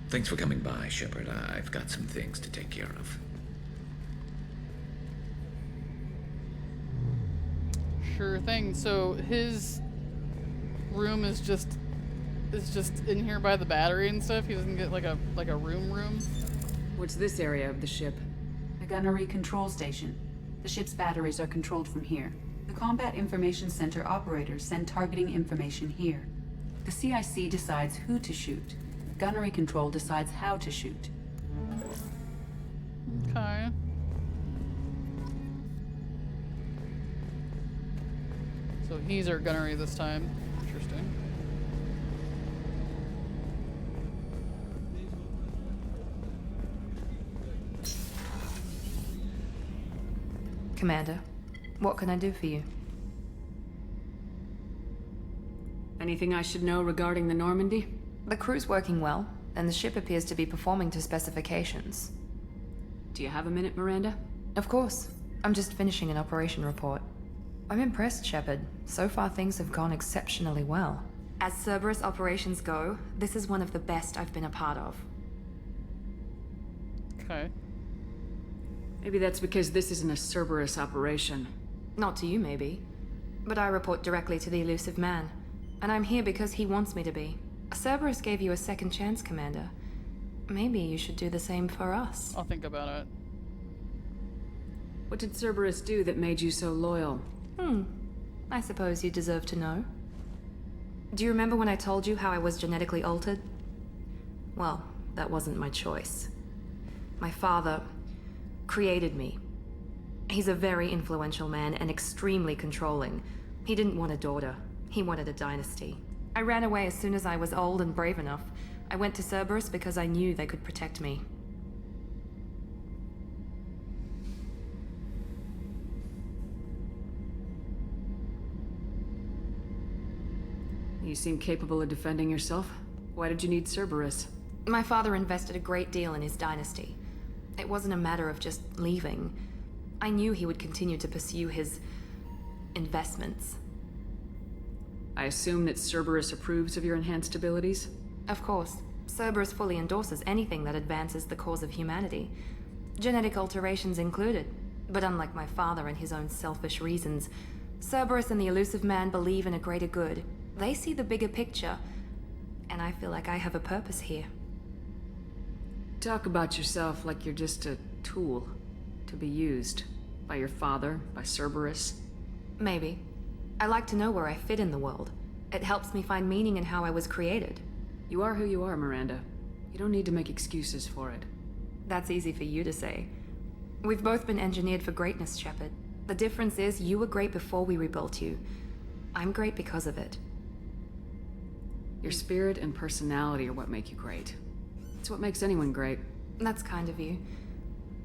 Thanks for coming by, Shepard. I've got some things to take care of. Sure thing. So his room is just in here by the battery and stuff. He doesn't get like a room. What's this area of the ship? The gunnery control station. The ship's batteries are controlled from here. The Combat Information Center operators send targeting information here. The CIC decides who to shoot. Gunnery control decides how to shoot. Okay. So he's our gunnery this time. Interesting. Commander, what can I do for you? Anything I should know regarding the Normandy? The crew's working well, and the ship appears to be performing to specifications. Do you have a minute, Miranda? Of course. I'm just finishing an operation report. I'm impressed, Shepard. So far things have gone exceptionally well. As Cerberus operations go, this is one of the best I've been a part of. Okay. Maybe that's because this isn't a Cerberus operation. Not to you, maybe. But I report directly to the elusive man. And I'm here because he wants me to be. Cerberus gave you a second chance, Commander. Maybe you should do the same for us. I'll think about it. What did Cerberus do that made you so loyal? I suppose you deserve to know. Do you remember when I told you how I was genetically altered? Well, that wasn't my choice. My father created me. He's a very influential man and extremely controlling. He didn't want a daughter. He wanted a dynasty. I ran away as soon as I was old and brave enough. I went to Cerberus because I knew they could protect me. You seem capable of defending yourself. Why did you need Cerberus? My father invested a great deal in his dynasty. It wasn't a matter of just leaving. I knew he would continue to pursue his investments. I assume that Cerberus approves of your enhanced abilities? Of course. Cerberus fully endorses anything that advances the cause of humanity. Genetic alterations included. But unlike my father and his own selfish reasons, Cerberus and the Elusive Man believe in a greater good. They see the bigger picture, and I feel like I have a purpose here. Talk about yourself like you're just a tool to be used by your father, by Cerberus. Maybe. I like to know where I fit in the world. It helps me find meaning in how I was created. You are who you are, Miranda. You don't need to make excuses for it. That's easy for you to say. We've both been engineered for greatness, Shepard. The difference is you were great before we rebuilt you. I'm great because of it. Your spirit and personality are what make you great. It's what makes anyone great. That's kind of you.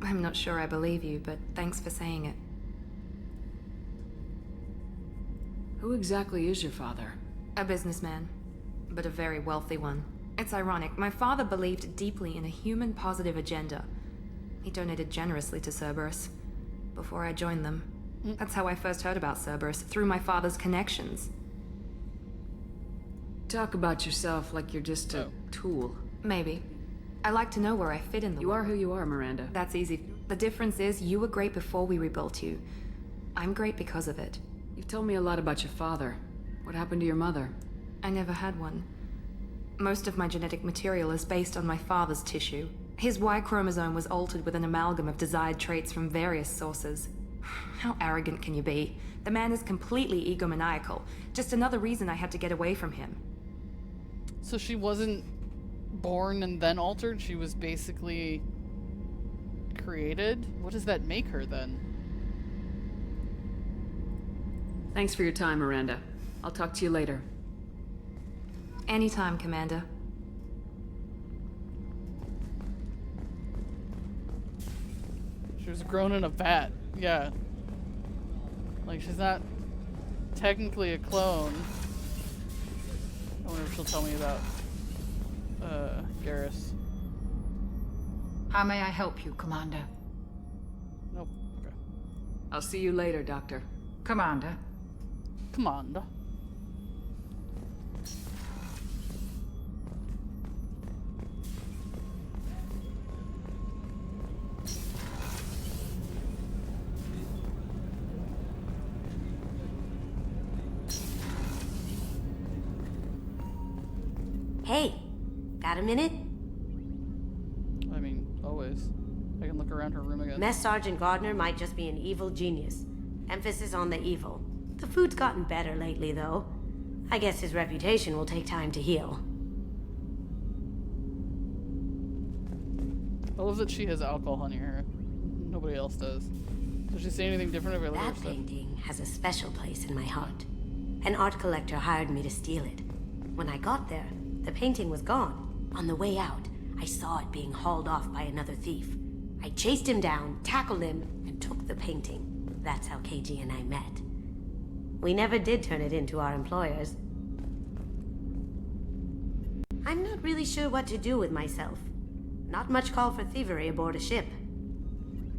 I'm not sure I believe you, but thanks for saying it. Who exactly is your father? A businessman, but a very wealthy one. It's ironic. My father believed deeply in a human-positive agenda. He donated generously to Cerberus before I joined them. That's how I first heard about Cerberus, through my father's connections. Talk about yourself like you're just a tool. Maybe. I like to know where I fit in the world. You are who you are, Miranda. That's easy. The difference is you were great before we rebuilt you. I'm great because of it. You've told me a lot about your father. What happened to your mother? I never had one. Most of my genetic material is based on my father's tissue. His Y chromosome was altered with an amalgam of desired traits from various sources. How arrogant can you be? The man is completely egomaniacal. Just another reason I had to get away from him. So she wasn't born and then altered? She was basically created? What does that make her then? Thanks for your time, Miranda. I'll talk to you later. Anytime, Commander. She was grown in a vat. Yeah. Like, she's not technically a clone. I wonder if she'll tell me about Garrus. How may I help you, Commander? Nope. Okay. I'll see you later, Doctor. Commander. Commander. Hey, got a minute? I mean, always. I can look around her room again. Mess Sergeant Gardner might just be an evil genius. Emphasis on the evil. The food's gotten better lately, though. I guess his reputation will take time to heal. I love that she has alcohol in her. Nobody else does. Does she say anything different about her That stuff? painting has a special place in my heart. An art collector hired me to steal it. When I got there, the painting was gone. On the way out, I saw it being hauled off by another thief. I chased him down, tackled him, and took the painting. That's how KG and I met. We never did turn it into our employers. I'm not really sure what to do with myself. Not much call for thievery aboard a ship.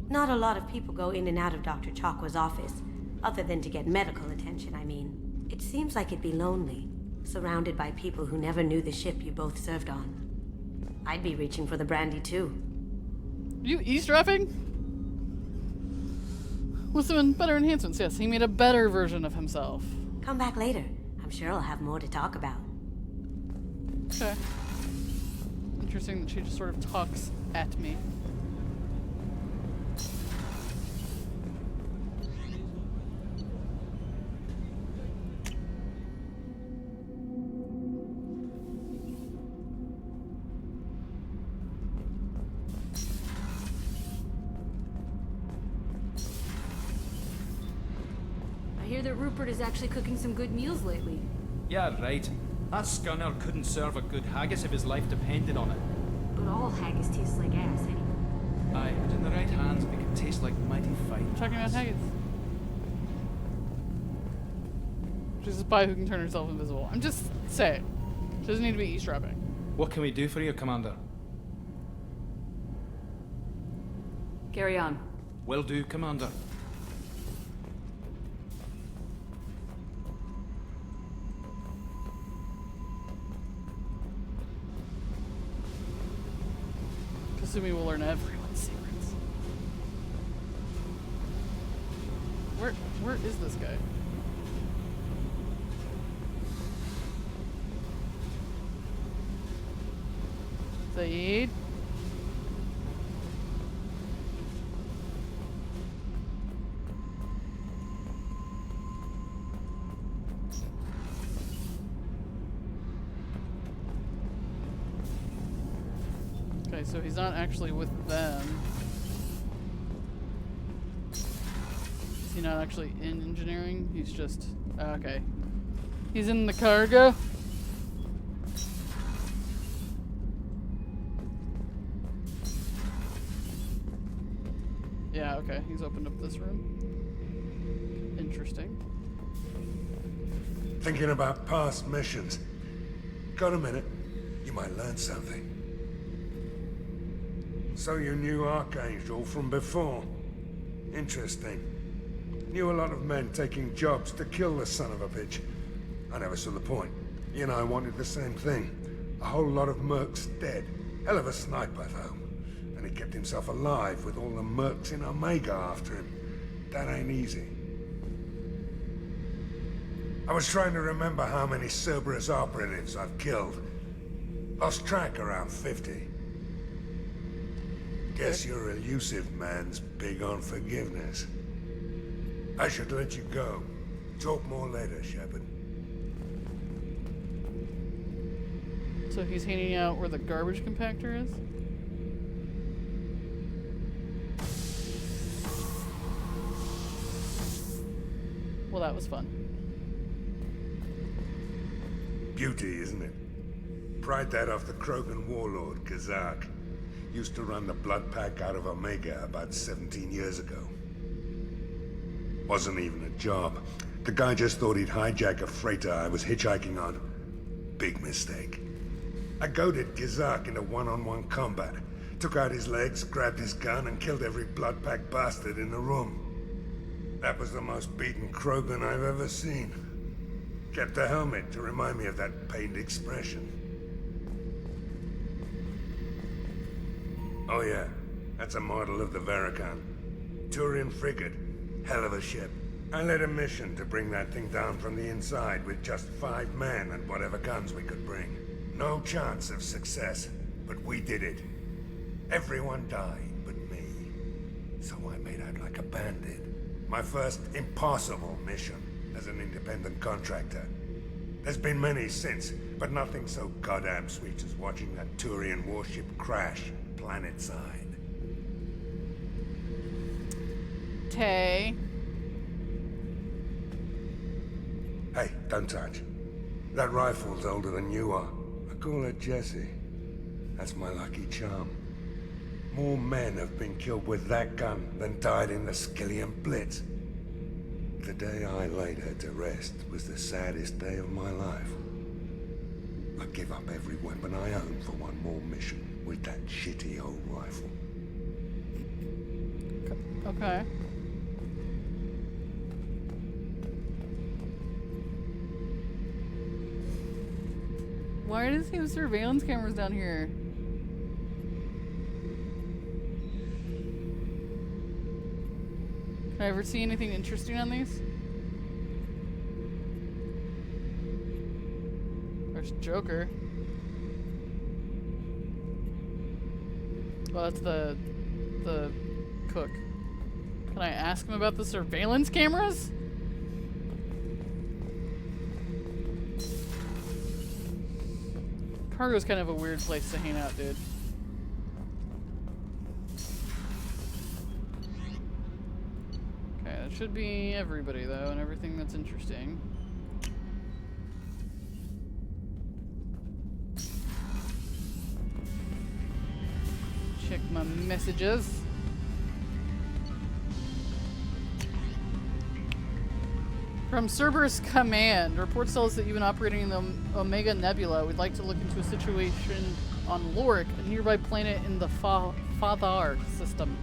Not a lot of people go in and out of Dr. Chakwa's office, other than to get medical attention, I mean. It seems like it'd be lonely, surrounded by people who never knew the ship you both served on. I'd be reaching for the brandy too. You eavesdropping? With some better enhancements, yes. He made a better version of himself. Come back later. I'm sure I'll have more to talk about. Okay. Interesting that she just sort of talks at me. I hear that Rupert is actually cooking some good meals lately. Yeah, right. That scunner couldn't serve a good haggis if his life depended on it. But all haggis tastes like ass anyway. Aye, but in the right hands, it can taste like mighty fine. Talking about haggis. She's a spy who can turn herself invisible. I'm just saying. She doesn't need to be eavesdropping. What can we do for you, Commander? Carry on. Will do, Commander. Assuming we'll learn everyone's secrets. Where is this guy? Saeed? Okay, so he's not actually with them. Is he not actually in engineering? He's just... okay. He's in the cargo? Yeah, okay. He's opened up this room. Interesting. Thinking about past missions. Got a minute? You might learn something. So you knew Archangel from before? Interesting. Knew a lot of men taking jobs to kill the son of a bitch. I never saw the point. You know, I wanted the same thing. A whole lot of mercs dead. Hell of a sniper, though. And he kept himself alive with all the mercs in Omega after him. That ain't easy. I was trying to remember how many Cerberus operatives I've killed. Lost track around 50. Guess your elusive man's big on forgiveness. I should let you go. Talk more later, Shepard. So he's hanging out where the garbage compactor is? Well, that was fun. Beauty, isn't it? Pried that off the Krogan warlord, Kazak. Used to run the blood pack out of Omega about 17 years ago. Wasn't even a job. The guy just thought he'd hijack a freighter I was hitchhiking on. Big mistake. I goaded Kazak into one-on-one combat. Took out his legs, grabbed his gun, and killed every blood pack bastard in the room. That was the most beaten Krogan I've ever seen. Kept a helmet to remind me of that pained expression. Oh yeah, that's a model of the Veracon. Turian frigate. Hell of a ship. I led a mission to bring that thing down from the inside with just 5 men and whatever guns we could bring. No chance of success, but we did it. Everyone died but me. So I made out like a bandit. My first impossible mission as an independent contractor. There's been many since, but nothing so goddamn sweet as watching that Turian warship crash planet-side. Tay. Hey, don't touch. That rifle's older than you are. I call it Jesse. That's my lucky charm. More men have been killed with that gun than died in the Skillian Blitz. The day I laid her to rest was the saddest day of my life. I'd give up every weapon I own for one more mission with that shitty old rifle. Okay. Why does he have surveillance cameras down here? Can I ever see anything interesting on these? There's Joker. Well, that's the cook. Can I ask him about the surveillance cameras? Cargo's kind of a weird place to hang out, dude. Okay, that should be everybody, though, and everything that's interesting. Check my messages. From Cerberus Command, reports tell us that you've been operating in the Omega Nebula. We'd like to look into a situation on Lorik, a nearby planet in the Fadar system.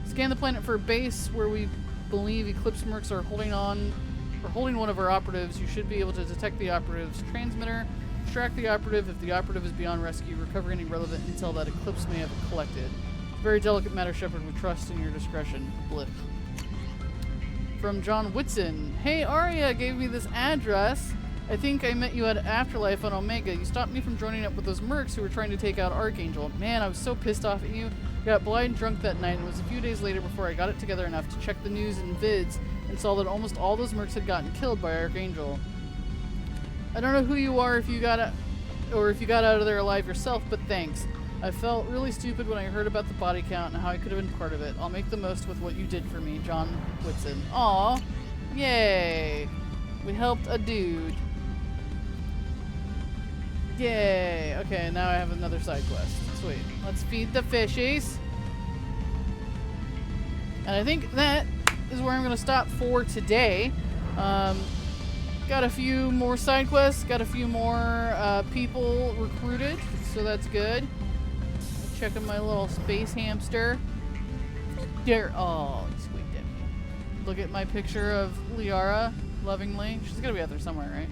Scan the planet for a base where we believe Eclipse Mercs are holding one of our operatives. You should be able to detect the operative's transmitter, extract the operative if the operative is beyond rescue, recover any relevant intel that Eclipse may have collected. It's a very delicate matter, Shepard. We trust in your discretion. Blip. From John Whitson. Hey, Arya gave me this address. I think I met you at Afterlife on Omega. You stopped me from joining up with those mercs who were trying to take out Archangel. Man, I was so pissed off at you. Got blind drunk that night, and it was a few days later before I got it together enough to check the news and vids and saw that almost all those mercs had gotten killed by Archangel. I don't know who you are if you got out of there alive yourself, but thanks. I felt really stupid when I heard about the body count and how I could have been part of it. I'll make the most with what you did for me, John Whitson. Aw, yay. We helped a dude. Yay. Okay, now I have another side quest. Sweet. Let's feed the fishies. And I think that is where I'm going to stop for today. Got a few more side quests. Got a few more people recruited, so that's good. Checking my little space hamster. There. Oh, sweet dick. Look at my picture of Liara, lovingly. She's going to be out there somewhere, right?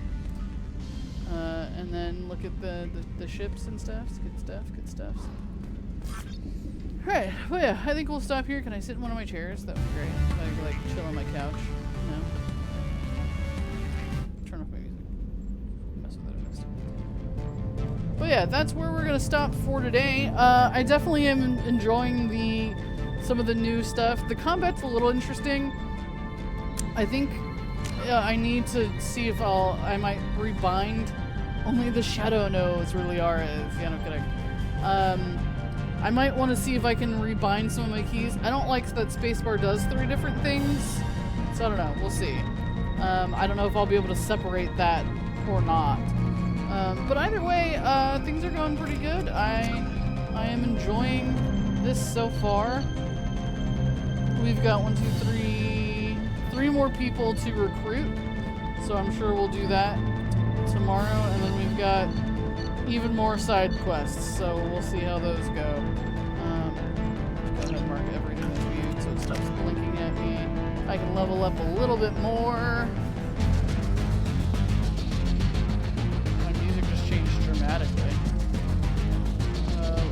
And then look at the ships and stuff. Good stuff, good stuff. Alright, well yeah, I think we'll stop here. Can I sit in one of my chairs? That would be great. I could like chill on my couch. No. Turn off my music. Mess with it. But yeah, that's where we're gonna stop for today. I definitely am enjoying some of the new stuff. The combat's a little interesting. I think I need to see if I might rebind. Only the Shadow knows where Liara is. Yeah, no kidding. I might want to see if I can rebind some of my keys. I don't like that spacebar does 3 different things, so I don't know. We'll see. I don't know if I'll be able to separate that or not. But either way, things are going pretty good. I am enjoying this so far. We've got 1, 2, 3 more people to recruit, so I'm sure we'll do that tomorrow, and then we've got even more side quests, so we'll see how those go. Go ahead and mark everything as viewed so it stops blinking at me. I can level up a little bit more. My music just changed dramatically.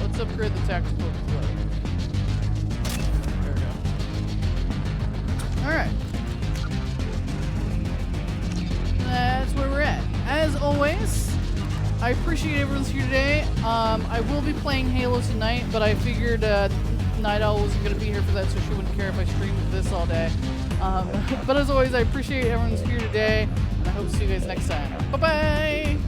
Let's upgrade the tactical cloak. There we go. Alright. That's where we're at. As always, I appreciate everyone's here today. I will be playing Halo tonight, but I figured Night Owl wasn't going to be here for that, so she wouldn't care if I streamed this all day. But as always, I appreciate everyone's here today, and I hope to see you guys next time. Bye-bye!